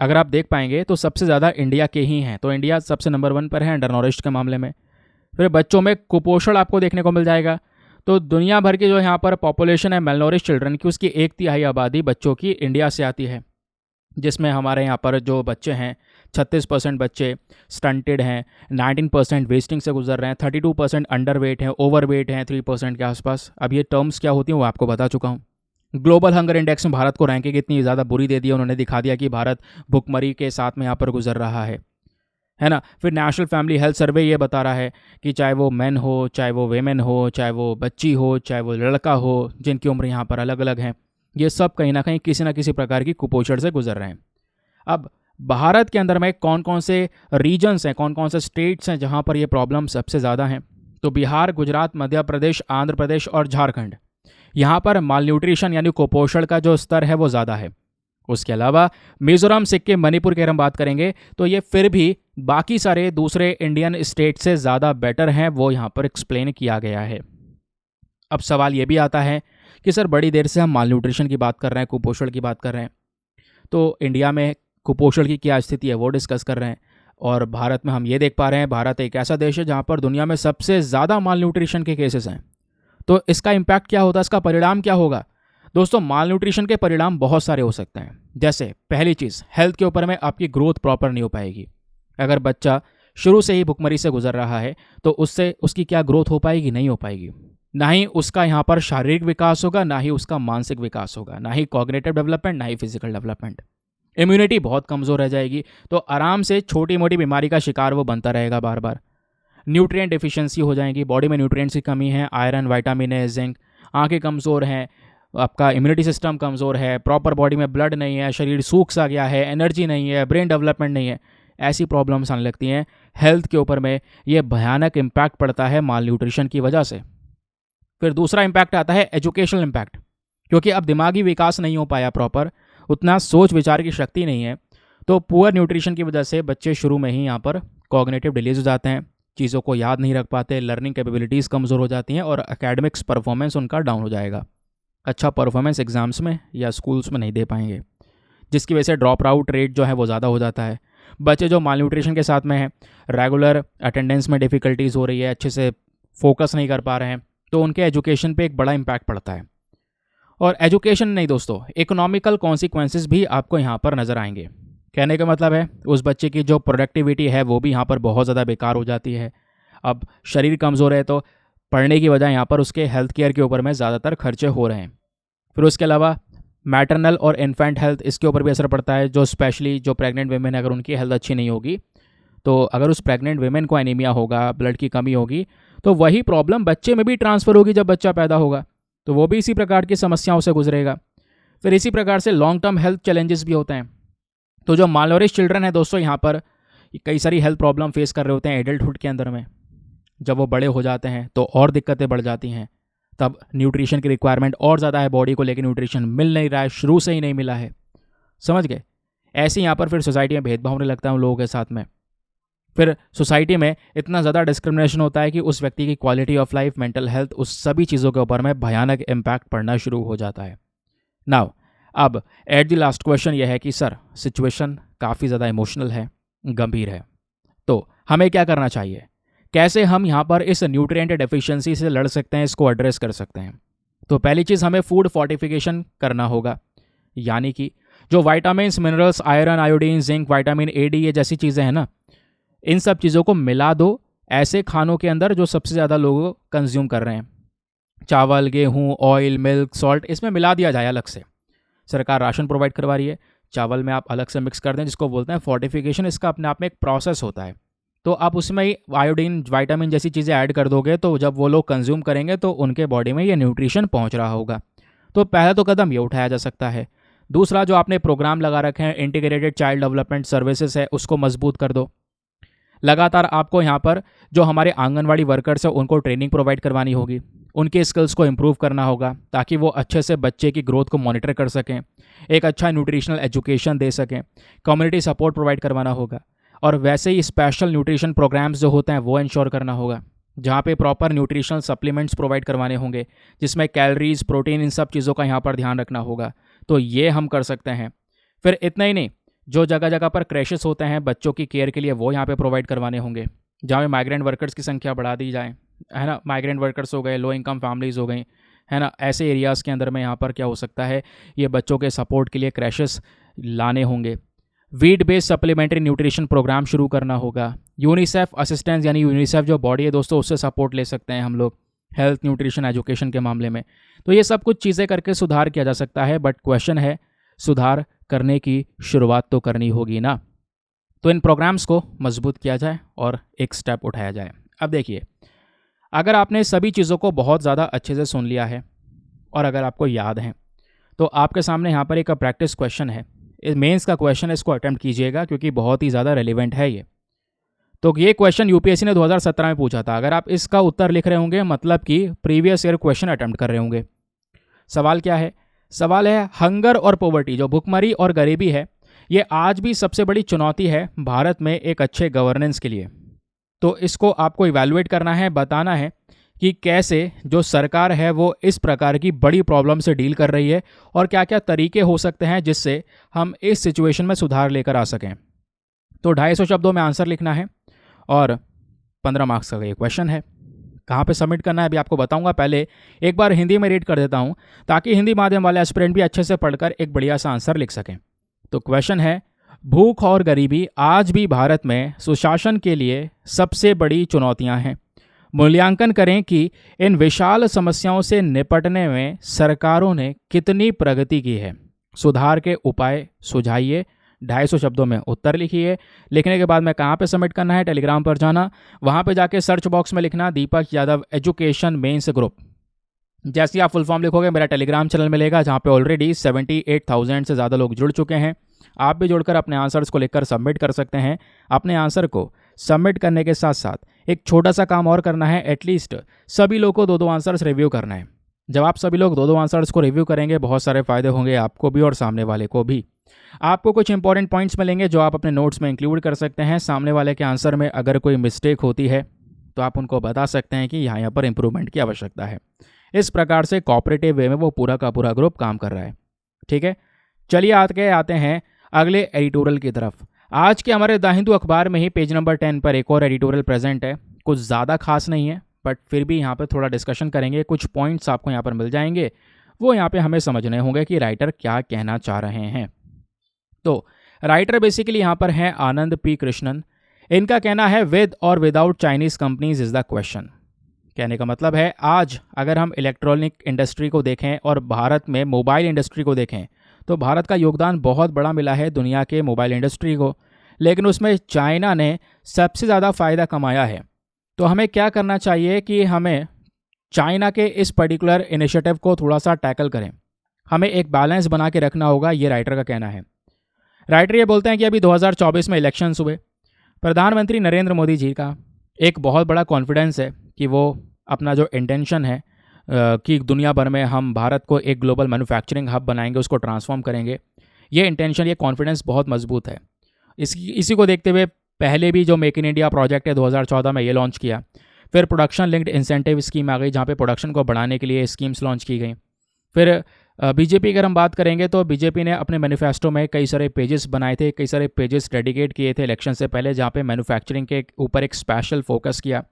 अगर आप देख पाएंगे तो सबसे ज़्यादा इंडिया के ही हैं। तो इंडिया सबसे नंबर 1 पर है अंडर नॉरिश्ड के मामले में। फिर बच्चों में कुपोषण आपको देखने को मिल जाएगा। तो दुनिया भर की जो यहाँ पर पॉपुलेशन है मेलनोरिश चिल्ड्रन की, उसकी 1/3 आबादी बच्चों की इंडिया से आती है, जिसमें हमारे यहाँ पर जो बच्चे हैं 36% बच्चे स्टंटेड हैं, 19% वेस्टिंग से गुजर रहे हैं, 32% अंडर वेट हैं, ओवर वेट हैं 3% के आसपास। अब ये टर्म्स क्या होती हैं वो आपको बता चुका हूँ। ग्लोबल हंगर इंडेक्स में भारत को रैंकिंग इतनी ज़्यादा बुरी दे दी है, उन्होंने दिखा दिया कि भारत भुखमरी के साथ में यहाँ पर गुजर रहा है ना। फिर नेशनल फैमिली हेल्थ सर्वे ये बता रहा है कि चाहे वो मेन हो, चाहे वो वेमेन हो, चाहे वो बच्ची हो, चाहे वो लड़का हो, जिनकी उम्र यहाँ पर अलग अलग है, ये सब कहीं ना कहीं किसी न किसी प्रकार की कुपोषण से गुजर रहे हैं। अब भारत के अंदर में कौन कौन से रीजन्स हैं, कौन कौन से स्टेट्स हैं जहाँ पर ये प्रॉब्लम सबसे ज़्यादा हैं, तो बिहार, गुजरात, मध्य प्रदेश, आंध्र प्रदेश और झारखंड, यहाँ पर माल न्यूट्रिशन यानी कुपोषण का जो स्तर है वो ज़्यादा है। उसके अलावा मिजोरम, सिक्किम, मणिपुर की हम बात करेंगे तो ये फिर भी बाकी सारे दूसरे इंडियन स्टेट से ज़्यादा बेटर हैं, वो यहाँ पर एक्सप्लेन किया गया है। अब सवाल ये भी आता है कि सर बड़ी देर से हम माल न्यूट्रिशन की बात कर रहे हैं, कुपोषण की बात कर रहे हैं, तो इंडिया में कुपोषण की क्या स्थिति है वो डिस्कस कर रहे हैं, और भारत में हम ये देख पा रहे हैं भारत एक ऐसा देश है जहाँ पर दुनिया में सबसे ज़्यादा माल न्यूट्रिशन के केसेस हैं। तो इसका इम्पैक्ट क्या होता है, इसका परिणाम क्या होगा दोस्तों? माल न्यूट्रिशन के परिणाम बहुत सारे हो सकते हैं। जैसे पहली चीज़, हेल्थ के ऊपर में आपकी ग्रोथ प्रॉपर नहीं हो पाएगी। अगर बच्चा शुरू से ही भुखमरी से गुजर रहा है तो उससे उसकी क्या ग्रोथ हो पाएगी? नहीं हो पाएगी। ना ही उसका यहाँ पर शारीरिक विकास होगा, ना ही उसका मानसिक विकास होगा, ना ही कॉग्निटिव डेवलपमेंट, ना ही फिजिकल डेवलपमेंट। इम्यूनिटी बहुत कमज़ोर रह जाएगी, तो आराम से छोटी मोटी बीमारी का शिकार वो बनता रहेगा बार बार। न्यूट्रिएंट डिफिशियंसी हो जाएगी, बॉडी में न्यूट्रिएंट्स की कमी है, आयरन, विटामिन ए, जिंक, आंखें कमज़ोर हैं, आपका इम्यूनिटी सिस्टम कमज़ोर है, प्रॉपर बॉडी में ब्लड नहीं है, शरीर सूख सा गया है, एनर्जी नहीं है, ब्रेन डेवलपमेंट नहीं है, ऐसी प्रॉब्लम्स आने लगती हैं। हेल्थ के ऊपर में ये भयानक इम्पैक्ट पड़ता है माल न्यूट्रिशन की वजह से। फिर दूसरा इम्पैक्ट आता है एजुकेशनल इम्पैक्ट, क्योंकि अब दिमागी विकास नहीं हो पाया प्रॉपर, उतना सोच विचार की शक्ति नहीं है, तो पुअर न्यूट्रिशन की वजह से बच्चे शुरू में ही यहाँ पर कॉग्निटिव डिलीज हो जाते हैं, चीज़ों को याद नहीं रख पाते, लर्निंग कैपेबिलिटीज़ कमज़ोर हो जाती हैं और एकेडमिक्स परफॉर्मेंस उनका डाउन हो जाएगा। अच्छा परफॉर्मेंस एग्जाम्स में या स्कूल्स में नहीं दे पाएंगे, जिसकी वजह से ड्रॉप आउट रेट जो है वो ज़्यादा हो जाता है। बच्चे जो माल न्यूट्रिशन के साथ में हैं, रेगुलर अटेंडेंस में डिफ़िकल्टीज़ हो रही है, अच्छे से फोकस नहीं कर पा रहे हैं, तो उनके एजुकेशन पे एक बड़ा इम्पैक्ट पड़ता है। और एजुकेशन नहीं दोस्तों, इकोनॉमिकल कॉन्सिक्वेंसेस भी आपको यहाँ पर नज़र आएंगे। कहने का मतलब है उस बच्चे की जो प्रोडक्टिविटी है वो भी यहाँ पर बहुत ज़्यादा बेकार हो जाती है। अब शरीर कमज़ोर है तो पढ़ने की वजह यहाँ पर उसके हेल्थ केयर के ऊपर में ज़्यादातर खर्चे हो रहे हैं। फिर उसके अलावा मैटरनल और इन्फेंट हेल्थ, इसके ऊपर भी असर पड़ता है। जो स्पेशली जो प्रेग्नेंट वेमेन है, अगर उनकी हेल्थ अच्छी नहीं होगी, तो अगर उस प्रेग्नेंट वेमेन को एनीमिया होगा, ब्लड की कमी होगी, तो वही प्रॉब्लम बच्चे में भी ट्रांसफ़र होगी जब बच्चा पैदा होगा, तो वो भी इसी प्रकार की समस्याओं से गुजरेगा। फिर इसी प्रकार से लॉन्ग टर्म हेल्थ चैलेंजेस भी होते हैं। तो जो मालनरिश चिल्ड्रन है दोस्तों, यहाँ पर कई सारी हेल्थ प्रॉब्लम फेस कर रहे होते हैं एडल्टहुड के अंदर में। जब वो बड़े हो जाते हैं तो और दिक्कतें बढ़ जाती हैं, तब न्यूट्रिशन की रिक्वायरमेंट और ज़्यादा है, बॉडी को लेकर न्यूट्रिशन मिल नहीं रहा है, शुरू से ही नहीं मिला है, समझ गए। ऐसे यहाँ पर फिर सोसाइटी में भेदभाव होने लगता है उन लोगों के साथ में। फिर सोसाइटी में इतना ज़्यादा डिस्क्रिमिनेशन होता है कि उस व्यक्ति की quality of life, mental health, उस सभी चीज़ों के ऊपर में भयानक इम्पैक्ट पड़ना शुरू हो जाता है। नाउ अब एट द लास्ट क्वेश्चन यह है कि सर सिचुएशन काफ़ी ज़्यादा इमोशनल है, गंभीर है, तो हमें क्या करना चाहिए? कैसे हम यहाँ पर इस न्यूट्रिएंट डेफिशिएंसी से लड़ सकते हैं, इसको एड्रेस कर सकते हैं? तो पहली चीज़, हमें फूड फोर्टिफिकेशन करना होगा, यानी कि जो vitamins, minerals, iron, iodine, zinc, vitamin A, D, ये जैसी चीज़ें हैं ना, इन सब चीज़ों को मिला दो ऐसे खानों के अंदर जो सबसे ज़्यादा लोग कंज्यूम कर रहे हैं। चावल, गेहूँ, ऑयल, मिल्क, सॉल्ट, इसमें मिला दिया जाए अलग से। सरकार राशन प्रोवाइड करवा रही है, चावल में आप अलग से मिक्स कर दें, जिसको बोलते हैं फोर्टिफिकेशन। इसका अपने आप में एक प्रोसेस होता है तो आप उसमें ही आयोडीन, विटामिन जैसी चीज़ें ऐड कर दोगे, तो जब वो लोग कंज्यूम करेंगे तो उनके बॉडी में ये न्यूट्रिशन पहुंच रहा होगा। तो पहला तो कदम ये उठाया जा सकता है। दूसरा, जो आपने प्रोग्राम लगा रखे हैं, इंटीग्रेटेड चाइल्ड डेवलपमेंट सर्विसेज है, उसको मजबूत कर दो। लगातार आपको यहाँ पर जो हमारे आंगनवाड़ी वर्कर्स हैं उनको ट्रेनिंग प्रोवाइड करवानी होगी, उनके स्किल्स को इम्प्रूव करना होगा ताकि वो अच्छे से बच्चे की ग्रोथ को मॉनिटर कर सकें, एक अच्छा न्यूट्रिशनल एजुकेशन दे सकें, कम्युनिटी सपोर्ट प्रोवाइड करवाना होगा। और वैसे ही स्पेशल न्यूट्रिशन प्रोग्राम्स जो होते हैं वो इंश्योर करना होगा, जहाँ पे प्रॉपर न्यूट्रिशनल सप्लीमेंट्स प्रोवाइड करवाने होंगे, जिसमें कैलोरीज, प्रोटीन, इन सब चीज़ों का यहाँ पर ध्यान रखना होगा। तो ये हम कर सकते हैं। फिर इतना ही नहीं, जो जगह जगह पर क्रैशेस होते हैं बच्चों की केयर के लिए, वो यहाँ पे प्रोवाइड करवाने होंगे, जहाँ पे माइग्रेंट वर्कर्स की संख्या बढ़ा दी जाए, है ना। माइग्रेंट वर्कर्स हो गए, लो इनकम फैमिलीज़ हो गई, है ना। ऐसे एरियाज़ के अंदर में यहाँ पर क्या हो सकता है, ये बच्चों के सपोर्ट के लिए क्रैशेस लाने होंगे। Wheat based supplementary nutrition programme शुरू करना होगा। यूनिसेफ असिस्टेंस, यानी यूनिसेफ जो बॉडी है दोस्तों, उससे सपोर्ट ले सकते हैं हम लोग हेल्थ, न्यूट्रिशन, एजुकेशन के मामले में। तो ये सब कुछ चीज़ें करके सुधार किया जा सकता है, बट क्वेश्चन है, सुधार करने की शुरुआत तो करनी होगी ना। तो इन प्रोग्राम्स को मजबूत किया जाए और एक स्टेप उठाया जाए। अब देखिए, अगर आपने सभी चीज़ों को बहुत ज़्यादा अच्छे से सुन लिया है और अगर आपको याद है, तो आपके सामने यहाँ पर एक प्रैक्टिस क्वेश्चन है, मेंस का क्वेश्चन है, इसको अटेम्प्ट कीजिएगा क्योंकि बहुत ही ज़्यादा रेलिवेंट है ये। तो ये क्वेश्चन यूपीएससी ने 2017 में पूछा था। अगर आप इसका उत्तर लिख रहे होंगे, मतलब कि प्रीवियस ईयर क्वेश्चन अटेम्प्ट कर रहे होंगे। सवाल क्या है? सवाल है, हंगर और पॉवर्टी, जो भुखमरी और गरीबी है, ये आज भी सबसे बड़ी चुनौती है भारत में एक अच्छे गवर्नेंस के लिए। तो इसको आपको इवैल्यूएट करना है, बताना है कि कैसे जो सरकार है वो इस प्रकार की बड़ी प्रॉब्लम से डील कर रही है और क्या क्या तरीके हो सकते हैं जिससे हम इस सिचुएशन में सुधार लेकर आ सकें। तो 250 शब्दों में आंसर लिखना है और 15 मार्क्स का ये क्वेश्चन है। कहाँ पे सबमिट करना है अभी आपको बताऊंगा। पहले एक बार हिंदी में रीड कर देता हूँ ताकि हिंदी माध्यम वाले एस्पिरेंट भी अच्छे से पढ़कर एक बढ़िया सा आंसर लिख सकें। तो क्वेश्चन है, भूख और गरीबी आज भी भारत में सुशासन के लिए सबसे बड़ी चुनौतियां हैं। मूल्यांकन करें कि इन विशाल समस्याओं से निपटने में सरकारों ने कितनी प्रगति की है। सुधार के उपाय सुझाइए। 250 शब्दों में उत्तर लिखिए। लिखने के बाद में कहाँ पे सबमिट करना है? टेलीग्राम पर जाना, वहाँ पे जाके सर्च बॉक्स में लिखना दीपक यादव एजुकेशन मेंस ग्रुप। जैसे ही आप फुल फॉर्म लिखोगे मेरा टेलीग्राम चैनल मिलेगा जहाँ पे ऑलरेडी 78,000 से ज़्यादा लोग जुड़ चुके हैं। आप भी जुड़कर अपने आंसर्स को लिखकर सबमिट कर सकते हैं। अपने आंसर को सबमिट करने के साथ साथ एक छोटा सा काम और करना है, एटलीस्ट सभी लोग को 2-2 आंसर्स रिव्यू करना है। जब आप सभी लोग 2-2 आंसर्स को रिव्यू करेंगे बहुत सारे फायदे होंगे आपको भी और सामने वाले को भी। आपको कुछ इंपॉर्टेंट पॉइंट्स मिलेंगे जो आप अपने नोट्स में इंक्लूड कर सकते हैं। सामने वाले के आंसर में अगर कोई मिस्टेक होती है तो आप उनको बता सकते हैं कि यहाँ पर इंप्रूवमेंट की आवश्यकता है। इस प्रकार से कोऑपरेटिव वे में वो पूरा का पूरा ग्रुप काम कर रहा है। ठीक है, चलिए आते हैं अगले एडिटोरियल की तरफ। आज के हमारे द हिंदू अखबार में ही पेज नंबर 10 पर एक और एडिटोरियल प्रेजेंट है। कुछ ज़्यादा खास नहीं है बट फिर भी यहाँ पर थोड़ा डिस्कशन करेंगे। कुछ पॉइंट्स आपको यहाँ पर मिल जाएंगे, वो यहाँ पे हमें समझने होंगे कि राइटर क्या कहना चाह रहे हैं। तो राइटर बेसिकली यहाँ पर हैं आनंद पी कृष्णन। इनका कहना है, विद और without Chinese companies is the question. कहने का मतलब है, आज अगर हम इलेक्ट्रॉनिक इंडस्ट्री को देखें और भारत में मोबाइल इंडस्ट्री को देखें तो भारत का योगदान बहुत बड़ा मिला है दुनिया के मोबाइल इंडस्ट्री को, लेकिन उसमें चाइना ने सबसे ज़्यादा फ़ायदा कमाया है। तो हमें क्या करना चाहिए कि हमें चाइना के इस पर्टिकुलर इनिशिएटिव को थोड़ा सा टैकल करें, हमें एक बैलेंस बना के रखना होगा, ये राइटर का कहना है। राइटर ये बोलते हैं कि अभी 2024 में इलेक्शंस हुए, प्रधानमंत्री नरेंद्र मोदी जी का एक बहुत बड़ा कॉन्फिडेंस है कि वो अपना जो इंटेंशन है कि दुनिया भर में हम भारत को एक ग्लोबल मैन्युफैक्चरिंग हब बनाएंगे, उसको ट्रांसफॉर्म करेंगे। ये इंटेंशन, ये कॉन्फिडेंस बहुत मजबूत है। इसी को देखते हुए पहले भी जो मेक इन इंडिया प्रोजेक्ट है 2014 में ये लॉन्च किया। फिर प्रोडक्शन लिंक्ड इंसेंटिव स्कीम आ गई जहाँ पे प्रोडक्शन को बढ़ाने के लिए स्कीम्स लॉन्च की गई। फिर बीजेपी अगर हम बात करेंगे तो बीजेपी ने अपने मैनिफेस्टो में कई सारे पेजेस बनाए थे, कई सारे पेजेस डेडिकेट किए थे इलेक्शन से पहले, जहाँ पे मैन्युफैक्चरिंग के ऊपर एक स्पेशल फोकस किया।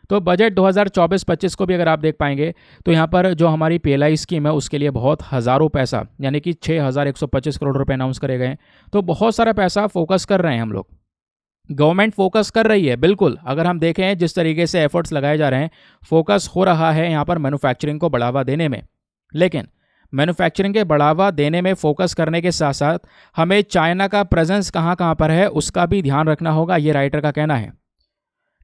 तो बजट 2024-25 को भी अगर आप देख पाएंगे तो यहाँ पर जो हमारी पीएलआई स्कीम है उसके लिए बहुत हज़ारों पैसा, यानी कि 6,125 करोड़ रुपए अनाउंस करे गए। तो बहुत सारा पैसा फोकस कर रहे हैं हम लोग, गवर्नमेंट फोकस कर रही है। बिल्कुल, अगर हम देखें जिस तरीके से एफर्ट्स लगाए जा रहे हैं, फोकस हो रहा है यहाँ पर मैन्युफैक्चरिंग को बढ़ावा देने में। लेकिन मैन्युफैक्चरिंग के बढ़ावा देने में फोकस करने के साथ साथ हमें चाइना का प्रेजेंस कहाँ कहाँ पर है उसका भी ध्यान रखना होगा, ये राइटर का कहना है।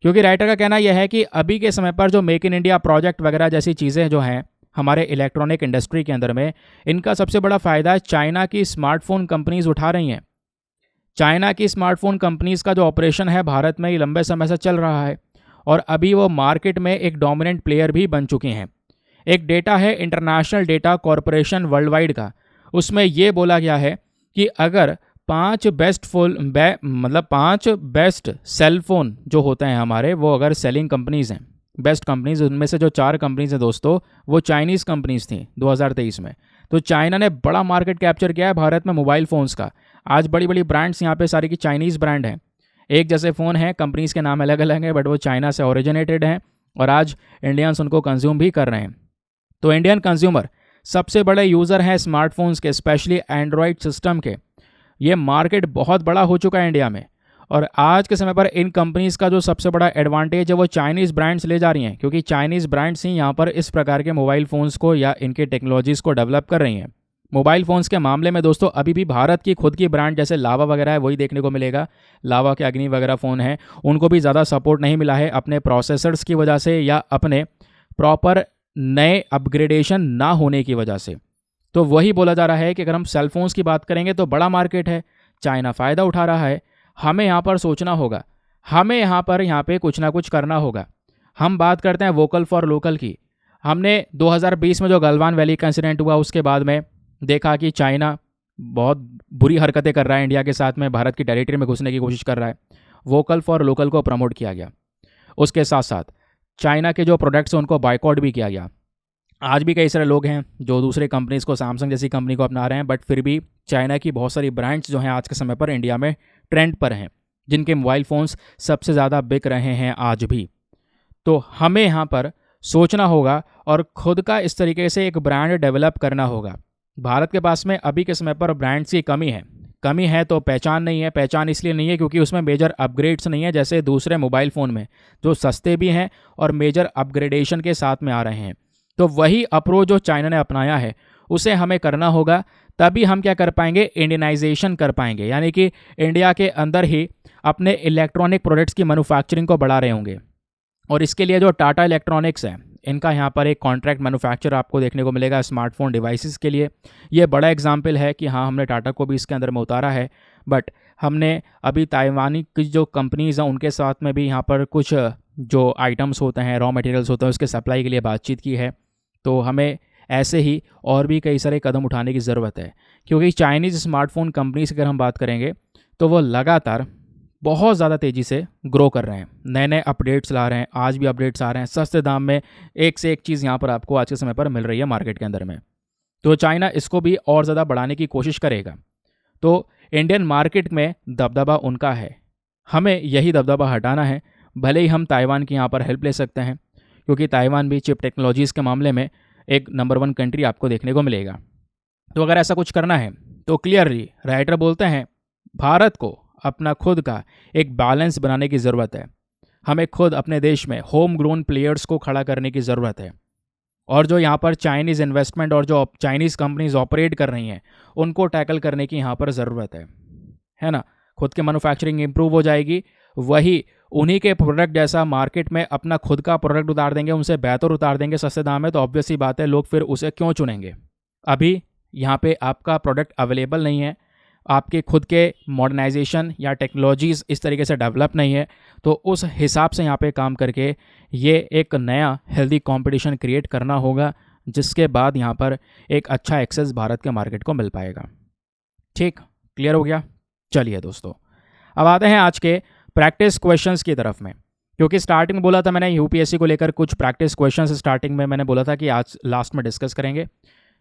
क्योंकि राइटर का कहना यह है कि अभी के समय पर जो मेक इन इंडिया प्रोजेक्ट वगैरह जैसी चीज़ें जो हैं हमारे इलेक्ट्रॉनिक इंडस्ट्री के अंदर में, इनका सबसे बड़ा फ़ायदा चाइना की स्मार्टफोन कंपनीज उठा रही हैं। चाइना की स्मार्टफोन कंपनीज का जो ऑपरेशन है भारत में ही लंबे समय से चल रहा है और अभी वो मार्केट में एक डोमिनेंट प्लेयर भी बन चुकी हैं। एक डेटा है international data corporation world wide का, उसमें ये बोला गया है कि अगर 5 बेस्ट सेल फोन जो होते हैं हमारे, वो अगर सेलिंग कंपनीज हैं, बेस्ट कंपनीज, उनमें से जो 4 कंपनीज हैं दोस्तों, वो चाइनीज़ कंपनीज थी 2023 में। तो चाइना ने बड़ा मार्केट कैप्चर किया है भारत में मोबाइल फ़ोन्स का। आज बड़ी बड़ी ब्रांड्स यहाँ पे सारी की चाइनीज़ ब्रांड हैं। एक जैसे फ़ोन हैं, कंपनीज़ के नाम अलग अलग हैं, बट वो चाइना से ओरिजिनेटेड हैं और आज इंडियंस उनको कंज्यूम भी कर रहे हैं। तो इंडियन कंज्यूमर सबसे बड़े यूज़र हैं स्मार्टफोन्स के, स्पेशली एंड्रॉयड सिस्टम के। ये मार्केट बहुत बड़ा हो चुका है इंडिया में और आज के समय पर इन कंपनीज़ का जो सबसे बड़ा एडवांटेज है वो चाइनीज़ ब्रांड्स ले जा रही हैं, क्योंकि चाइनीज़ ब्रांड्स ही यहाँ पर इस प्रकार के मोबाइल फ़ोन्स को या इनके टेक्नोलॉजीज़ को डेवलप कर रही हैं। मोबाइल फ़ोन्स के मामले में दोस्तों अभी भी भारत की खुद की ब्रांड जैसे लावा वगैरह है वही देखने को मिलेगा। लावा के अग्नि वगैरह फ़ोन हैं, उनको भी ज़्यादा सपोर्ट नहीं मिला है अपने प्रोसेसर्स की वजह से या अपने प्रॉपर नए अपग्रेडेशन ना होने की वजह से। तो वही बोला जा रहा है कि अगर हम सेल फोन्स की बात करेंगे तो बड़ा मार्केट है, चाइना फ़ायदा उठा रहा है, हमें यहाँ पर सोचना होगा, हमें यहाँ पे कुछ ना कुछ करना होगा। हम बात करते हैं वोकल फॉर लोकल की। हमने 2020 में जो गलवान वैली का इंसिडेंट हुआ उसके बाद में देखा कि चाइना बहुत बुरी हरकतें कर रहा है इंडिया के साथ में, भारत की टेरिटरी में घुसने की कोशिश कर रहा है। वोकल फॉर लोकल को प्रमोट किया गया, उसके साथ साथ चाइना के जो प्रोडक्ट्स हैं उनको बायकॉट भी किया गया। आज भी कई सारे लोग हैं जो दूसरे कंपनीज़ को, सैमसंग जैसी कंपनी को अपना रहे हैं, बट फिर भी चाइना की बहुत सारी ब्रांड्स जो हैं आज के समय पर इंडिया में ट्रेंड पर हैं, जिनके मोबाइल फ़ोन्स सबसे ज़्यादा बिक रहे हैं आज भी। तो हमें यहाँ पर सोचना होगा और ख़ुद का इस तरीके से एक ब्रांड डेवलप करना होगा। भारत के पास में अभी के समय पर ब्रांड्स की कमी है तो पहचान नहीं है। पहचान इसलिए नहीं है क्योंकि उसमें मेजर अपग्रेड्स नहीं है जैसे दूसरे मोबाइल फ़ोन में, जो सस्ते भी हैं और मेजर अपग्रेडेशन के साथ में आ रहे हैं। तो वही अप्रोच जो चाइना ने अपनाया है उसे हमें करना होगा, तभी हम क्या कर पाएंगे, इंडियनाइजेशन कर पाएंगे, यानी कि इंडिया के अंदर ही अपने इलेक्ट्रॉनिक प्रोडक्ट्स की मैन्युफैक्चरिंग को बढ़ा रहे होंगे। और इसके लिए जो टाटा इलेक्ट्रॉनिक्स है, इनका यहाँ पर एक कॉन्ट्रैक्ट मैन्युफैक्चर आपको देखने को मिलेगा स्मार्टफोन डिवाइसेस के लिए। ये बड़ा एग्जाम्पल है कि हाँ, हमने टाटा को भी इसके अंदर में उतारा है, बट हमने अभी ताइवानी की जो कंपनीज़ हैं उनके साथ में भी यहाँ पर कुछ जो आइटम्स होते हैं, रॉ मटेरियल्स होते हैं, उसके सप्लाई के लिए बातचीत की है। तो हमें ऐसे ही और भी कई सारे कदम उठाने की ज़रूरत है, क्योंकि चाइनीज़ स्मार्टफोन कंपनीज की अगर हम बात करेंगे तो वो लगातार बहुत ज़्यादा तेज़ी से ग्रो कर रहे हैं, नए नए अपडेट्स ला रहे हैं। आज भी अपडेट्स आ रहे हैं सस्ते दाम में, एक से एक चीज़ यहाँ पर आपको आज के समय पर मिल रही है मार्केट के अंदर में। तो चाइना इसको भी और ज़्यादा बढ़ाने की कोशिश करेगा। तो इंडियन मार्केट में दबदबा उनका है, हमें यही दबदबा हटाना है। भले ही हम ताइवान की यहाँ पर हेल्प ले सकते हैं, क्योंकि ताइवान भी चिप टेक्नोलॉजीज़ के मामले में एक नंबर 1 कंट्री आपको देखने को मिलेगा। तो अगर ऐसा कुछ करना है तो क्लियरली राइटर बोलते हैं भारत को अपना खुद का एक बैलेंस बनाने की ज़रूरत है। हमें खुद अपने देश में होम ग्रोन प्लेयर्स को खड़ा करने की ज़रूरत है, और जो यहाँ पर चाइनीज़ इन्वेस्टमेंट और जो चाइनीज़ कंपनीज ऑपरेट कर रही हैं उनको टैकल करने की यहाँ पर ज़रूरत है ना। खुद की मैन्युफैक्चरिंग इंप्रूव हो जाएगी, वही उन्हीं के प्रोडक्ट जैसा मार्केट में अपना खुद का प्रोडक्ट उतार देंगे, उनसे बेहतर उतार देंगे सस्ते दाम में, तो ऑब्वियस सी बात है लोग फिर उसे क्यों चुनेंगे। अभी यहाँ पे आपका प्रोडक्ट अवेलेबल नहीं है, आपके खुद के मॉडर्नाइजेशन या टेक्नोलॉजीज़ इस तरीके से डेवलप नहीं है, तो उस हिसाब से यहाँ पे काम करके ये एक नया हेल्दी कंपटीशन क्रिएट करना होगा, जिसके बाद यहाँ पर एक अच्छा एक्सेस भारत के मार्केट को मिल पाएगा। ठीक, क्लियर हो गया। चलिए दोस्तों, अब आते हैं आज के प्रैक्टिस क्वेश्चंस की तरफ में, क्योंकि स्टार्टिंग में बोला था मैंने यूपीएससी को लेकर कुछ प्रैक्टिस क्वेश्चंस स्टार्टिंग में मैंने बोला था कि आज लास्ट में डिस्कस करेंगे।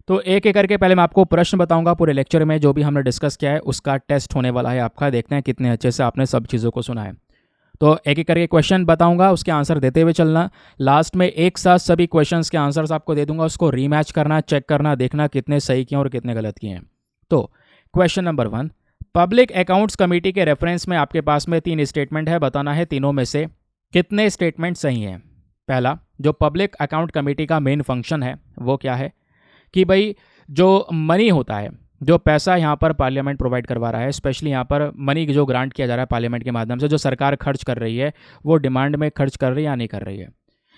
तो एक एक करके पहले मैं आपको प्रश्न बताऊंगा, पूरे लेक्चर में जो भी हमने डिस्कस किया है उसका टेस्ट होने वाला है आपका। देखते हैं कितने अच्छे से आपने सब चीज़ों को सुना है। तो एक एक करके क्वेश्चन बताऊंगा, उसके आंसर देते हुए चलना। लास्ट में एक साथ सभी क्वेश्चंस के आंसर्स आपको दे दूंगा, उसको रीमैच करना, चेक करना, देखना कितने सही किए और कितने गलत किए हैं। तो question number 1, public accounts committee के रेफरेंस में आपके पास में 3 स्टेटमेंट है, बताना है तीनों में से कितने स्टेटमेंट सही हैं। पहला, जो पब्लिक अकाउंट कमेटी का मेन फंक्शन है वो क्या है, कि भाई जो मनी होता है जो पैसा यहाँ पर पार्लियामेंट प्रोवाइड करवा रहा है, स्पेशली यहाँ पर मनी जो ग्रांट किया जा रहा है पार्लियामेंट के माध्यम से, जो सरकार खर्च कर रही है वो डिमांड में खर्च कर रही है या नहीं कर रही है,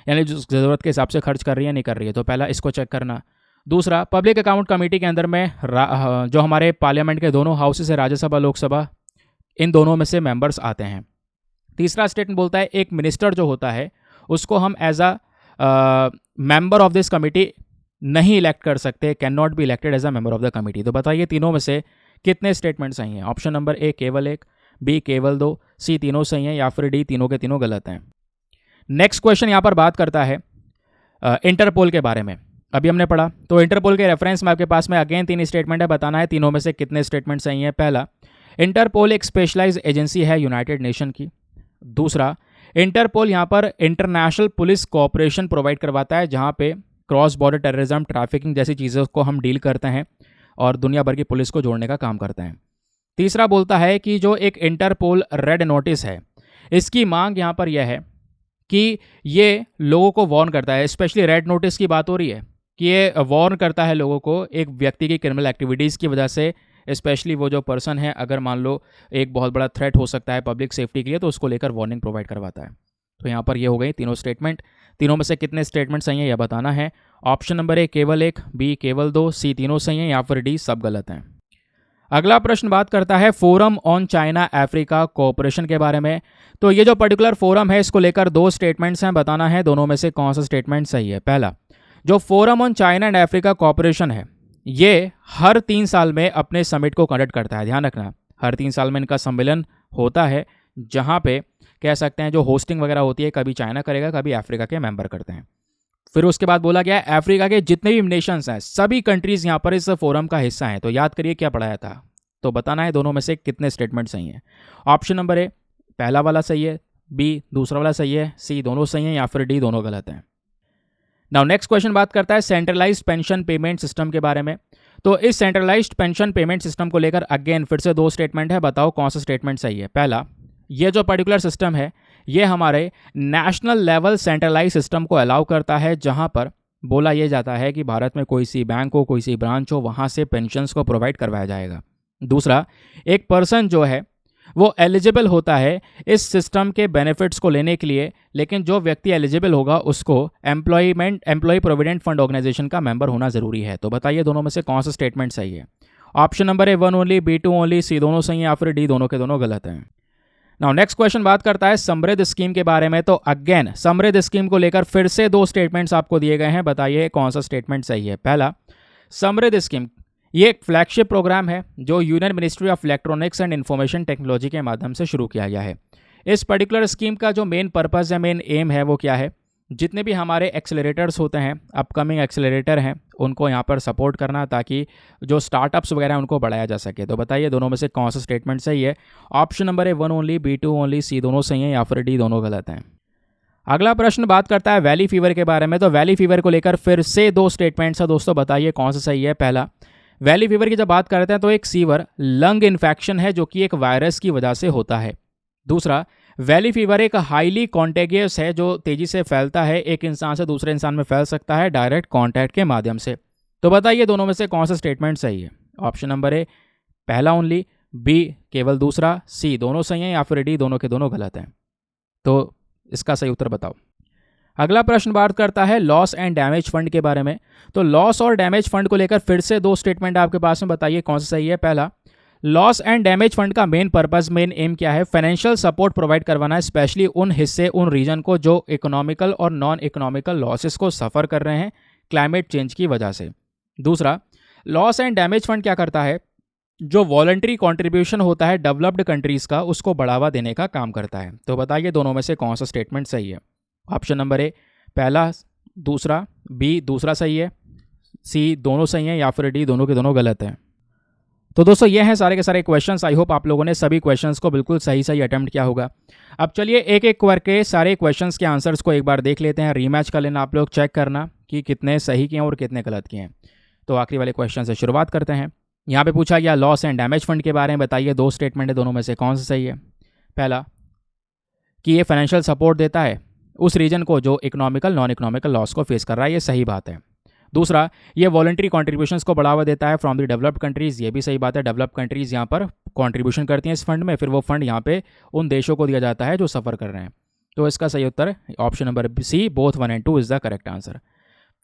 यानी जो ज़रूरत के हिसाब से खर्च कर रही है नहीं कर रही है। तो पहला इसको चेक करना। दूसरा, पब्लिक अकाउंट कमेटी के अंदर में जो हमारे पार्लियामेंट के दोनों हाउसेस है, राज्यसभा लोकसभा, इन दोनों में से मेंबर्स आते हैं। तीसरा स्टेटमेंट बोलता है एक मिनिस्टर जो होता है उसको हम as a member of this committee नहीं इलेक्ट कर सकते, can not be elected as a member of the committee. तो बताइए तीनों में से कितने स्टेटमेंट सही हैं? ऑप्शन नंबर ए केवल एक, बी केवल दो, सी तीनों सही हैं, या फिर डी तीनों के तीनों गलत हैं। नेक्स्ट क्वेश्चन यहाँ पर बात करता है इंटरपोल के बारे में। अभी हमने पढ़ा तो इंटरपोल के रेफरेंस में आपके पास में अगेन 3 स्टेटमेंट है, बताना है तीनों में से कितने स्टेटमेंट सही हैं। पहला, इंटरपोल एक स्पेशलाइज्ड एजेंसी है यूनाइटेड नेशन की। दूसरा, इंटरपोल यहाँ पर इंटरनेशनल पुलिस कोऑपरेशन प्रोवाइड करवाता है, जहाँ पे क्रॉस बॉर्डर टेररिज्म, ट्रैफिकिंग जैसी चीज़ों को हम डील करते हैं और दुनिया भर की पुलिस को जोड़ने का काम करते हैं। तीसरा बोलता है कि जो एक इंटरपोल रेड नोटिस है, इसकी मांग यहाँ पर यह है कि ये लोगों को वार्न करता है, स्पेशली रेड नोटिस की बात हो रही है कि ये वार्न करता है लोगों को एक व्यक्ति की क्रिमिनल एक्टिविटीज़ की वजह से, स्पेशली वो जो पर्सन है अगर मान लो एक बहुत बड़ा थ्रेट हो सकता है पब्लिक सेफ्टी के लिए, तो उसको लेकर वार्निंग प्रोवाइड करवाता है। तो यहाँ पर ये हो गई तीनों स्टेटमेंट। तीनों में से कितने स्टेटमेंट सही हैं यह बताना है। ऑप्शन नंबर ए केवल एक, बी केवल दो, सी तीनों सही हैं, या फिर डी सब गलत हैं। अगला प्रश्न बात करता है forum on China Africa cooperation के बारे में। तो ये जो पर्टिकुलर फोरम है इसको लेकर 2 स्टेटमेंट्स हैं, बताना है दोनों में से कौन सा स्टेटमेंट सही है। पहला, जो forum on China and Africa cooperation है ये हर 3 साल में अपने समिट को कंडक्ट करता है। ध्यान रखना, हर 3 साल में इनका सम्मेलन होता है, जहाँ पे कह सकते हैं जो होस्टिंग वगैरह होती है कभी चाइना करेगा, कभी अफ्रीका के मेंबर करते हैं। फिर उसके बाद बोला गया अफ्रीका के जितने भी नेशंस हैं सभी कंट्रीज यहाँ पर इस फोरम का हिस्सा हैं। तो याद करिए क्या पढ़ाया था, तो बताना है दोनों में से कितने स्टेटमेंट सही हैं। ऑप्शन नंबर ए पहला वाला सही है, बी दूसरा वाला सही है, सी दोनों सही हैं, या फिर डी दोनों गलत हैं। नाउ नेक्स्ट क्वेश्चन बात करता है सेंट्रलाइज्ड पेंशन पेमेंट सिस्टम के बारे में। तो इस सेंट्रलाइज्ड पेंशन पेमेंट सिस्टम को लेकर अगेन फिर से 2 स्टेटमेंट है, बताओ कौन सा स्टेटमेंट सही है। पहला, ये जो पर्टिकुलर सिस्टम है ये हमारे नेशनल लेवल सेंट्रलाइज सिस्टम को अलाउ करता है, जहां पर बोला यह जाता है कि भारत में कोई सी बैंक हो, कोई सी ब्रांच हो, वहां से पेंशन्स को प्रोवाइड करवाया जाएगा। दूसरा, एक पर्सन जो है वो एलिजिबल होता है इस सिस्टम के बेनिफिट्स को लेने के लिए, लेकिन जो व्यक्ति एलिजिबल होगा उसको एम्प्लॉय प्रोविडेंट फंड ऑर्गेनाइजेशन का मेंबर होना जरूरी है। तो बताइए दोनों में से कौन सा स्टेटमेंट सही है। Option number A 1 only, B 2 only, C दोनों सही है, या फिर डी दोनों के दोनों गलत हैं। नाउ नेक्स्ट क्वेश्चन बात करता है समृद्ध स्कीम के बारे में। तो अगेन समृद्ध स्कीम को लेकर फिर से 2 स्टेटमेंट्स आपको दिए गए हैं, बताइए कौन सा स्टेटमेंट सही है। पहला, समृद्ध स्कीम ये एक फ्लैगशिप प्रोग्राम है जो union ministry of electronics and information technology के माध्यम से शुरू किया गया है। इस पर्टिकुलर स्कीम का जो मेन पर्पज़ है, मेन एम है वो क्या है, जितने भी हमारे एक्सेलरेटर्स होते हैं, अपकमिंग एक्सेलरेटर हैं, उनको यहाँ पर सपोर्ट करना ताकि जो स्टार्टअप्स वगैरह हैं उनको बढ़ाया जा सके। तो बताइए दोनों में से कौन सा स्टेटमेंट सही है। Option number A 1 only, B 2 only, C दोनों सही हैं, या फिर डी दोनों गलत हैं। अगला प्रश्न बात करता है वैली फीवर के बारे में। तो वैली फीवर को लेकर फिर से 2 स्टेटमेंट्स है दोस्तों, बताइए कौन सा सही है। पहला, वैली फीवर की जब बात करते हैं तो एक सीवर लंग इन्फेक्शन है जो कि एक वायरस की वजह से होता है। दूसरा, वैली फीवर एक हाईली कॉन्टेगियस है जो तेजी से फैलता है, एक इंसान से दूसरे इंसान में फैल सकता है डायरेक्ट कॉन्टैक्ट के माध्यम से। तो बताइए दोनों में से कौन सा स्टेटमेंट सही है। ऑप्शन नंबर ए पहला ओनली, बी केवल दूसरा, सी दोनों सही हैं, या फिर डी दोनों के दोनों गलत हैं। तो इसका सही उत्तर बताओ। अगला प्रश्न बात करता है लॉस एंड डैमेज फंड के बारे में। तो लॉस और डैमेज फंड को लेकर फिर से 2 स्टेटमेंट आपके पास में, बताइए कौन सा सही है। पहला, लॉस एंड डैमेज फंड का मेन पर्पस, मेन एम क्या है, फाइनेंशियल सपोर्ट प्रोवाइड करवाना है, स्पेशली उन हिस्से, उन रीजन को जो इकोनॉमिकल और नॉन इकोनॉमिकल लॉसेस को सफ़र कर रहे हैं क्लाइमेट चेंज की वजह से। दूसरा, लॉस एंड डैमेज फंड क्या करता है, जो वॉलंटरी कॉन्ट्रीब्यूशन होता है डेवलप्ड कंट्रीज़ का, उसको बढ़ावा देने का काम करता है। तो बताइए दोनों में से कौन सा स्टेटमेंट सही है। ऑप्शन नंबर ए पहला, दूसरा, बी दूसरा सही है, सी दोनों सही हैं, या फिर डी दोनों के दोनों गलत हैं। तो दोस्तों ये हैं सारे के सारे क्वेश्चंस। आई होप आप लोगों ने सभी क्वेश्चंस को बिल्कुल सही सही अटेम्प्ट किया होगा। अब चलिए एक एक करके सारे क्वेश्चंस के आंसर्स को एक बार देख लेते हैं, रीमैच कर लेना, आप लोग चेक करना कि कितने सही किए हैं और कितने गलत किए हैं। तो आखिरी वाले क्वेश्चन से शुरुआत करते हैं। यहाँ पे पूछा गया लॉस एंड डैमेज फंड के बारे में, बताइए 2 स्टेटमेंट है, दोनों में से कौन सा सही है। पहला, कि ये फाइनेंशियल सपोर्ट देता है उस रीजन को जो इकोनॉमिकल नॉन इकोनॉमिकल लॉस को फेस कर रहा है, ये सही बात है। दूसरा, ये वॉलंटरी कॉन्ट्रीब्यूशंस को बढ़ावा देता है फ्रॉम द डेवलप्ड कंट्रीज़, ये भी सही बात है। डेवलप्ड कंट्रीज़ यहाँ पर कॉन्ट्रीब्यूशन करती हैं इस फंड में, फिर वो फंड यहाँ पे उन देशों को दिया जाता है जो सफ़र कर रहे हैं। तो इसका सही उत्तर option number C, both 1 and 2 is the correct answer.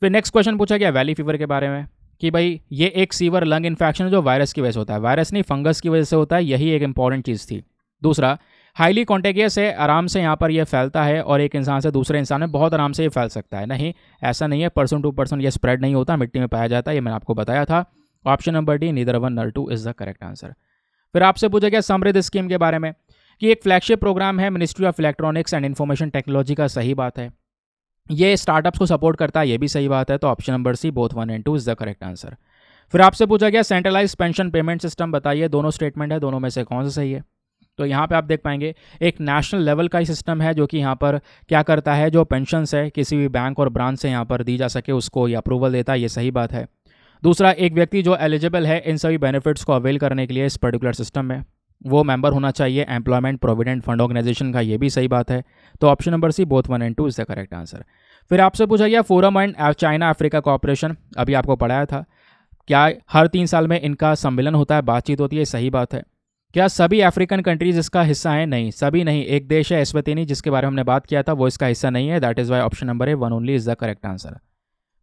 फिर नेक्स्ट क्वेश्चन पूछा गया वैली फीवर के बारे में कि भाई ये एक सीवर लंग इन्फेक्शन है जो वायरस की वजह से होता है, वायरस नहीं फंगस की वजह से होता है, यही एक इंपॉर्टेंट चीज़ थी। दूसरा, हाईली कॉन्टेगियस है, आराम से यहाँ पर यह फैलता है और एक इंसान से दूसरे इंसान में बहुत आराम से ये फैल सकता है। नहीं, ऐसा नहीं है, पर्सन टू पर्सन ये स्प्रेड नहीं होता, मिट्टी में पाया जाता है, ये मैंने आपको बताया था। Option number D, neither 1 nor 2 is the correct answer. फिर आपसे पूछा गया समृद्ध स्कीम के बारे में कि एक फ्लैगशिप प्रोग्राम है ministry of electronics and information technology का, सही बात है। ये स्टार्टअप्स को सपोर्ट करता है, ये भी सही बात है। तो option number C, both 1 and 2 is the correct answer. फिर आपसे पूछा गया सेंट्रलाइज पेंशन पेमेंट सिस्टम बताइए, दोनों स्टेटमेंट है, दोनों में से कौन सा सही है। तो यहाँ पे आप देख पाएंगे एक नेशनल लेवल का ही सिस्टम है जो कि यहाँ पर क्या करता है, जो पेंशन्स है किसी भी बैंक और ब्रांच से यहाँ पर दी जा सके उसको ये अप्रूवल देता है, ये सही बात है। दूसरा, एक व्यक्ति जो एलिजिबल है इन सभी बेनिफिट्स को अवेल करने के लिए इस पर्टिकुलर सिस्टम में, वो मेंबर होना चाहिए एम्प्लॉयमेंट प्रोविडेंट फंड ऑर्गेनाइजेशन का, ये भी सही बात है। तो option number C, both 1 and 2 is the correct answer. फिर आपसे पूछा गया forum and China Africa cooperation, अभी आपको पढ़ाया था, क्या हर 3 साल में इनका सम्मेलन होता है, बातचीत होती है, सही बात है। क्या सभी अफ्रीकन कंट्रीज इसका हिस्सा हैं, नहीं, सभी नहीं, एक देश है एस्वातिनी जिसके बारे में हमने बात किया था, वो इसका हिस्सा नहीं है, that is why option number A 1 only is the correct answer.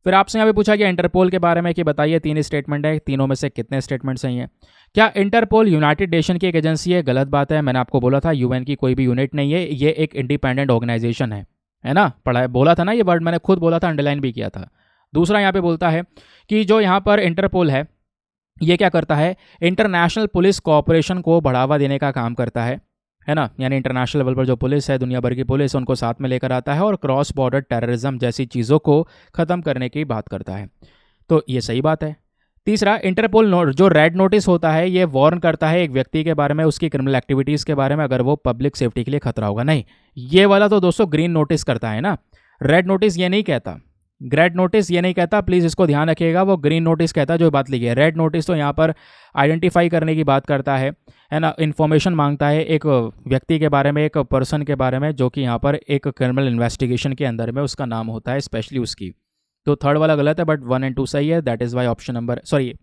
फिर आपसे यहाँ पे पूछा गया इंटरपोल के बारे में कि बताइए 3 स्टेटमेंट है, तीनों में से कितने स्टेटमेंट सही हैं। क्या इंटरपोल यूनाइटेड नेशन की एक एजेंसी है, गलत बात है, मैंने आपको बोला था यूएन की कोई भी यूनिट नहीं है, ये एक इंडिपेंडेंट ऑर्गेनाइजेशन है ना, पढ़ा है, बोला था ना, ये वर्ड मैंने खुद बोला था, अंडरलाइन भी किया था। दूसरा, यहाँ पे बोलता है कि जो यहाँ पर इंटरपोल है ये क्या करता है, इंटरनेशनल पुलिस कोऑपरेशन को बढ़ावा देने का काम करता है ना, यानी इंटरनेशनल लेवल पर जो पुलिस है, दुनिया भर की पुलिस, उनको साथ में लेकर आता है और क्रॉस बॉर्डर टेररिज्म जैसी चीज़ों को ख़त्म करने की बात करता है, तो ये सही बात है। तीसरा, इंटरपोल जो रेड नोटिस होता है ये वार्न करता है एक व्यक्ति के बारे में, उसकी क्रिमिनल एक्टिविटीज़ के बारे में, अगर वो पब्लिक सेफ्टी के लिए खतरा होगा। नहीं, ये वाला तो दोस्तों ग्रीन नोटिस करता है ना, रेड नोटिस ये नहीं कहता, रेड नोटिस ये नहीं कहता, प्लीज़ इसको ध्यान रखिएगा, वो ग्रीन नोटिस कहता है जो बात लिखी है। रेड नोटिस तो यहाँ पर आइडेंटिफाई करने की बात करता है ना, इन्फॉर्मेशन मांगता है एक व्यक्ति के बारे में, एक पर्सन के बारे में जो कि यहाँ पर एक क्रिमिनल इन्वेस्टिगेशन के अंदर में उसका नाम होता है, स्पेशली उसकी। तो थर्ड वाला गलत है, बट 1 and 2 सही है, that is why option number, sorry,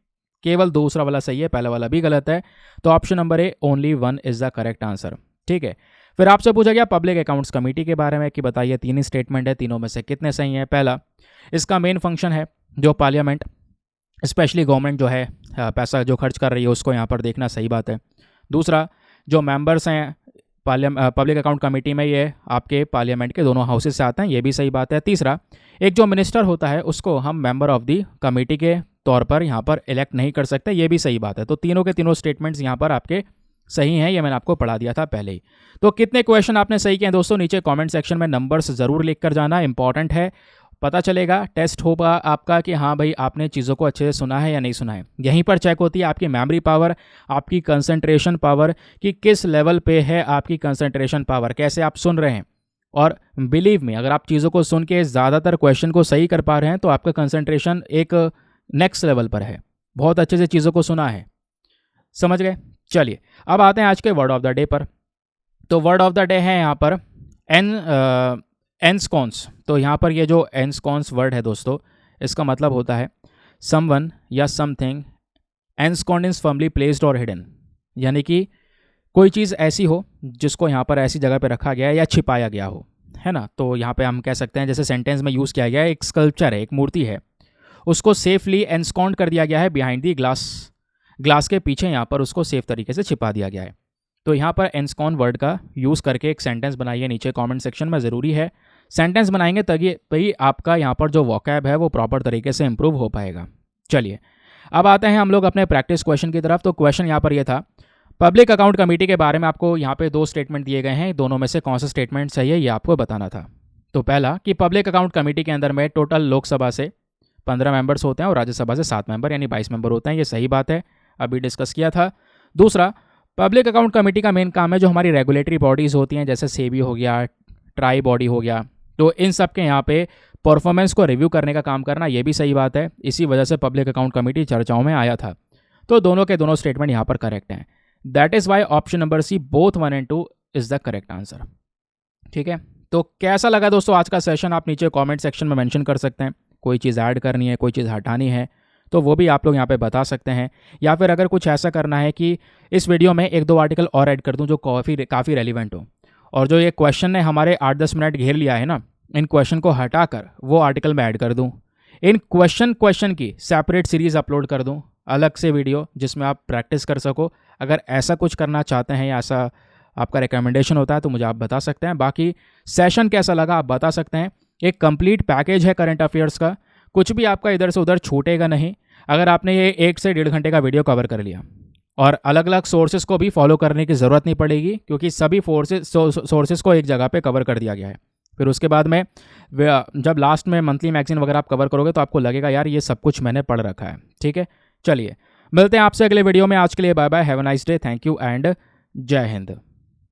केवल दूसरा वाला सही है, पहला वाला भी गलत है। तो option number A, only 1 is the correct answer. ठीक है। फिर आपसे पूछा गया पब्लिक अकाउंट्स कमेटी के बारे में कि बताइए 3 स्टेटमेंट है, तीनों में से कितने सही हैं। पहला, इसका मेन फंक्शन है जो पार्लियामेंट, स्पेशली गवर्नमेंट जो है पैसा जो खर्च कर रही है उसको यहाँ पर देखना, सही बात है। दूसरा, जो मेंबर्स हैं पब्लिक अकाउंट कमेटी में ये आपके पार्लियामेंट के दोनों हाउसेस से आते हैं, ये भी सही बात है। तीसरा, एक जो मिनिस्टर होता है उसको हम मेंबर ऑफ द कमेटी के तौर पर यहाँ पर इलेक्ट नहीं कर सकते, ये भी सही बात है। तो तीनों के तीनों स्टेटमेंट्स यहाँ पर आपके सही हैं, ये मैंने आपको पढ़ा दिया था पहले ही। तो कितने क्वेश्चन आपने सही किए हैं दोस्तों, नीचे कमेंट सेक्शन में नंबर्स ज़रूर लिख कर जाना, इंपॉर्टेंट है, पता चलेगा, टेस्ट होगा आपका कि हाँ भाई आपने चीज़ों को अच्छे से सुना है या नहीं सुना है। यहीं पर चेक होती है आपकी मेमोरी पावर, आपकी कंसंट्रेशन पावर, कि किस लेवल पे है आपकी कंसंट्रेशन पावर, कैसे आप सुन रहे हैं। और बिलीव में अगर आप चीज़ों को सुन के ज़्यादातर क्वेश्चन को सही कर पा रहे हैं तो आपका कंसंट्रेशन एक नेक्स्ट लेवल पर है, बहुत अच्छे से चीज़ों को सुना है, समझ गए। चलिए अब आते हैं आज के वर्ड ऑफ द डे पर। तो वर्ड ऑफ द डे है यहाँ पर एनस्कॉन्स। तो यहाँ पर ये जो एनस्कॉन्स वर्ड है दोस्तों, इसका मतलब होता है समवन या समथिंग एनस्कॉन्ड इज फर्मली प्लेस्ड और हिडन, यानी कि कोई चीज़ ऐसी हो जिसको यहाँ पर ऐसी जगह पे रखा गया है या छिपाया गया हो, है ना। तो यहाँ पे हम कह सकते हैं, जैसे सेंटेंस में यूज़ किया गया है, एक स्कल्पचर है, एक मूर्ति है, उसको सेफली एनस्कॉन्ड कर दिया गया है बिहाइंड दी ग्लास के पीछे, यहाँ पर उसको सेफ तरीके से छिपा दिया गया है। तो यहाँ पर एनस्कॉन वर्ड का यूज़ करके एक सेंटेंस बनाइए, नीचे कमेंट सेक्शन में, ज़रूरी है सेंटेंस बनाएंगे तभी आपका यहाँ पर जो वोकैब है वो प्रॉपर तरीके से इंप्रूव हो पाएगा। चलिए अब आते हैं हम लोग अपने प्रैक्टिस क्वेश्चन की तरफ। तो क्वेश्चन यहाँ पर ये था, पब्लिक अकाउंट कमेटी के बारे में आपको यहाँ पे 2 स्टेटमेंट दिए गए हैं, दोनों में से कौन सा स्टेटमेंट सही है ये आपको बताना था। तो पहला कि पब्लिक अकाउंट कमेटी के अंदर में टोटल लोकसभा से 15 मेंबर्स होते हैं और राज्यसभा से 7 मेंबर यानी 22 मेंबर होते हैं, ये सही बात है, अभी डिस्कस किया था। दूसरा, पब्लिक अकाउंट कमेटी का मेन काम है जो हमारी रेगुलेटरी बॉडीज़ होती हैं, जैसे सेबी हो गया, ट्राई बॉडी हो गया, तो इन सब के यहाँ पे परफॉर्मेंस को रिव्यू करने का काम करना, ये भी सही बात है, इसी वजह से पब्लिक अकाउंट कमेटी चर्चाओं में आया था। तो दोनों के दोनों स्टेटमेंट यहाँ पर करेक्ट हैं, that is why option number C, both 1 and 2 is the correct answer. ठीक है, तो कैसा लगा दोस्तों आज का सेशन, आप नीचे कमेंट सेक्शन में मेंशन कर सकते हैं। कोई चीज़ ऐड करनी है, कोई चीज़ हटानी है, तो वो भी आप लोग यहाँ पे बता सकते हैं। या फिर अगर कुछ ऐसा करना है कि इस वीडियो में 1-2 आर्टिकल और ऐड कर दूँ जो काफ़ी रेलिवेंट हो, और जो ये क्वेश्चन ने हमारे 8-10 मिनट घेर लिया है ना, इन क्वेश्चन को हटाकर वो आर्टिकल में ऐड कर दूँ, इन क्वेश्चन की सेपरेट सीरीज़ अपलोड कर दूँ, अलग से वीडियो जिसमें आप प्रैक्टिस कर सको। अगर ऐसा कुछ करना चाहते हैं या ऐसा आपका रिकमेंडेशन होता है तो मुझे आप बता सकते हैं। बाकी सेशन कैसा लगा आप बता सकते हैं। एक कंप्लीट पैकेज है करंट अफेयर्स का, कुछ भी आपका इधर से उधर छूटेगा नहीं अगर आपने ये 1 से 1.5 घंटे का वीडियो कवर कर लिया। और अलग अलग सोर्सेज को भी फॉलो करने की ज़रूरत नहीं पड़ेगी, क्योंकि सभी सोर्सेज को एक जगह पे कवर कर दिया गया है। फिर उसके बाद में जब लास्ट में मंथली मैगजीन वगैरह आप कवर करोगे तो आपको लगेगा यार ये सब कुछ मैंने पढ़ रखा है। ठीक है, चलिए मिलते हैं आपसे अगले वीडियो में। आज के लिए bye bye, have a nice day, thank you and जय हिंद।